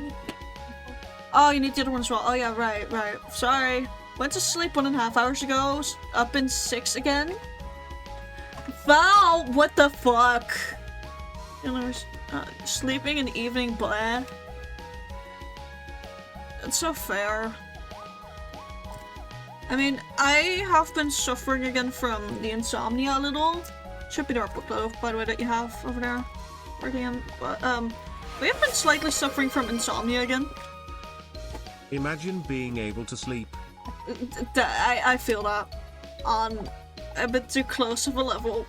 Oh, you need the other one as well. Oh yeah, right. Sorry. Went to sleep 1.5 hours ago. Up in 6 again. Val, what the fuck? You know, sleeping in the evening, blah. It's so fair. I mean, I have been suffering again from the insomnia a little. Should be the book though, by the way, that you have over there. But we have been slightly suffering from insomnia again. Imagine being able to sleep. I feel that on a bit too close of a level.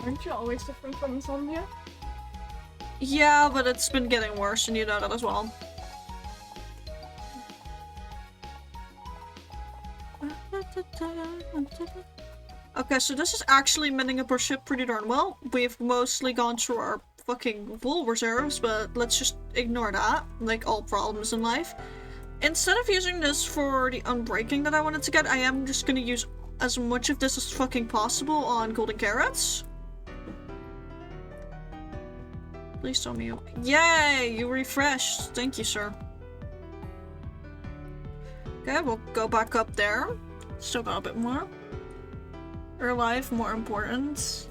Aren't you always suffering from insomnia? Yeah, but it's been getting worse and you know that as well. Okay, so this is actually mending up our ship pretty darn well. We've mostly gone through our fucking wool reserves, but let's just ignore that, like all problems in life. Instead of using this for the unbreaking that I wanted to get, I am just gonna use as much of this as fucking possible on golden carrots. Please tell me. Yay! You refreshed. Thank you, sir. Okay, we'll go back up there. Still got a bit more. Her life, more important.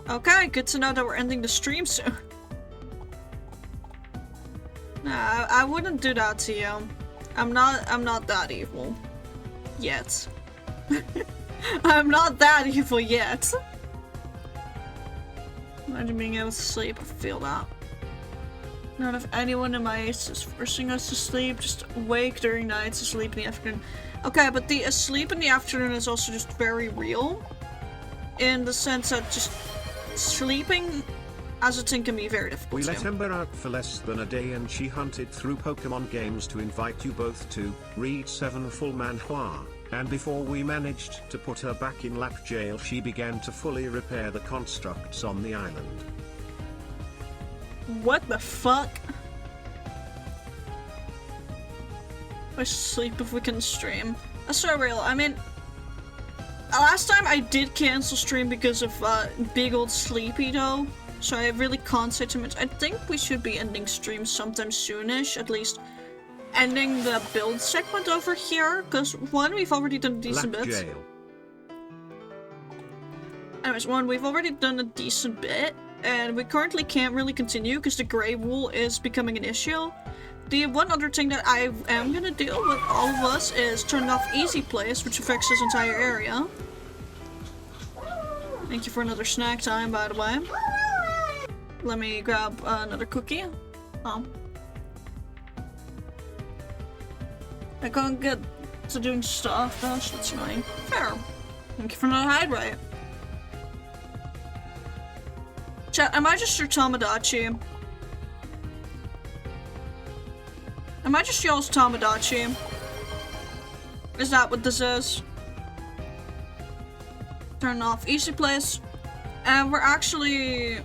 Okay, good to know that we're ending the stream soon. Nah, I wouldn't do that to you. I'm not that evil. Yet. I'm not that evil yet. Imagine being able to sleep. I feel that. Not if anyone in my age is forcing us to sleep, just awake during nights, asleep in the afternoon. Okay, but the asleep in the afternoon is also just very real. In the sense that just sleeping as a thing can be very difficult. We let Ember out for less than a day and she hunted through Pokemon games to invite you both to read 7 full manhwa. And before we managed to put her back in lap jail, she began to fully repair the constructs on the island. What the fuck? I should sleep if we can stream. That's so real. I mean, last time I did cancel stream because of big old sleepy though, so I really can't say too much. I think we should be ending stream sometime soonish, at least ending the build segment over here, because one, we've already done a decent bit. Anyways, one, we've already done a decent bit, and we currently can't really continue because the gray wool is becoming an issue. The one other thing that I am gonna deal with all of us is turning off easy plays, which affects this entire area. Thank you for another snack time, by the way. Let me grab another cookie. Oh. I can't get to doing stuff, gosh, that's annoying. Fair. Thank you for not hydrate. Chat, am I just your Tamagotchi? Am I just y'all's Tamagotchi? Is that what this is? Turn off easy place. And we're actually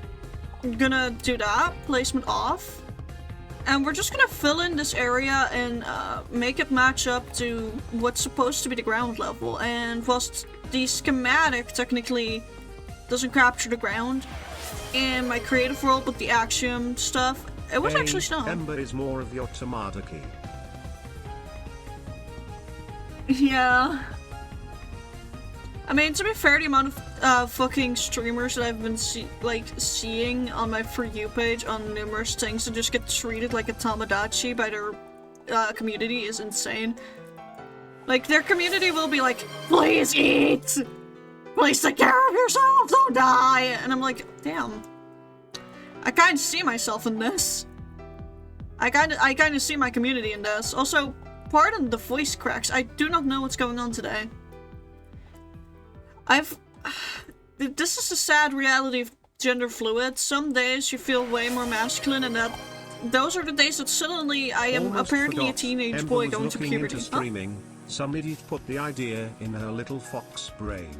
gonna do that. Placement off. And we're just gonna fill in this area and make it match up to what's supposed to be the ground level. And whilst the schematic technically doesn't capture the ground in my creative world, but the axiom stuff, it was actually snow. Ember is more of your Tamagotchi. Yeah. I mean, to be fair, the amount of fucking streamers that I've been seeing on my For You page on numerous things and just get treated like a Tamagotchi by their community is insane. Like, their community will be like, please eat! Please take care of yourself, don't die! And I'm like, damn. I kind of see myself in this. I kind of see my community in this. Also, pardon the voice cracks. I do not know what's going on today. This is the sad reality of gender fluid. Some days you feel way more masculine, and those are the days that suddenly I am apparently a teenage boy going to puberty. Into streaming. Some idiot put the idea in her little fox brain.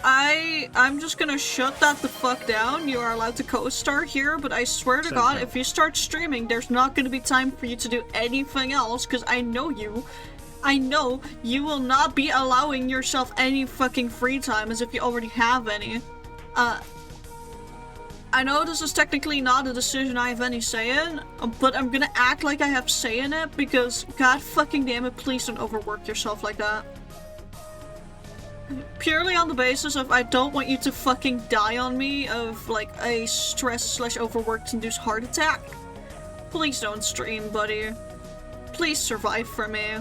I'm just gonna shut that the fuck down. You are allowed to co-star here, but I swear to God, if you start streaming, there's not gonna be time for you to do anything else, because I know you. I know you will not be allowing yourself any fucking free time as if you already have any. I know this is technically not a decision I have any say in, but I'm gonna act like I have say in it because god fucking damn it, please don't overwork yourself like that. Purely on the basis of I don't want you to fucking die on me of like a stress/overworked induced heart attack. Please don't stream, buddy. Please survive for me.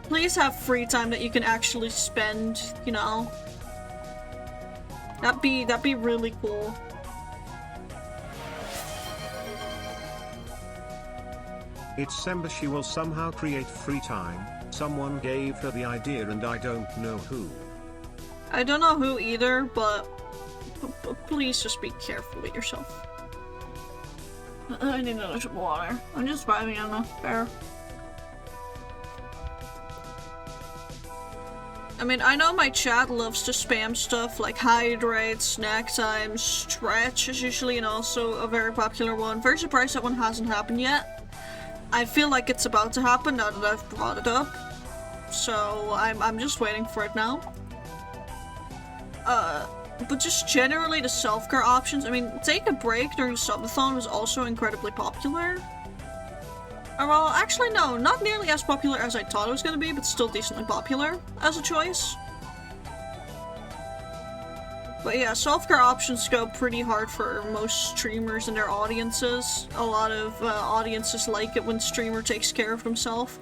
Please have free time that you can actually spend, you know. That'd be really cool. It's Ember, she will somehow create free time. Someone gave her the idea and I don't know who. I don't know who either, but please just be careful with yourself. I need another sip of water. I'm just vibing on the fair. I mean, I know my chat loves to spam stuff like hydrate, snack time, stretch is usually and also a very popular one. Very surprised that one hasn't happened yet. I feel like it's about to happen now that I've brought it up. So I'm just waiting for it now. but just generally the self-care options. I mean, Take a Break during the subathon was also incredibly popular. Well, actually no, not nearly as popular as I thought it was gonna be, but still decently popular as a choice. But yeah, self-care options go pretty hard for most streamers and their audiences. A lot of audiences like it when streamer takes care of himself.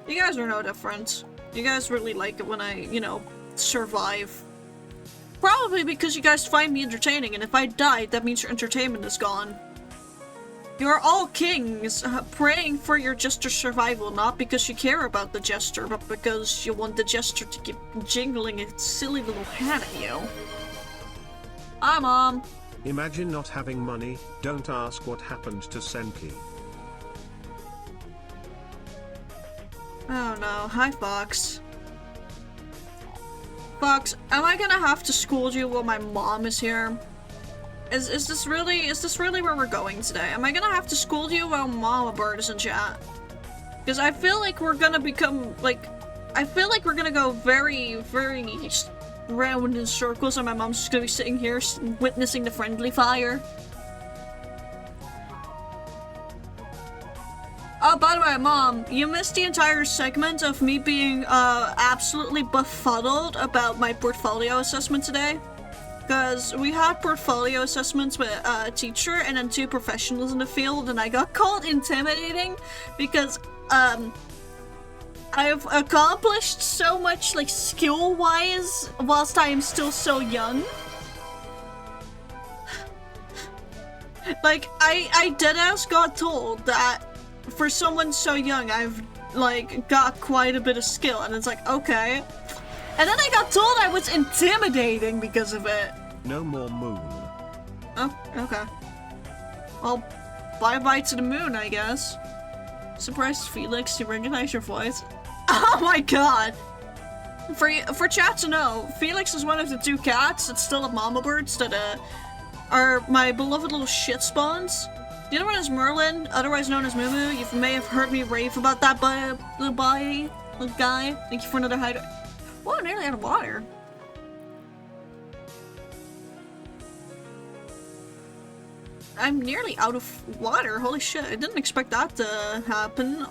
You guys are no different. You guys really like it when I, you know, survive. Probably because you guys find me entertaining, and if I died, that means your entertainment is gone. You're all kings, praying for your jester's survival, not because you care about the jester, but because you want the jester to keep jingling its silly little hand at you. Hi, Mom. Imagine not having money. Don't ask what happened to Senki. Oh no. Hi, Fox. Fox, am I gonna have to scold you while my mom is here? Is this really where we're going today? Am I gonna have to scold you while Mama Bird is in chat? Because I feel like we're gonna become, like, I feel like we're gonna go very, very round in circles, and my mom's just gonna be sitting here witnessing the friendly fire. Oh, by the way, Mom, you missed the entire segment of me being absolutely befuddled about my portfolio assessment today. Because we had portfolio assessments with a teacher and then 2 professionals in the field, and I got called intimidating because I've accomplished so much, like, skill-wise whilst I am still so young. Like, I deadass got told that for someone so young, I've, like, got quite a bit of skill, and it's like, okay. And then I got told I was intimidating because of it. No more moon. Oh, okay. Well, bye-bye to the moon, I guess. Surprised Felix, you recognize your voice. Oh my god! For chat to know, Felix is one of the 2 cats that's still at Mama Birds that are my beloved little shit spawns. The other one is Merlin, otherwise known as Moo. You may have heard me rave about that little guy. Thank you for another hydrate. Whoa, nearly out of water. I'm nearly out of water. Holy shit, I didn't expect that to happen.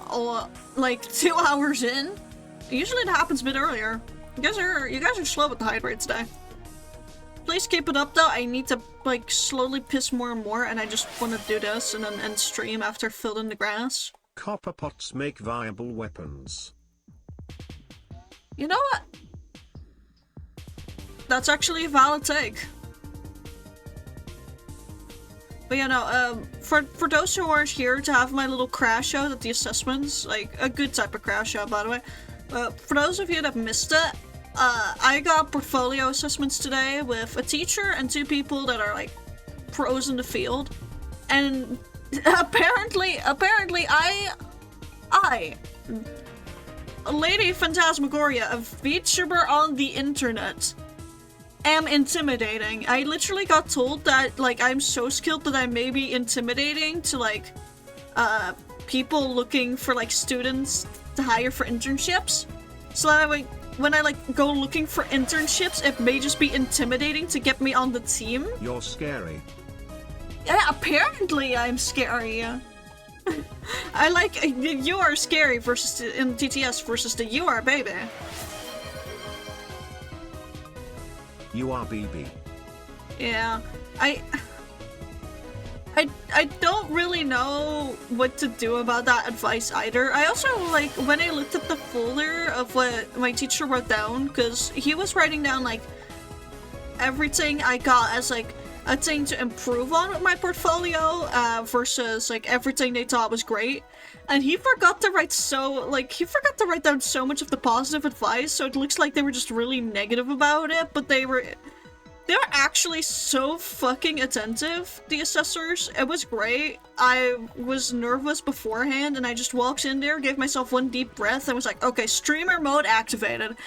Like 2 hours in. Usually it happens a bit earlier. You guys are slow with the hydrate today. Please keep it up though. I need to like slowly piss more and more, and I just want to do this and then end stream after filled in the grass. Copper pots make viable weapons. You know what? That's actually a valid take. But you know, for those who aren't here to have my little crash out at the assessments, like a good type of crash out by the way, for those of you that missed it, I got portfolio assessments today with a teacher and 2 people that are like pros in the field, and apparently I LadyPhantasma, a VTuber on the internet, am intimidating. I literally got told that like I'm so skilled that I may be intimidating to like people looking for like students to hire for internships. So that way, when I like go looking for internships, it may just be intimidating to get me on the team. You're scary. Yeah, apparently I'm scary. I like you are scary versus in TTS versus the you are baby. You are BB. Yeah, I don't really know what to do about that advice either. I also, like, when I looked at the folder of what my teacher wrote down, because he was writing down, like, everything I got as, like, a thing to improve on with my portfolio, versus, like, everything they thought was great. And he forgot to write he forgot to write down so much of the positive advice, so it looks like they were just really negative about it, but they were actually so fucking attentive, the assessors. It was great. I was nervous beforehand, and I just walked in there, gave myself one deep breath, and was like, okay, streamer mode activated.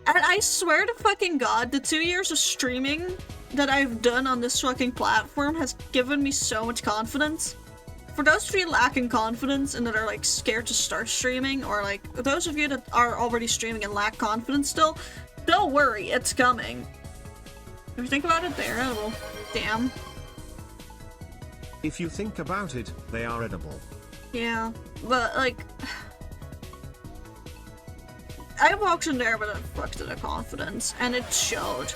And I swear to fucking god, the 2 years of streaming that I've done on this fucking platform has given me so much confidence. For those of you lacking confidence and that are like scared to start streaming, or like those of you that are already streaming and lack confidence still, don't worry, it's coming. If you think about it, they're edible. Damn. If you think about it, they are edible. Yeah, but like... I walked in there with a fuck ton of confidence, and it showed.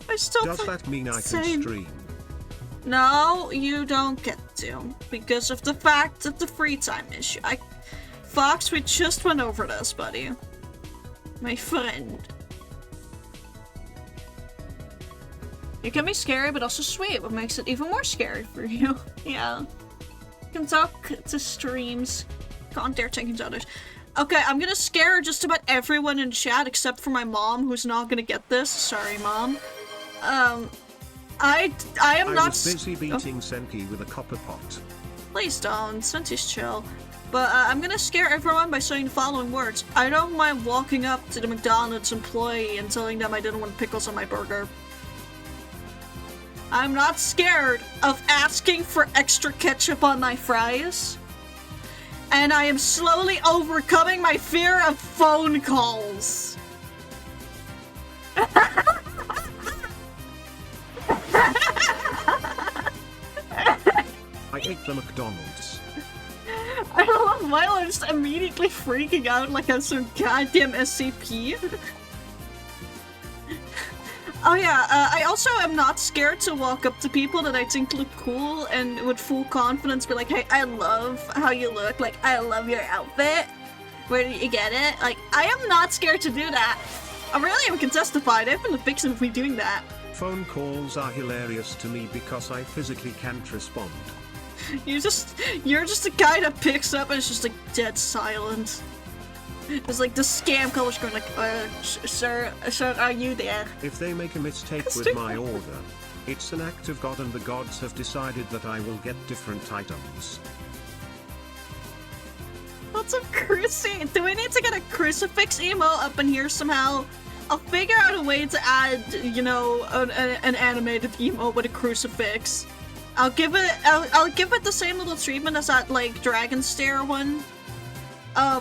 I still Does that mean I can stream? No, you don't get to, because of the fact of the free time issue. Fox, we just went over this, buddy. My friend. You can be scary, but also sweet, what makes it even more scary for you. Yeah. You can talk to streams. Can't dare take into others. Okay, I'm gonna scare just about everyone in chat except for my mom, who's not gonna get this. Sorry, Mom. I am not- I was busy beating Senki with a copper pot. Please don't. Senti's chill. But I'm gonna scare everyone by saying the following words. I don't mind walking up to the McDonald's employee and telling them I didn't want pickles on my burger. I'm not scared of asking for extra ketchup on my fries. And I am slowly overcoming my fear of phone calls. I ate the McDonald's. I love Milo just immediately freaking out like I'm some goddamn SCP. Oh yeah, I also am not scared to walk up to people that I think look cool and with full confidence be like, hey, I love how you look, like, I love your outfit. Where did you get it? Like, I am not scared to do that. I really am contestified. I've been a vixen of me doing that. Phone calls are hilarious to me because I physically can't respond. You're just the guy that picks up and it's just like dead silent. It's like the scam caller's going like, sir, are you there? If they make a mistake with my order, it's an act of God and the gods have decided that I will get different items. Lots of crucifix. Do we need to get a crucifix emo up in here somehow? I'll figure out a way to add, you know, an animated emo with a crucifix. I'll give it the same little treatment as that like dragon stare one.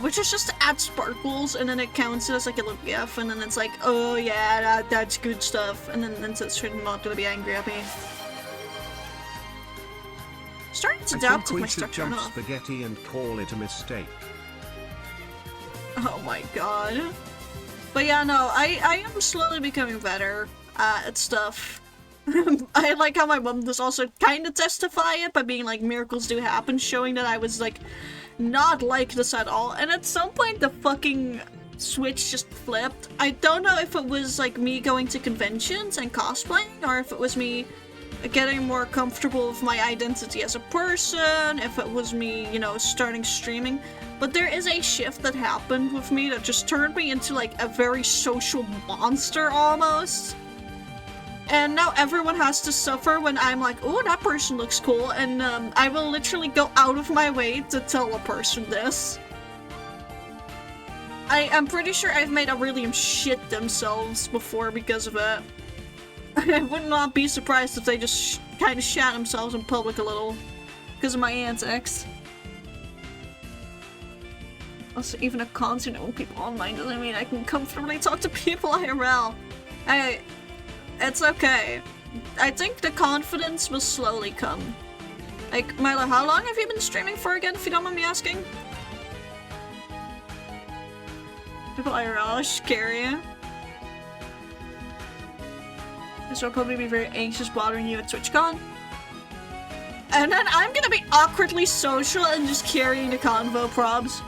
Which is just to add sparkles, and then it counts as like a little GIF, and then it's like, oh yeah, that's good stuff, and then it's not gonna be angry at me. Starting to doubt if my structure jump enough. spaghetti and call it a mistake. Oh my god. But yeah, no, I am slowly becoming better at stuff. I like how my mom does also kind of testify it by being like, miracles do happen, showing that I was like not like this at all, and at some point the fucking switch just flipped. I don't know if it was like me going to conventions and cosplaying, or if it was me getting more comfortable with my identity as a person, if it was me, you know, starting streaming, but there is a shift that happened with me that just turned me into like a very social monster almost. And now everyone has to suffer when I'm like, oh, that person looks cool, and I will literally go out of my way to tell a person this. I'm pretty sure I've made Aurelium shit themselves before because of it. I would not be surprised if they just kind of shat themselves in public a little because of my antics. Also, even a constant with people online doesn't mean I can comfortably talk to people IRL. It's okay. I think the confidence will slowly come. Like, Milo, how long have you been streaming for again, if you don't mind me asking? People IRL are scary. This will probably be very anxious bothering you at TwitchCon. And then I'm gonna be awkwardly social and just carrying the convo probs.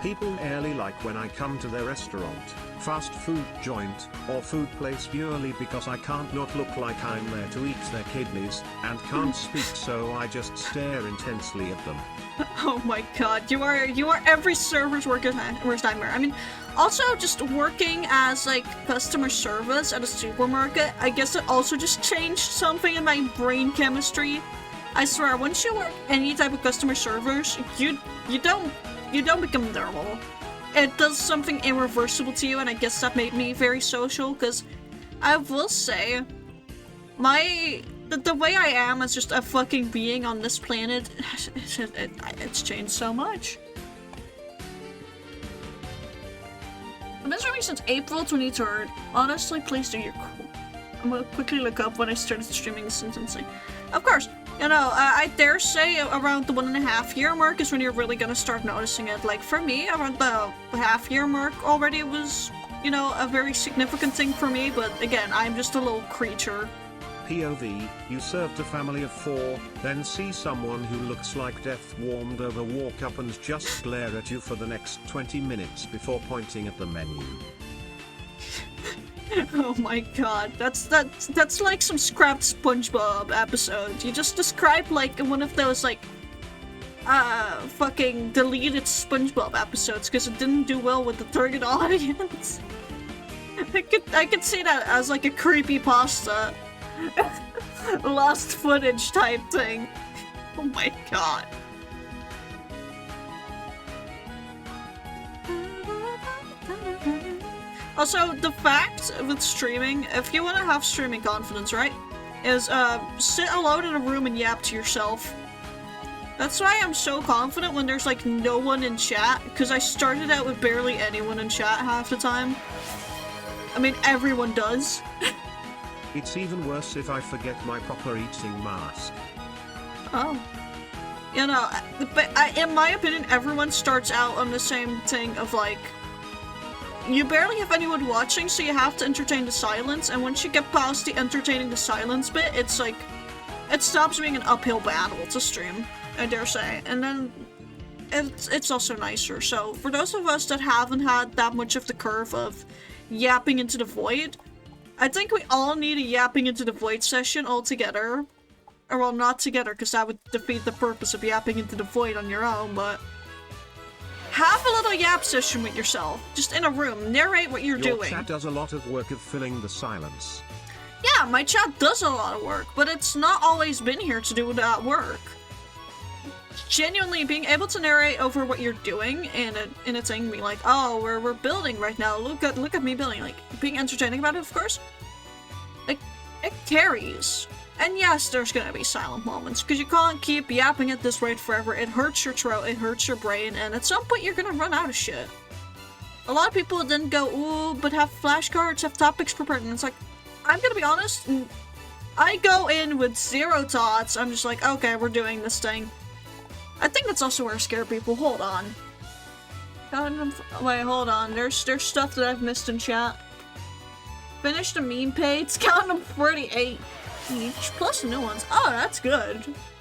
People rarely like when I come to their restaurant, fast food joint, or food place purely because I can't not look like I'm there to eat their kidneys, and can't speak, so I just stare intensely at them. Oh my god, you are every server's worst nightmare. I mean, also just working as like customer service at a supermarket, I guess it also just changed something in my brain chemistry. I swear, once you work any type of customer service, you don't become normal. It does something irreversible to you, and I guess that made me very social, because I will say, the way I am as just a fucking being on this planet, it's changed so much. I've been streaming since April 23rd. Honestly, please do your cool. I'm gonna quickly look up when I started streaming sentencing. Of course, you know, I dare say around the 1.5 year mark is when you're really gonna start noticing it. Like, for me, around the half-year mark already was, you know, a very significant thing for me, but again, I'm just a little creature. POV, you served a family of 4, then see someone who looks like death warmed over, walk up and just glare at you for the next 20 minutes before pointing at the menu. Oh my god, that's like some scrapped SpongeBob episode. You just described like one of those like fucking deleted SpongeBob episodes because it didn't do well with the target audience. I could see that as like a creepypasta lost footage type thing. Oh my god. Also, the fact with streaming, if you want to have streaming confidence, right, is sit alone in a room and yap to yourself. That's why I'm so confident when there's like no one in chat, because I started out with barely anyone in chat half the time. I mean, everyone does. It's even worse if I forget my proper eating mask. Oh. You know, but in my opinion, everyone starts out on the same thing of like, you barely have anyone watching, so you have to entertain the silence, and once you get past the entertaining the silence bit, it's like, it stops being an uphill battle to stream, I dare say, and then it's also nicer. So for those of us that haven't had that much of the curve of yapping into the void, I think we all need a yapping into the void session all together. Or well, not together, because that would defeat the purpose of yapping into the void on your own, but have a little yap session with yourself, just in a room. Narrate what you're doing. Your chat does a lot of work of filling the silence. Yeah, my chat does a lot of work, but it's not always been here to do that work. Genuinely being able to narrate over what you're doing in a thing, being like, oh, we're building right now. Look at me building. Like, being entertaining about it, of course. Like, it carries. And yes, there's gonna be silent moments, because you can't keep yapping at this rate forever. It hurts your throat, it hurts your brain, and at some point you're gonna run out of shit. A lot of people then go, ooh, but have flashcards, have topics prepared, and it's like, I'm gonna be honest, I go in with zero thoughts. I'm just like, okay, we're doing this thing. I think that's also where I scare people. Hold on. Wait, hold on. There's stuff that I've missed in chat. Finish the meme page, count them 48. Each, plus new ones. Oh, that's good.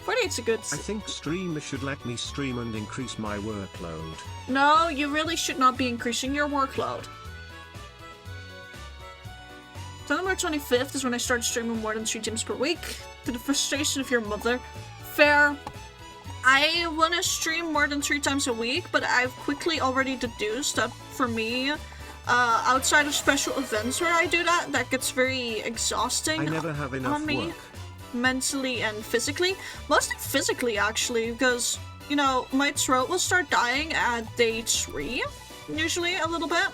48's a good... I think streamers should let me stream and increase my workload. No, you really should not be increasing your workload. September 25th is when I started streaming more than 3 times per week. To the frustration of your mother. Fair. I want to stream more than 3 times a week, but I've quickly already deduced that for me, outside of special events where I do that, that gets very exhausting. I never have enough on me, work. mentally and physically. Mostly physically, actually, because, you know, my throat will start dying at day 3, usually a little bit.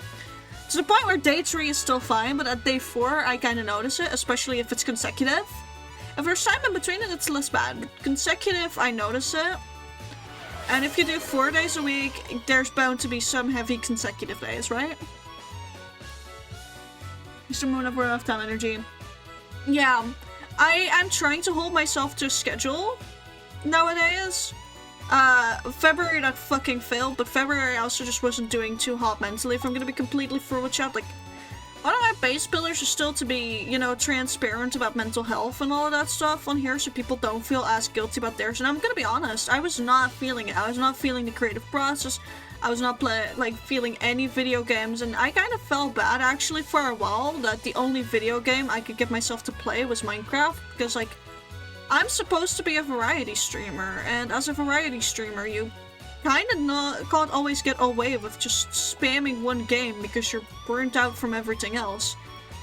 To the point where day 3 is still fine, but at day 4 I kind of notice it, especially if it's consecutive. If there's time in between it, it's less bad, but consecutive, I notice it. And if you do 4 days a week, there's bound to be some heavy consecutive days, right? Mr. Moon, I've run out of time energy. Yeah, I'm trying to hold myself to a schedule nowadays. February that fucking failed, but February I also just wasn't doing too hot mentally, if I'm gonna be completely through with chat. Like, one of my base pillars is still to be, you know, transparent about mental health and all of that stuff on here so people don't feel as guilty about theirs. And I'm gonna be honest, I was not feeling it. I was not feeling the creative process. I was not feeling any video games, and I kind of felt bad actually for a while that the only video game I could get myself to play was Minecraft, because like, I'm supposed to be a variety streamer, and as a variety streamer you kind of can't always get away with just spamming one game because you're burnt out from everything else.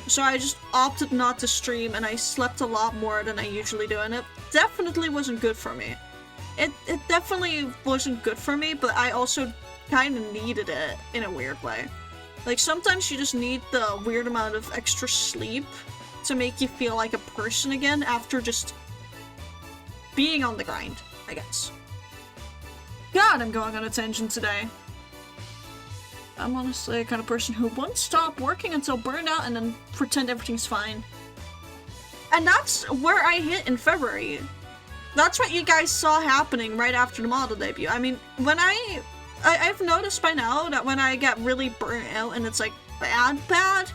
So I just opted not to stream, and I slept a lot more than I usually do, and it definitely wasn't good for me. It definitely wasn't good for me, but I also kind of needed it in a weird way. Like, sometimes you just need the weird amount of extra sleep to make you feel like a person again after just being on the grind, I guess. God, I'm going on a tangent today. I'm honestly the kind of person who won't stop working until burnout and then pretend everything's fine. And that's where I hit in February. That's what you guys saw happening right after the model debut. I mean, when I've noticed by now that when I get really burnt out and it's like bad,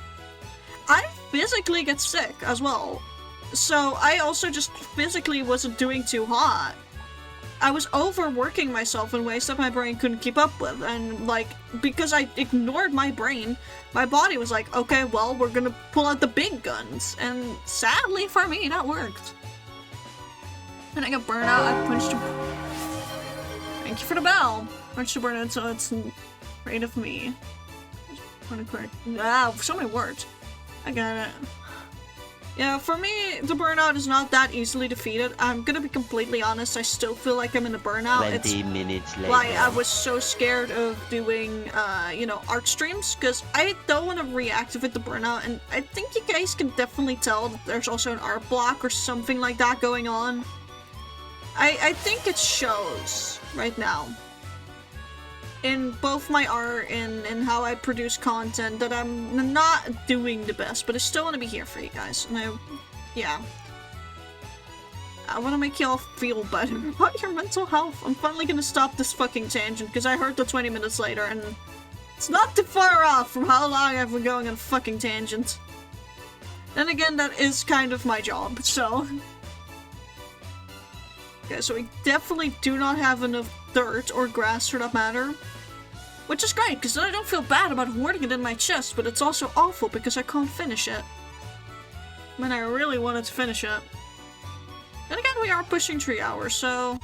I physically get sick as well. So I also just physically wasn't doing too hot. I was overworking myself in ways that my brain couldn't keep up with, and like, because I ignored my brain, my body was like, okay, well, we're gonna pull out the big guns, and sadly for me, that worked. And I got burnt out, I punched him. Thank you for the bell. Punched the burnout, so it's right of me. Wow, so many words. I got it. Yeah, for me, the burnout is not that easily defeated. I'm gonna be completely honest, I still feel like I'm in a burnout. 20 minutes later. Like, I was so scared of doing, you know, art streams, because I don't want to reactivate the burnout, and I think you guys can definitely tell that there's also an art block or something like that going on. I think it shows right now. In both my art and how I produce content that I'm not doing the best, but I still want to be here for you guys. And yeah. I want to make y'all feel better about your mental health. I'm finally gonna stop this fucking tangent because I heard the 20 minutes later and it's not too far off from how long I've been going on fucking tangent. Then again, that is kind of my job, so. Okay, so we definitely do not have enough dirt or grass for that matter. Which is great, because then I don't feel bad about hoarding it in my chest, but it's also awful because I can't finish it. I mean, I really wanted to finish it. And again, we are pushing 3 hours, so...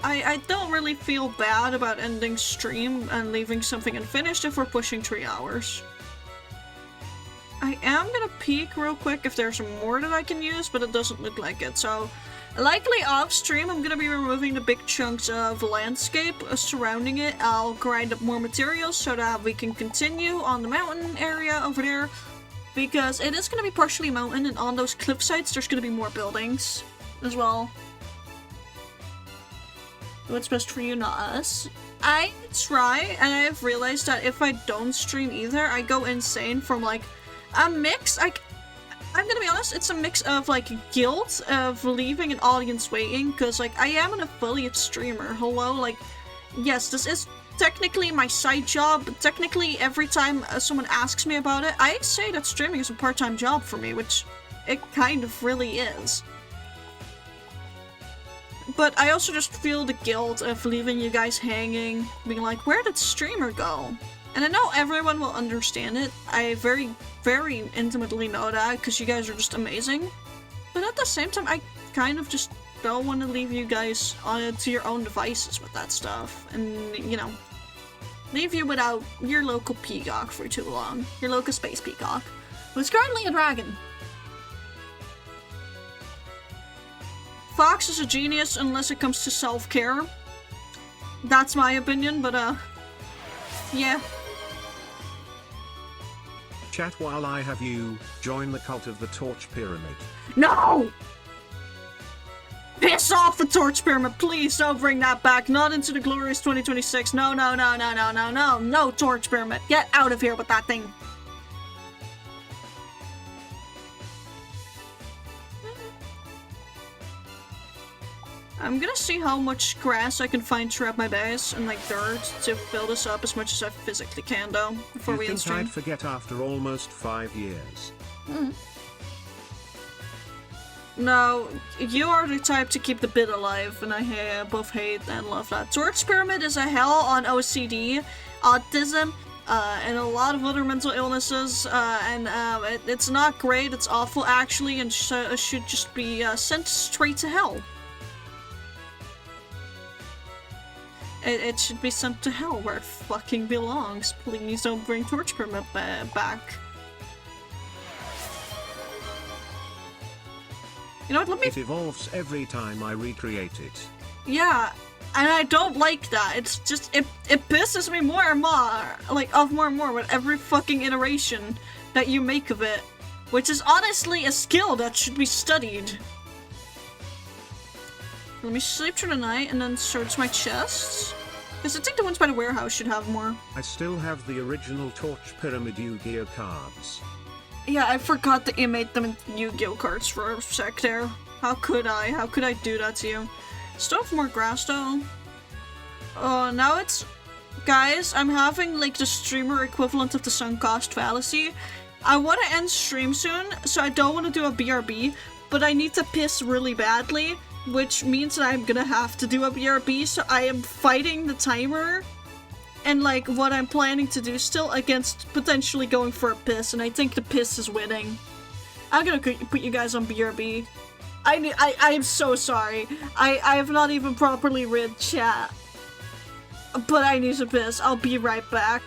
I don't really feel bad about ending stream and leaving something unfinished if we're pushing 3 hours. I am gonna peek real quick if there's more that I can use, but it doesn't look like it, so... Likely off stream, I'm gonna be removing the big chunks of landscape surrounding it. I'll grind up more materials so that we can continue on the mountain area over there. Because it is gonna be partially mountain, and on those cliff sites there's gonna be more buildings as well. What's best for you, not us? I try, and I've realized that if I don't stream either, I go insane from like a mix. I'm gonna be honest, it's a mix of like guilt of leaving an audience waiting, because like I am an affiliate streamer. Hello, like yes, this is technically my side job, but technically every time someone asks me about it, I say that streaming is a part-time job for me, which it kind of really is. But I also just feel the guilt of leaving you guys hanging, being like, where did streamer go? And I know everyone will understand it. I very, very intimately know that, because you guys are just amazing. But at the same time, I kind of just don't want to leave you guys to your own devices with that stuff. And, you know, leave you without your local peacock for too long. Your local space peacock. Who's currently a dragon. Fox is a genius unless it comes to self-care. That's my opinion, but, yeah. Chat while I have you, join the cult of the Torch Pyramid. No! Piss off the Torch Pyramid, please don't bring that back, not into the glorious 2026, no, no Torch Pyramid, get out of here with that thing. I'm gonna see how much grass I can find throughout my base and like dirt to fill this up as much as I physically can though, before we end stream. I'd forget after almost 5 years. No, you are the type to keep the bit alive, and I both hate and love that. Torch Pyramid is a hell on OCD, autism, and a lot of other mental illnesses, and it's not great, it's awful actually, and should just be sent straight to hell. It should be sent to hell where it fucking belongs. Please don't bring Torch Pyramid back. You know what, let me- It evolves every time I recreate it. Yeah, and I don't like that. It's just, it pisses me more and more, like, off more and more with every fucking iteration that you make of it. Which is honestly a skill that should be studied. Let me sleep through the night and then search my chests. Because I think the ones by the warehouse should have more. I still have the original Torch Pyramid Yu-Gi-Oh cards. Yeah, I forgot that you made them into Yu-Gi-Oh cards for a sec there. How could I? How could I do that to you? Still have more grass though. Oh, now it's... Guys, I'm having like the streamer equivalent of the sunk cost fallacy. I want to end stream soon, so I don't want to do a BRB, but I need to piss really badly, which means that I'm gonna have to do a BRB, so I am fighting the timer and like what I'm planning to do still against potentially going for a piss, and I think the piss is winning. I'm gonna put you guys on BRB. I am so sorry. I have not even properly read chat. But I need to piss. I'll be right back.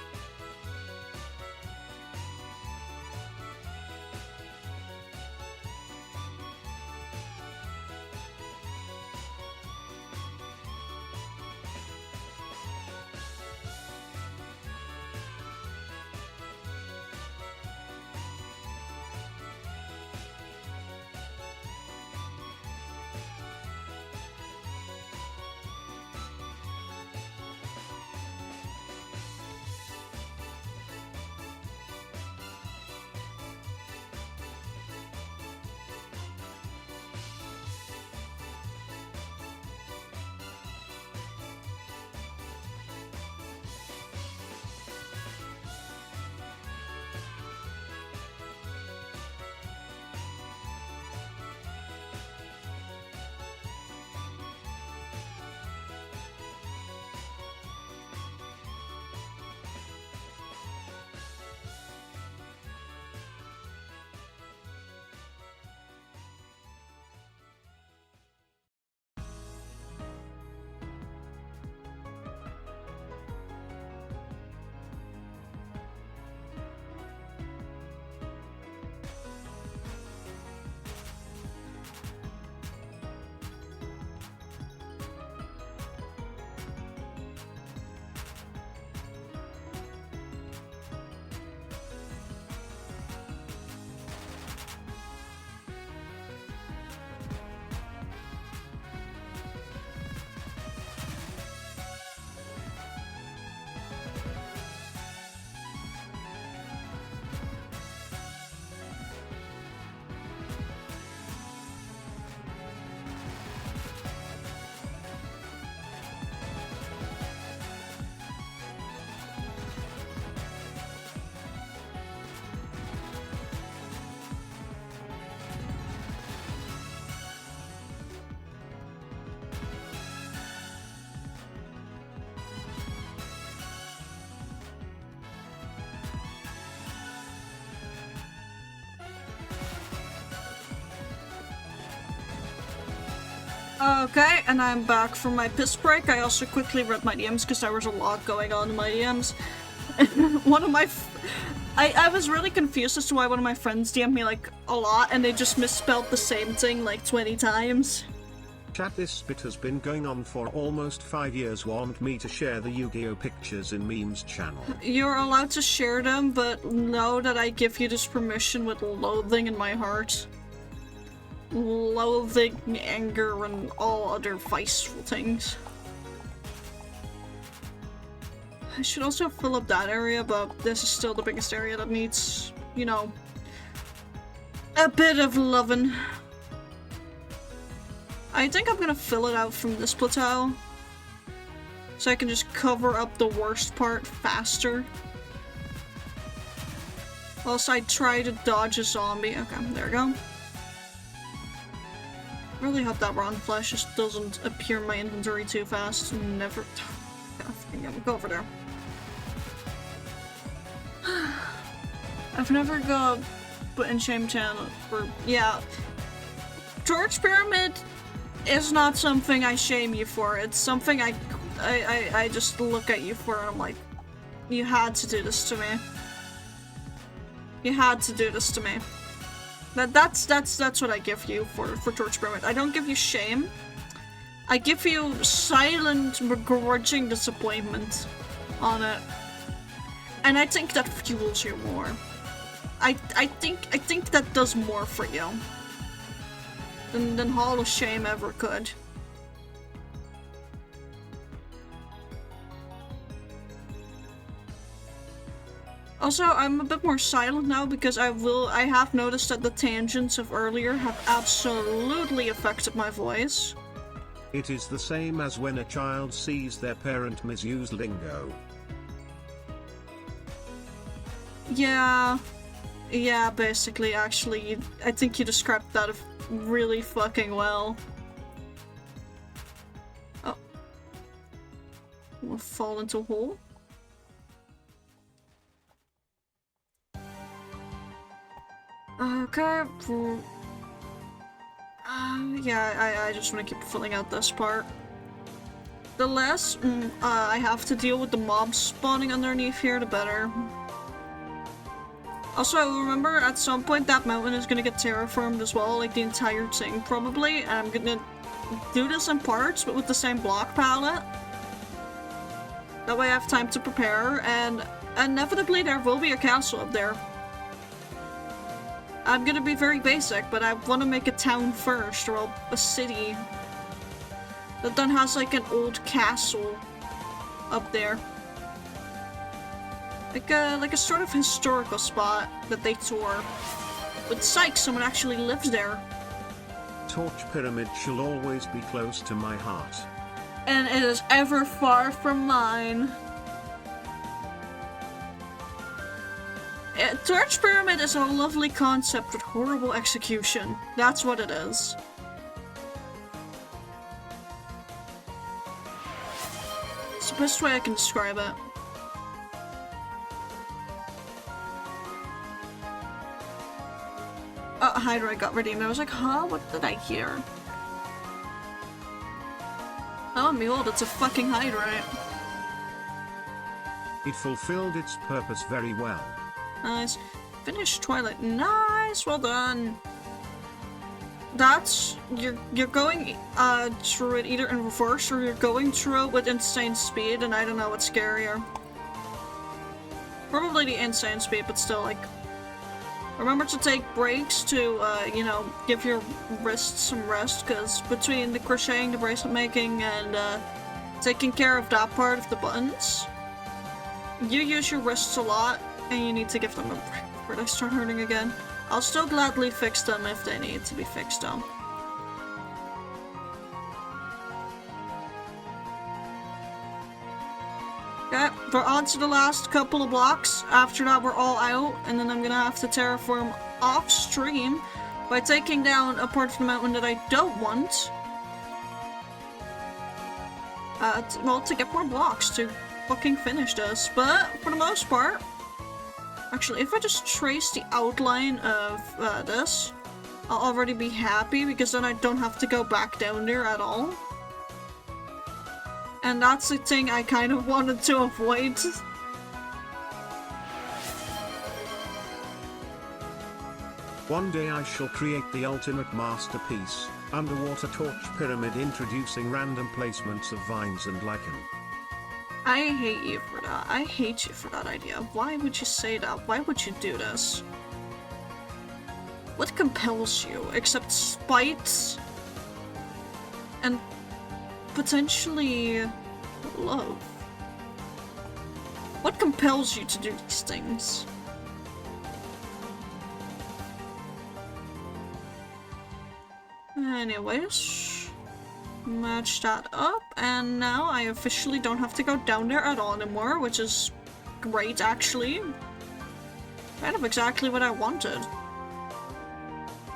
Okay, and I'm back from my piss break. I also quickly read my DMs because there was a lot going on in my DMs. One of my... I was really confused as to why one of my friends DM'd me like a lot and they just misspelled the same thing like 20 times. Chat, this bit has been going on for almost 5 years. Want me to share the Yu-Gi-Oh pictures in memes channel? You're allowed to share them, but know that I give you this permission with loathing in my heart. Loathing, anger, and all other viceful things. I should also fill up that area, but this is still the biggest area that needs, you know, a bit of loving. I think I'm gonna fill it out from this plateau, so I can just cover up the worst part faster. Whilst I try to dodge a zombie. Okay, there we go. Really hope that rotten flesh just doesn't appear in my inventory too fast. Never. Go over there. I've never got put in shame channel for. Yeah. Torch Pyramid is not something I shame you for. It's something I just look at you for and I'm like, you had to do this to me. You had to do this to me. That's what I give you for Torch Pyramid. I don't give you shame. I give you silent, begrudging disappointment on it. And I think that fuels you more. I think that does more for you than Hall of Shame ever could. Also, I'm a bit more silent now because I have noticed that the tangents of earlier have absolutely affected my voice. It is the same as when a child sees their parent misuse lingo. Yeah, basically, actually, I think you described that really fucking well. Oh. We'll fall into a hole. Okay. Yeah, I just want to keep filling out this part. The less I have to deal with the mobs spawning underneath here, the better. Also, remember at some point that mountain is gonna get terraformed as well, like the entire thing probably, and I'm gonna do this in parts, but with the same block palette. That way I have time to prepare, and inevitably there will be a castle up there. I'm gonna be very basic, but I want to make a town first, or a city that then has like an old castle up there. Like a sort of historical spot that they tore. With psych, someone actually lives there. Torch Pyramid shall always be close to my heart. And it is ever far from mine. Torch Pyramid is a lovely concept with horrible execution. That's what it is. It's the best way I can describe it. Oh, Hydra got redeemed. I was like, huh? What did I hear? Oh, behold, it's a fucking Hydra. It fulfilled its purpose very well. Nice. Finished Twilight. Nice, well done. That's you're going through it either in reverse or you're going through it with insane speed, and I don't know what's scarier. Probably the insane speed, but still, like, remember to take breaks to you know, give your wrists some rest, because between the crocheting, the bracelet making, and taking care of that part of the buttons, you use your wrists a lot. And you need to give them a break before they start hurting again. I'll still gladly fix them if they need to be fixed though. Okay, we're on to the last couple of blocks. After that we're all out, and then I'm gonna have to terraform off stream by taking down a part of the mountain that I don't want. Well, to get more blocks to fucking finish this, but for the most part, actually, if I just trace the outline of this, I'll already be happy, because then I don't have to go back down there at all. And that's the thing I kind of wanted to avoid. One day I shall create the ultimate masterpiece, underwater torch pyramid introducing random placements of vines and lichen. I hate you for that. I hate you for that idea. Why would you say that? Why would you do this? What compels you, except spite and potentially love? What compels you to do these things? Anyways, match that up, and now I officially don't have to go down there at all anymore, which is great, actually. Kind of exactly what I wanted.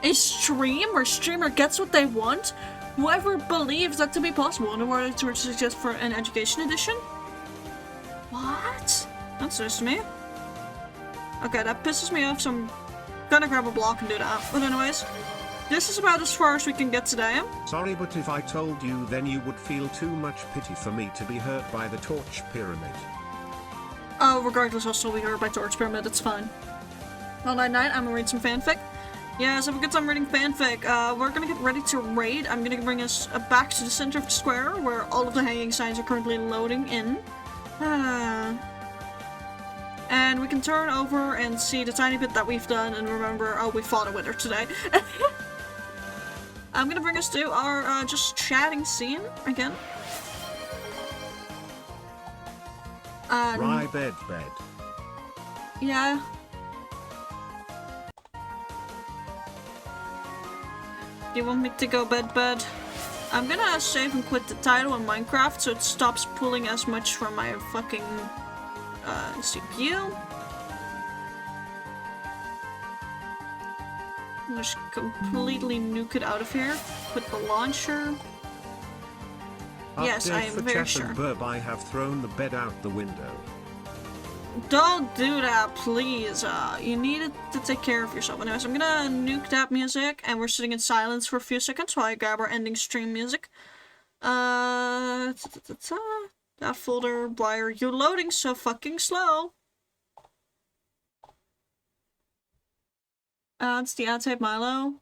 A stream where streamer gets what they want? Whoever believes that to be possible in order to suggest for an education edition? What? That's nice to me. Okay, that pisses me off, so I'm gonna grab a block and do that. But anyways, this is about as far as we can get today. Sorry, but if I told you, then you would feel too much pity for me to be hurt by the torch pyramid. Oh, regardless, I'll still be hurt by Torch Pyramid, it's fine. Well, night, I'm gonna read some fanfic. Yeah, so have a good time reading fanfic. We're gonna get ready to raid. I'm gonna bring us back to the center of the square, where all of the hanging signs are currently loading in. And we can turn over and see the tiny bit that we've done, and remember, oh, we fought a wither today. I'm gonna bring us to our, just chatting scene again. Rye bed. Yeah. You want me to go bed? I'm gonna save and quit the title in Minecraft so it stops pulling as much from my fucking CPU. Just completely nuke it out of here. Quit the launcher. Yes, I am very sure. Burb, I have thrown the bed out the window. Don't do that, please. You need to take care of yourself. Anyways, I'm gonna nuke that music, and we're sitting in silence for a few seconds while I grab our ending stream music. That folder, why are you loading so fucking slow? Ads, the ads have Milo.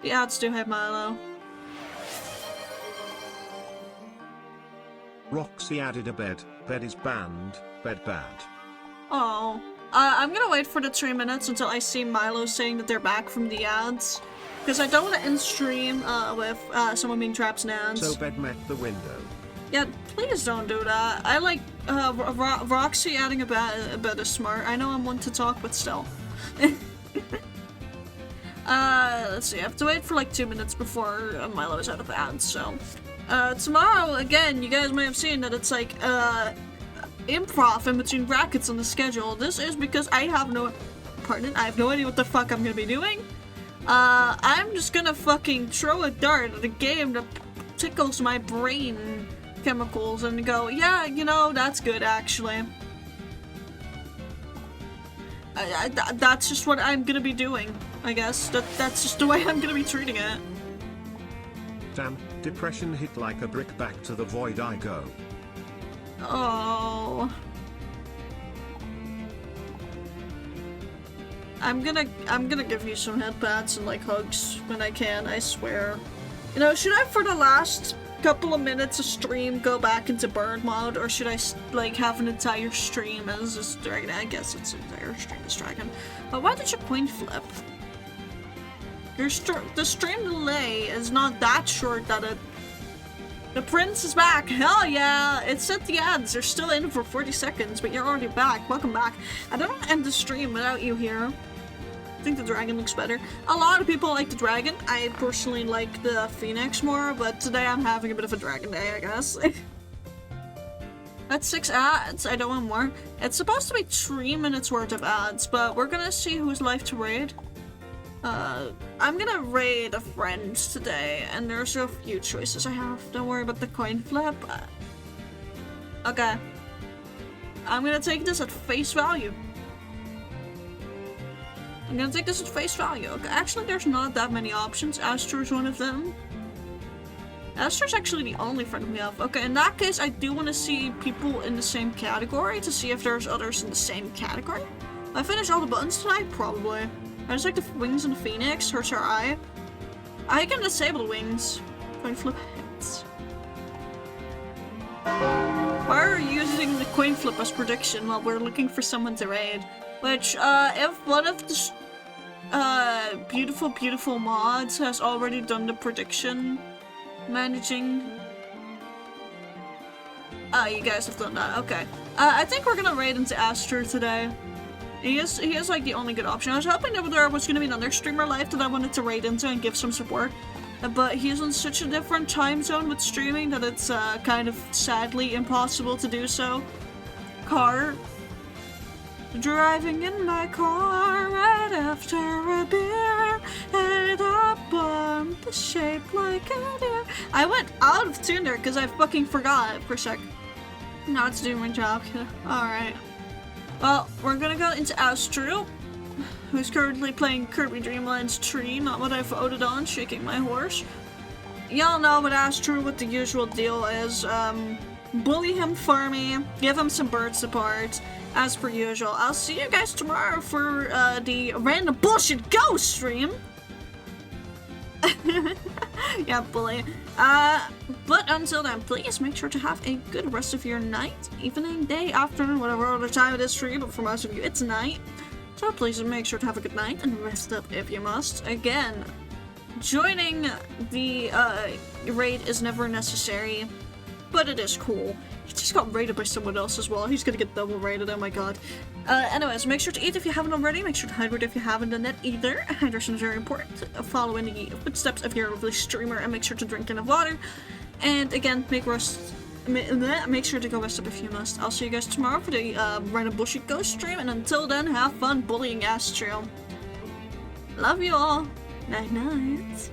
The ads do have Milo. Roxy added a bed. Bed is banned. Bed bad. Oh. I'm gonna wait for the 3 minutes until I see Milo saying that they're back from the ads. Because I don't want to end stream with someone being trapped in ads. So bed met the window. Yeah, please don't do that. I like Roxy adding a bed is smart. I know I'm one to talk, but still. Let's see. I have to wait for like 2 minutes before Milo is out of ads, so. Tomorrow, again, you guys may have seen that it's like, improv in between brackets on the schedule. This is because I have no idea what the fuck I'm gonna be doing. I'm just gonna fucking throw a dart at a game that tickles my brain chemicals and go, yeah, you know, that's good, actually. That's just what I'm gonna be doing, I guess. That's just the way I'm gonna be treating it. Damn, depression hit like a brick, back to the void I go. Oh. I'm gonna give you some headpats and like hugs when I can, I swear. You know, should I for the last couple of minutes of stream go back into bird mode, or should I like have an entire stream as this dragon? I guess it's an entire stream as dragon. But why did you coin flip? The stream delay is not that short that it... The prince is back! Hell yeah! It said the ads are still in for 40 seconds, but you're already back. Welcome back. I don't want to end the stream without you here. I think the dragon looks better. A lot of people like the dragon. I personally like the phoenix more, but today I'm having a bit of a dragon day, I guess. That's 6 ads. I don't want more. It's supposed to be 3 minutes worth of ads, but we're gonna see who's live to raid. I'm gonna raid a friend today, and there's a few choices I have. Don't worry about the coin flip. Okay. I'm gonna take this at face value. Okay, actually, there's not that many options. Astra's one of them. Astra's actually the only friend we have. Okay, in that case, I do want to see people in the same category to see if there's others in the same category. Will I finish all the buttons tonight? Probably. I just like the wings and the phoenix. Hurts our eye. I can disable the wings. Coin flip hits. Why are you using the coin flip as prediction while we're looking for someone to raid? Which, if one of the beautiful mods has already done the prediction managing. You guys have done that. Okay. I think we're gonna raid into Astra today. He is like the only good option. I was hoping that there was going to be another streamer live that I wanted to raid into and give some support. But he's on such a different time zone with streaming that it's kind of sadly impossible to do so. Car. Driving in my car right after a beer. Head up on the shape like a deer. I went out of tune there because I fucking forgot for a sec. Now it's doing my job. Alright. Well, we're gonna go into Astro, who's currently playing Kirby Dream Land's Tree, not what I voted on, shaking my horse. Y'all know with Astro what the usual deal is. Bully him for me, give him some bird support, as per usual. I'll see you guys tomorrow for the random bullshit ghost stream. Yeah, bully. But until then, please make sure to have a good rest of your night, evening, day, afternoon, whatever other time it is for you, but for most of you, it's night. So please make sure to have a good night and rest up if you must. Again, joining the raid is never necessary. but it is cool. He just got raided by someone else as well. He's gonna get double raided, oh my god. Anyways, make sure to eat if you haven't already. Make sure to hydrate if you haven't done that either. Hydration is very important. Follow in the footsteps of your lovely streamer and make sure to drink enough water. And again, make sure to go rest up if you must. I'll see you guys tomorrow for the random bullshit ghost stream, and until then, have fun bullying Astral. Love you all. Night night.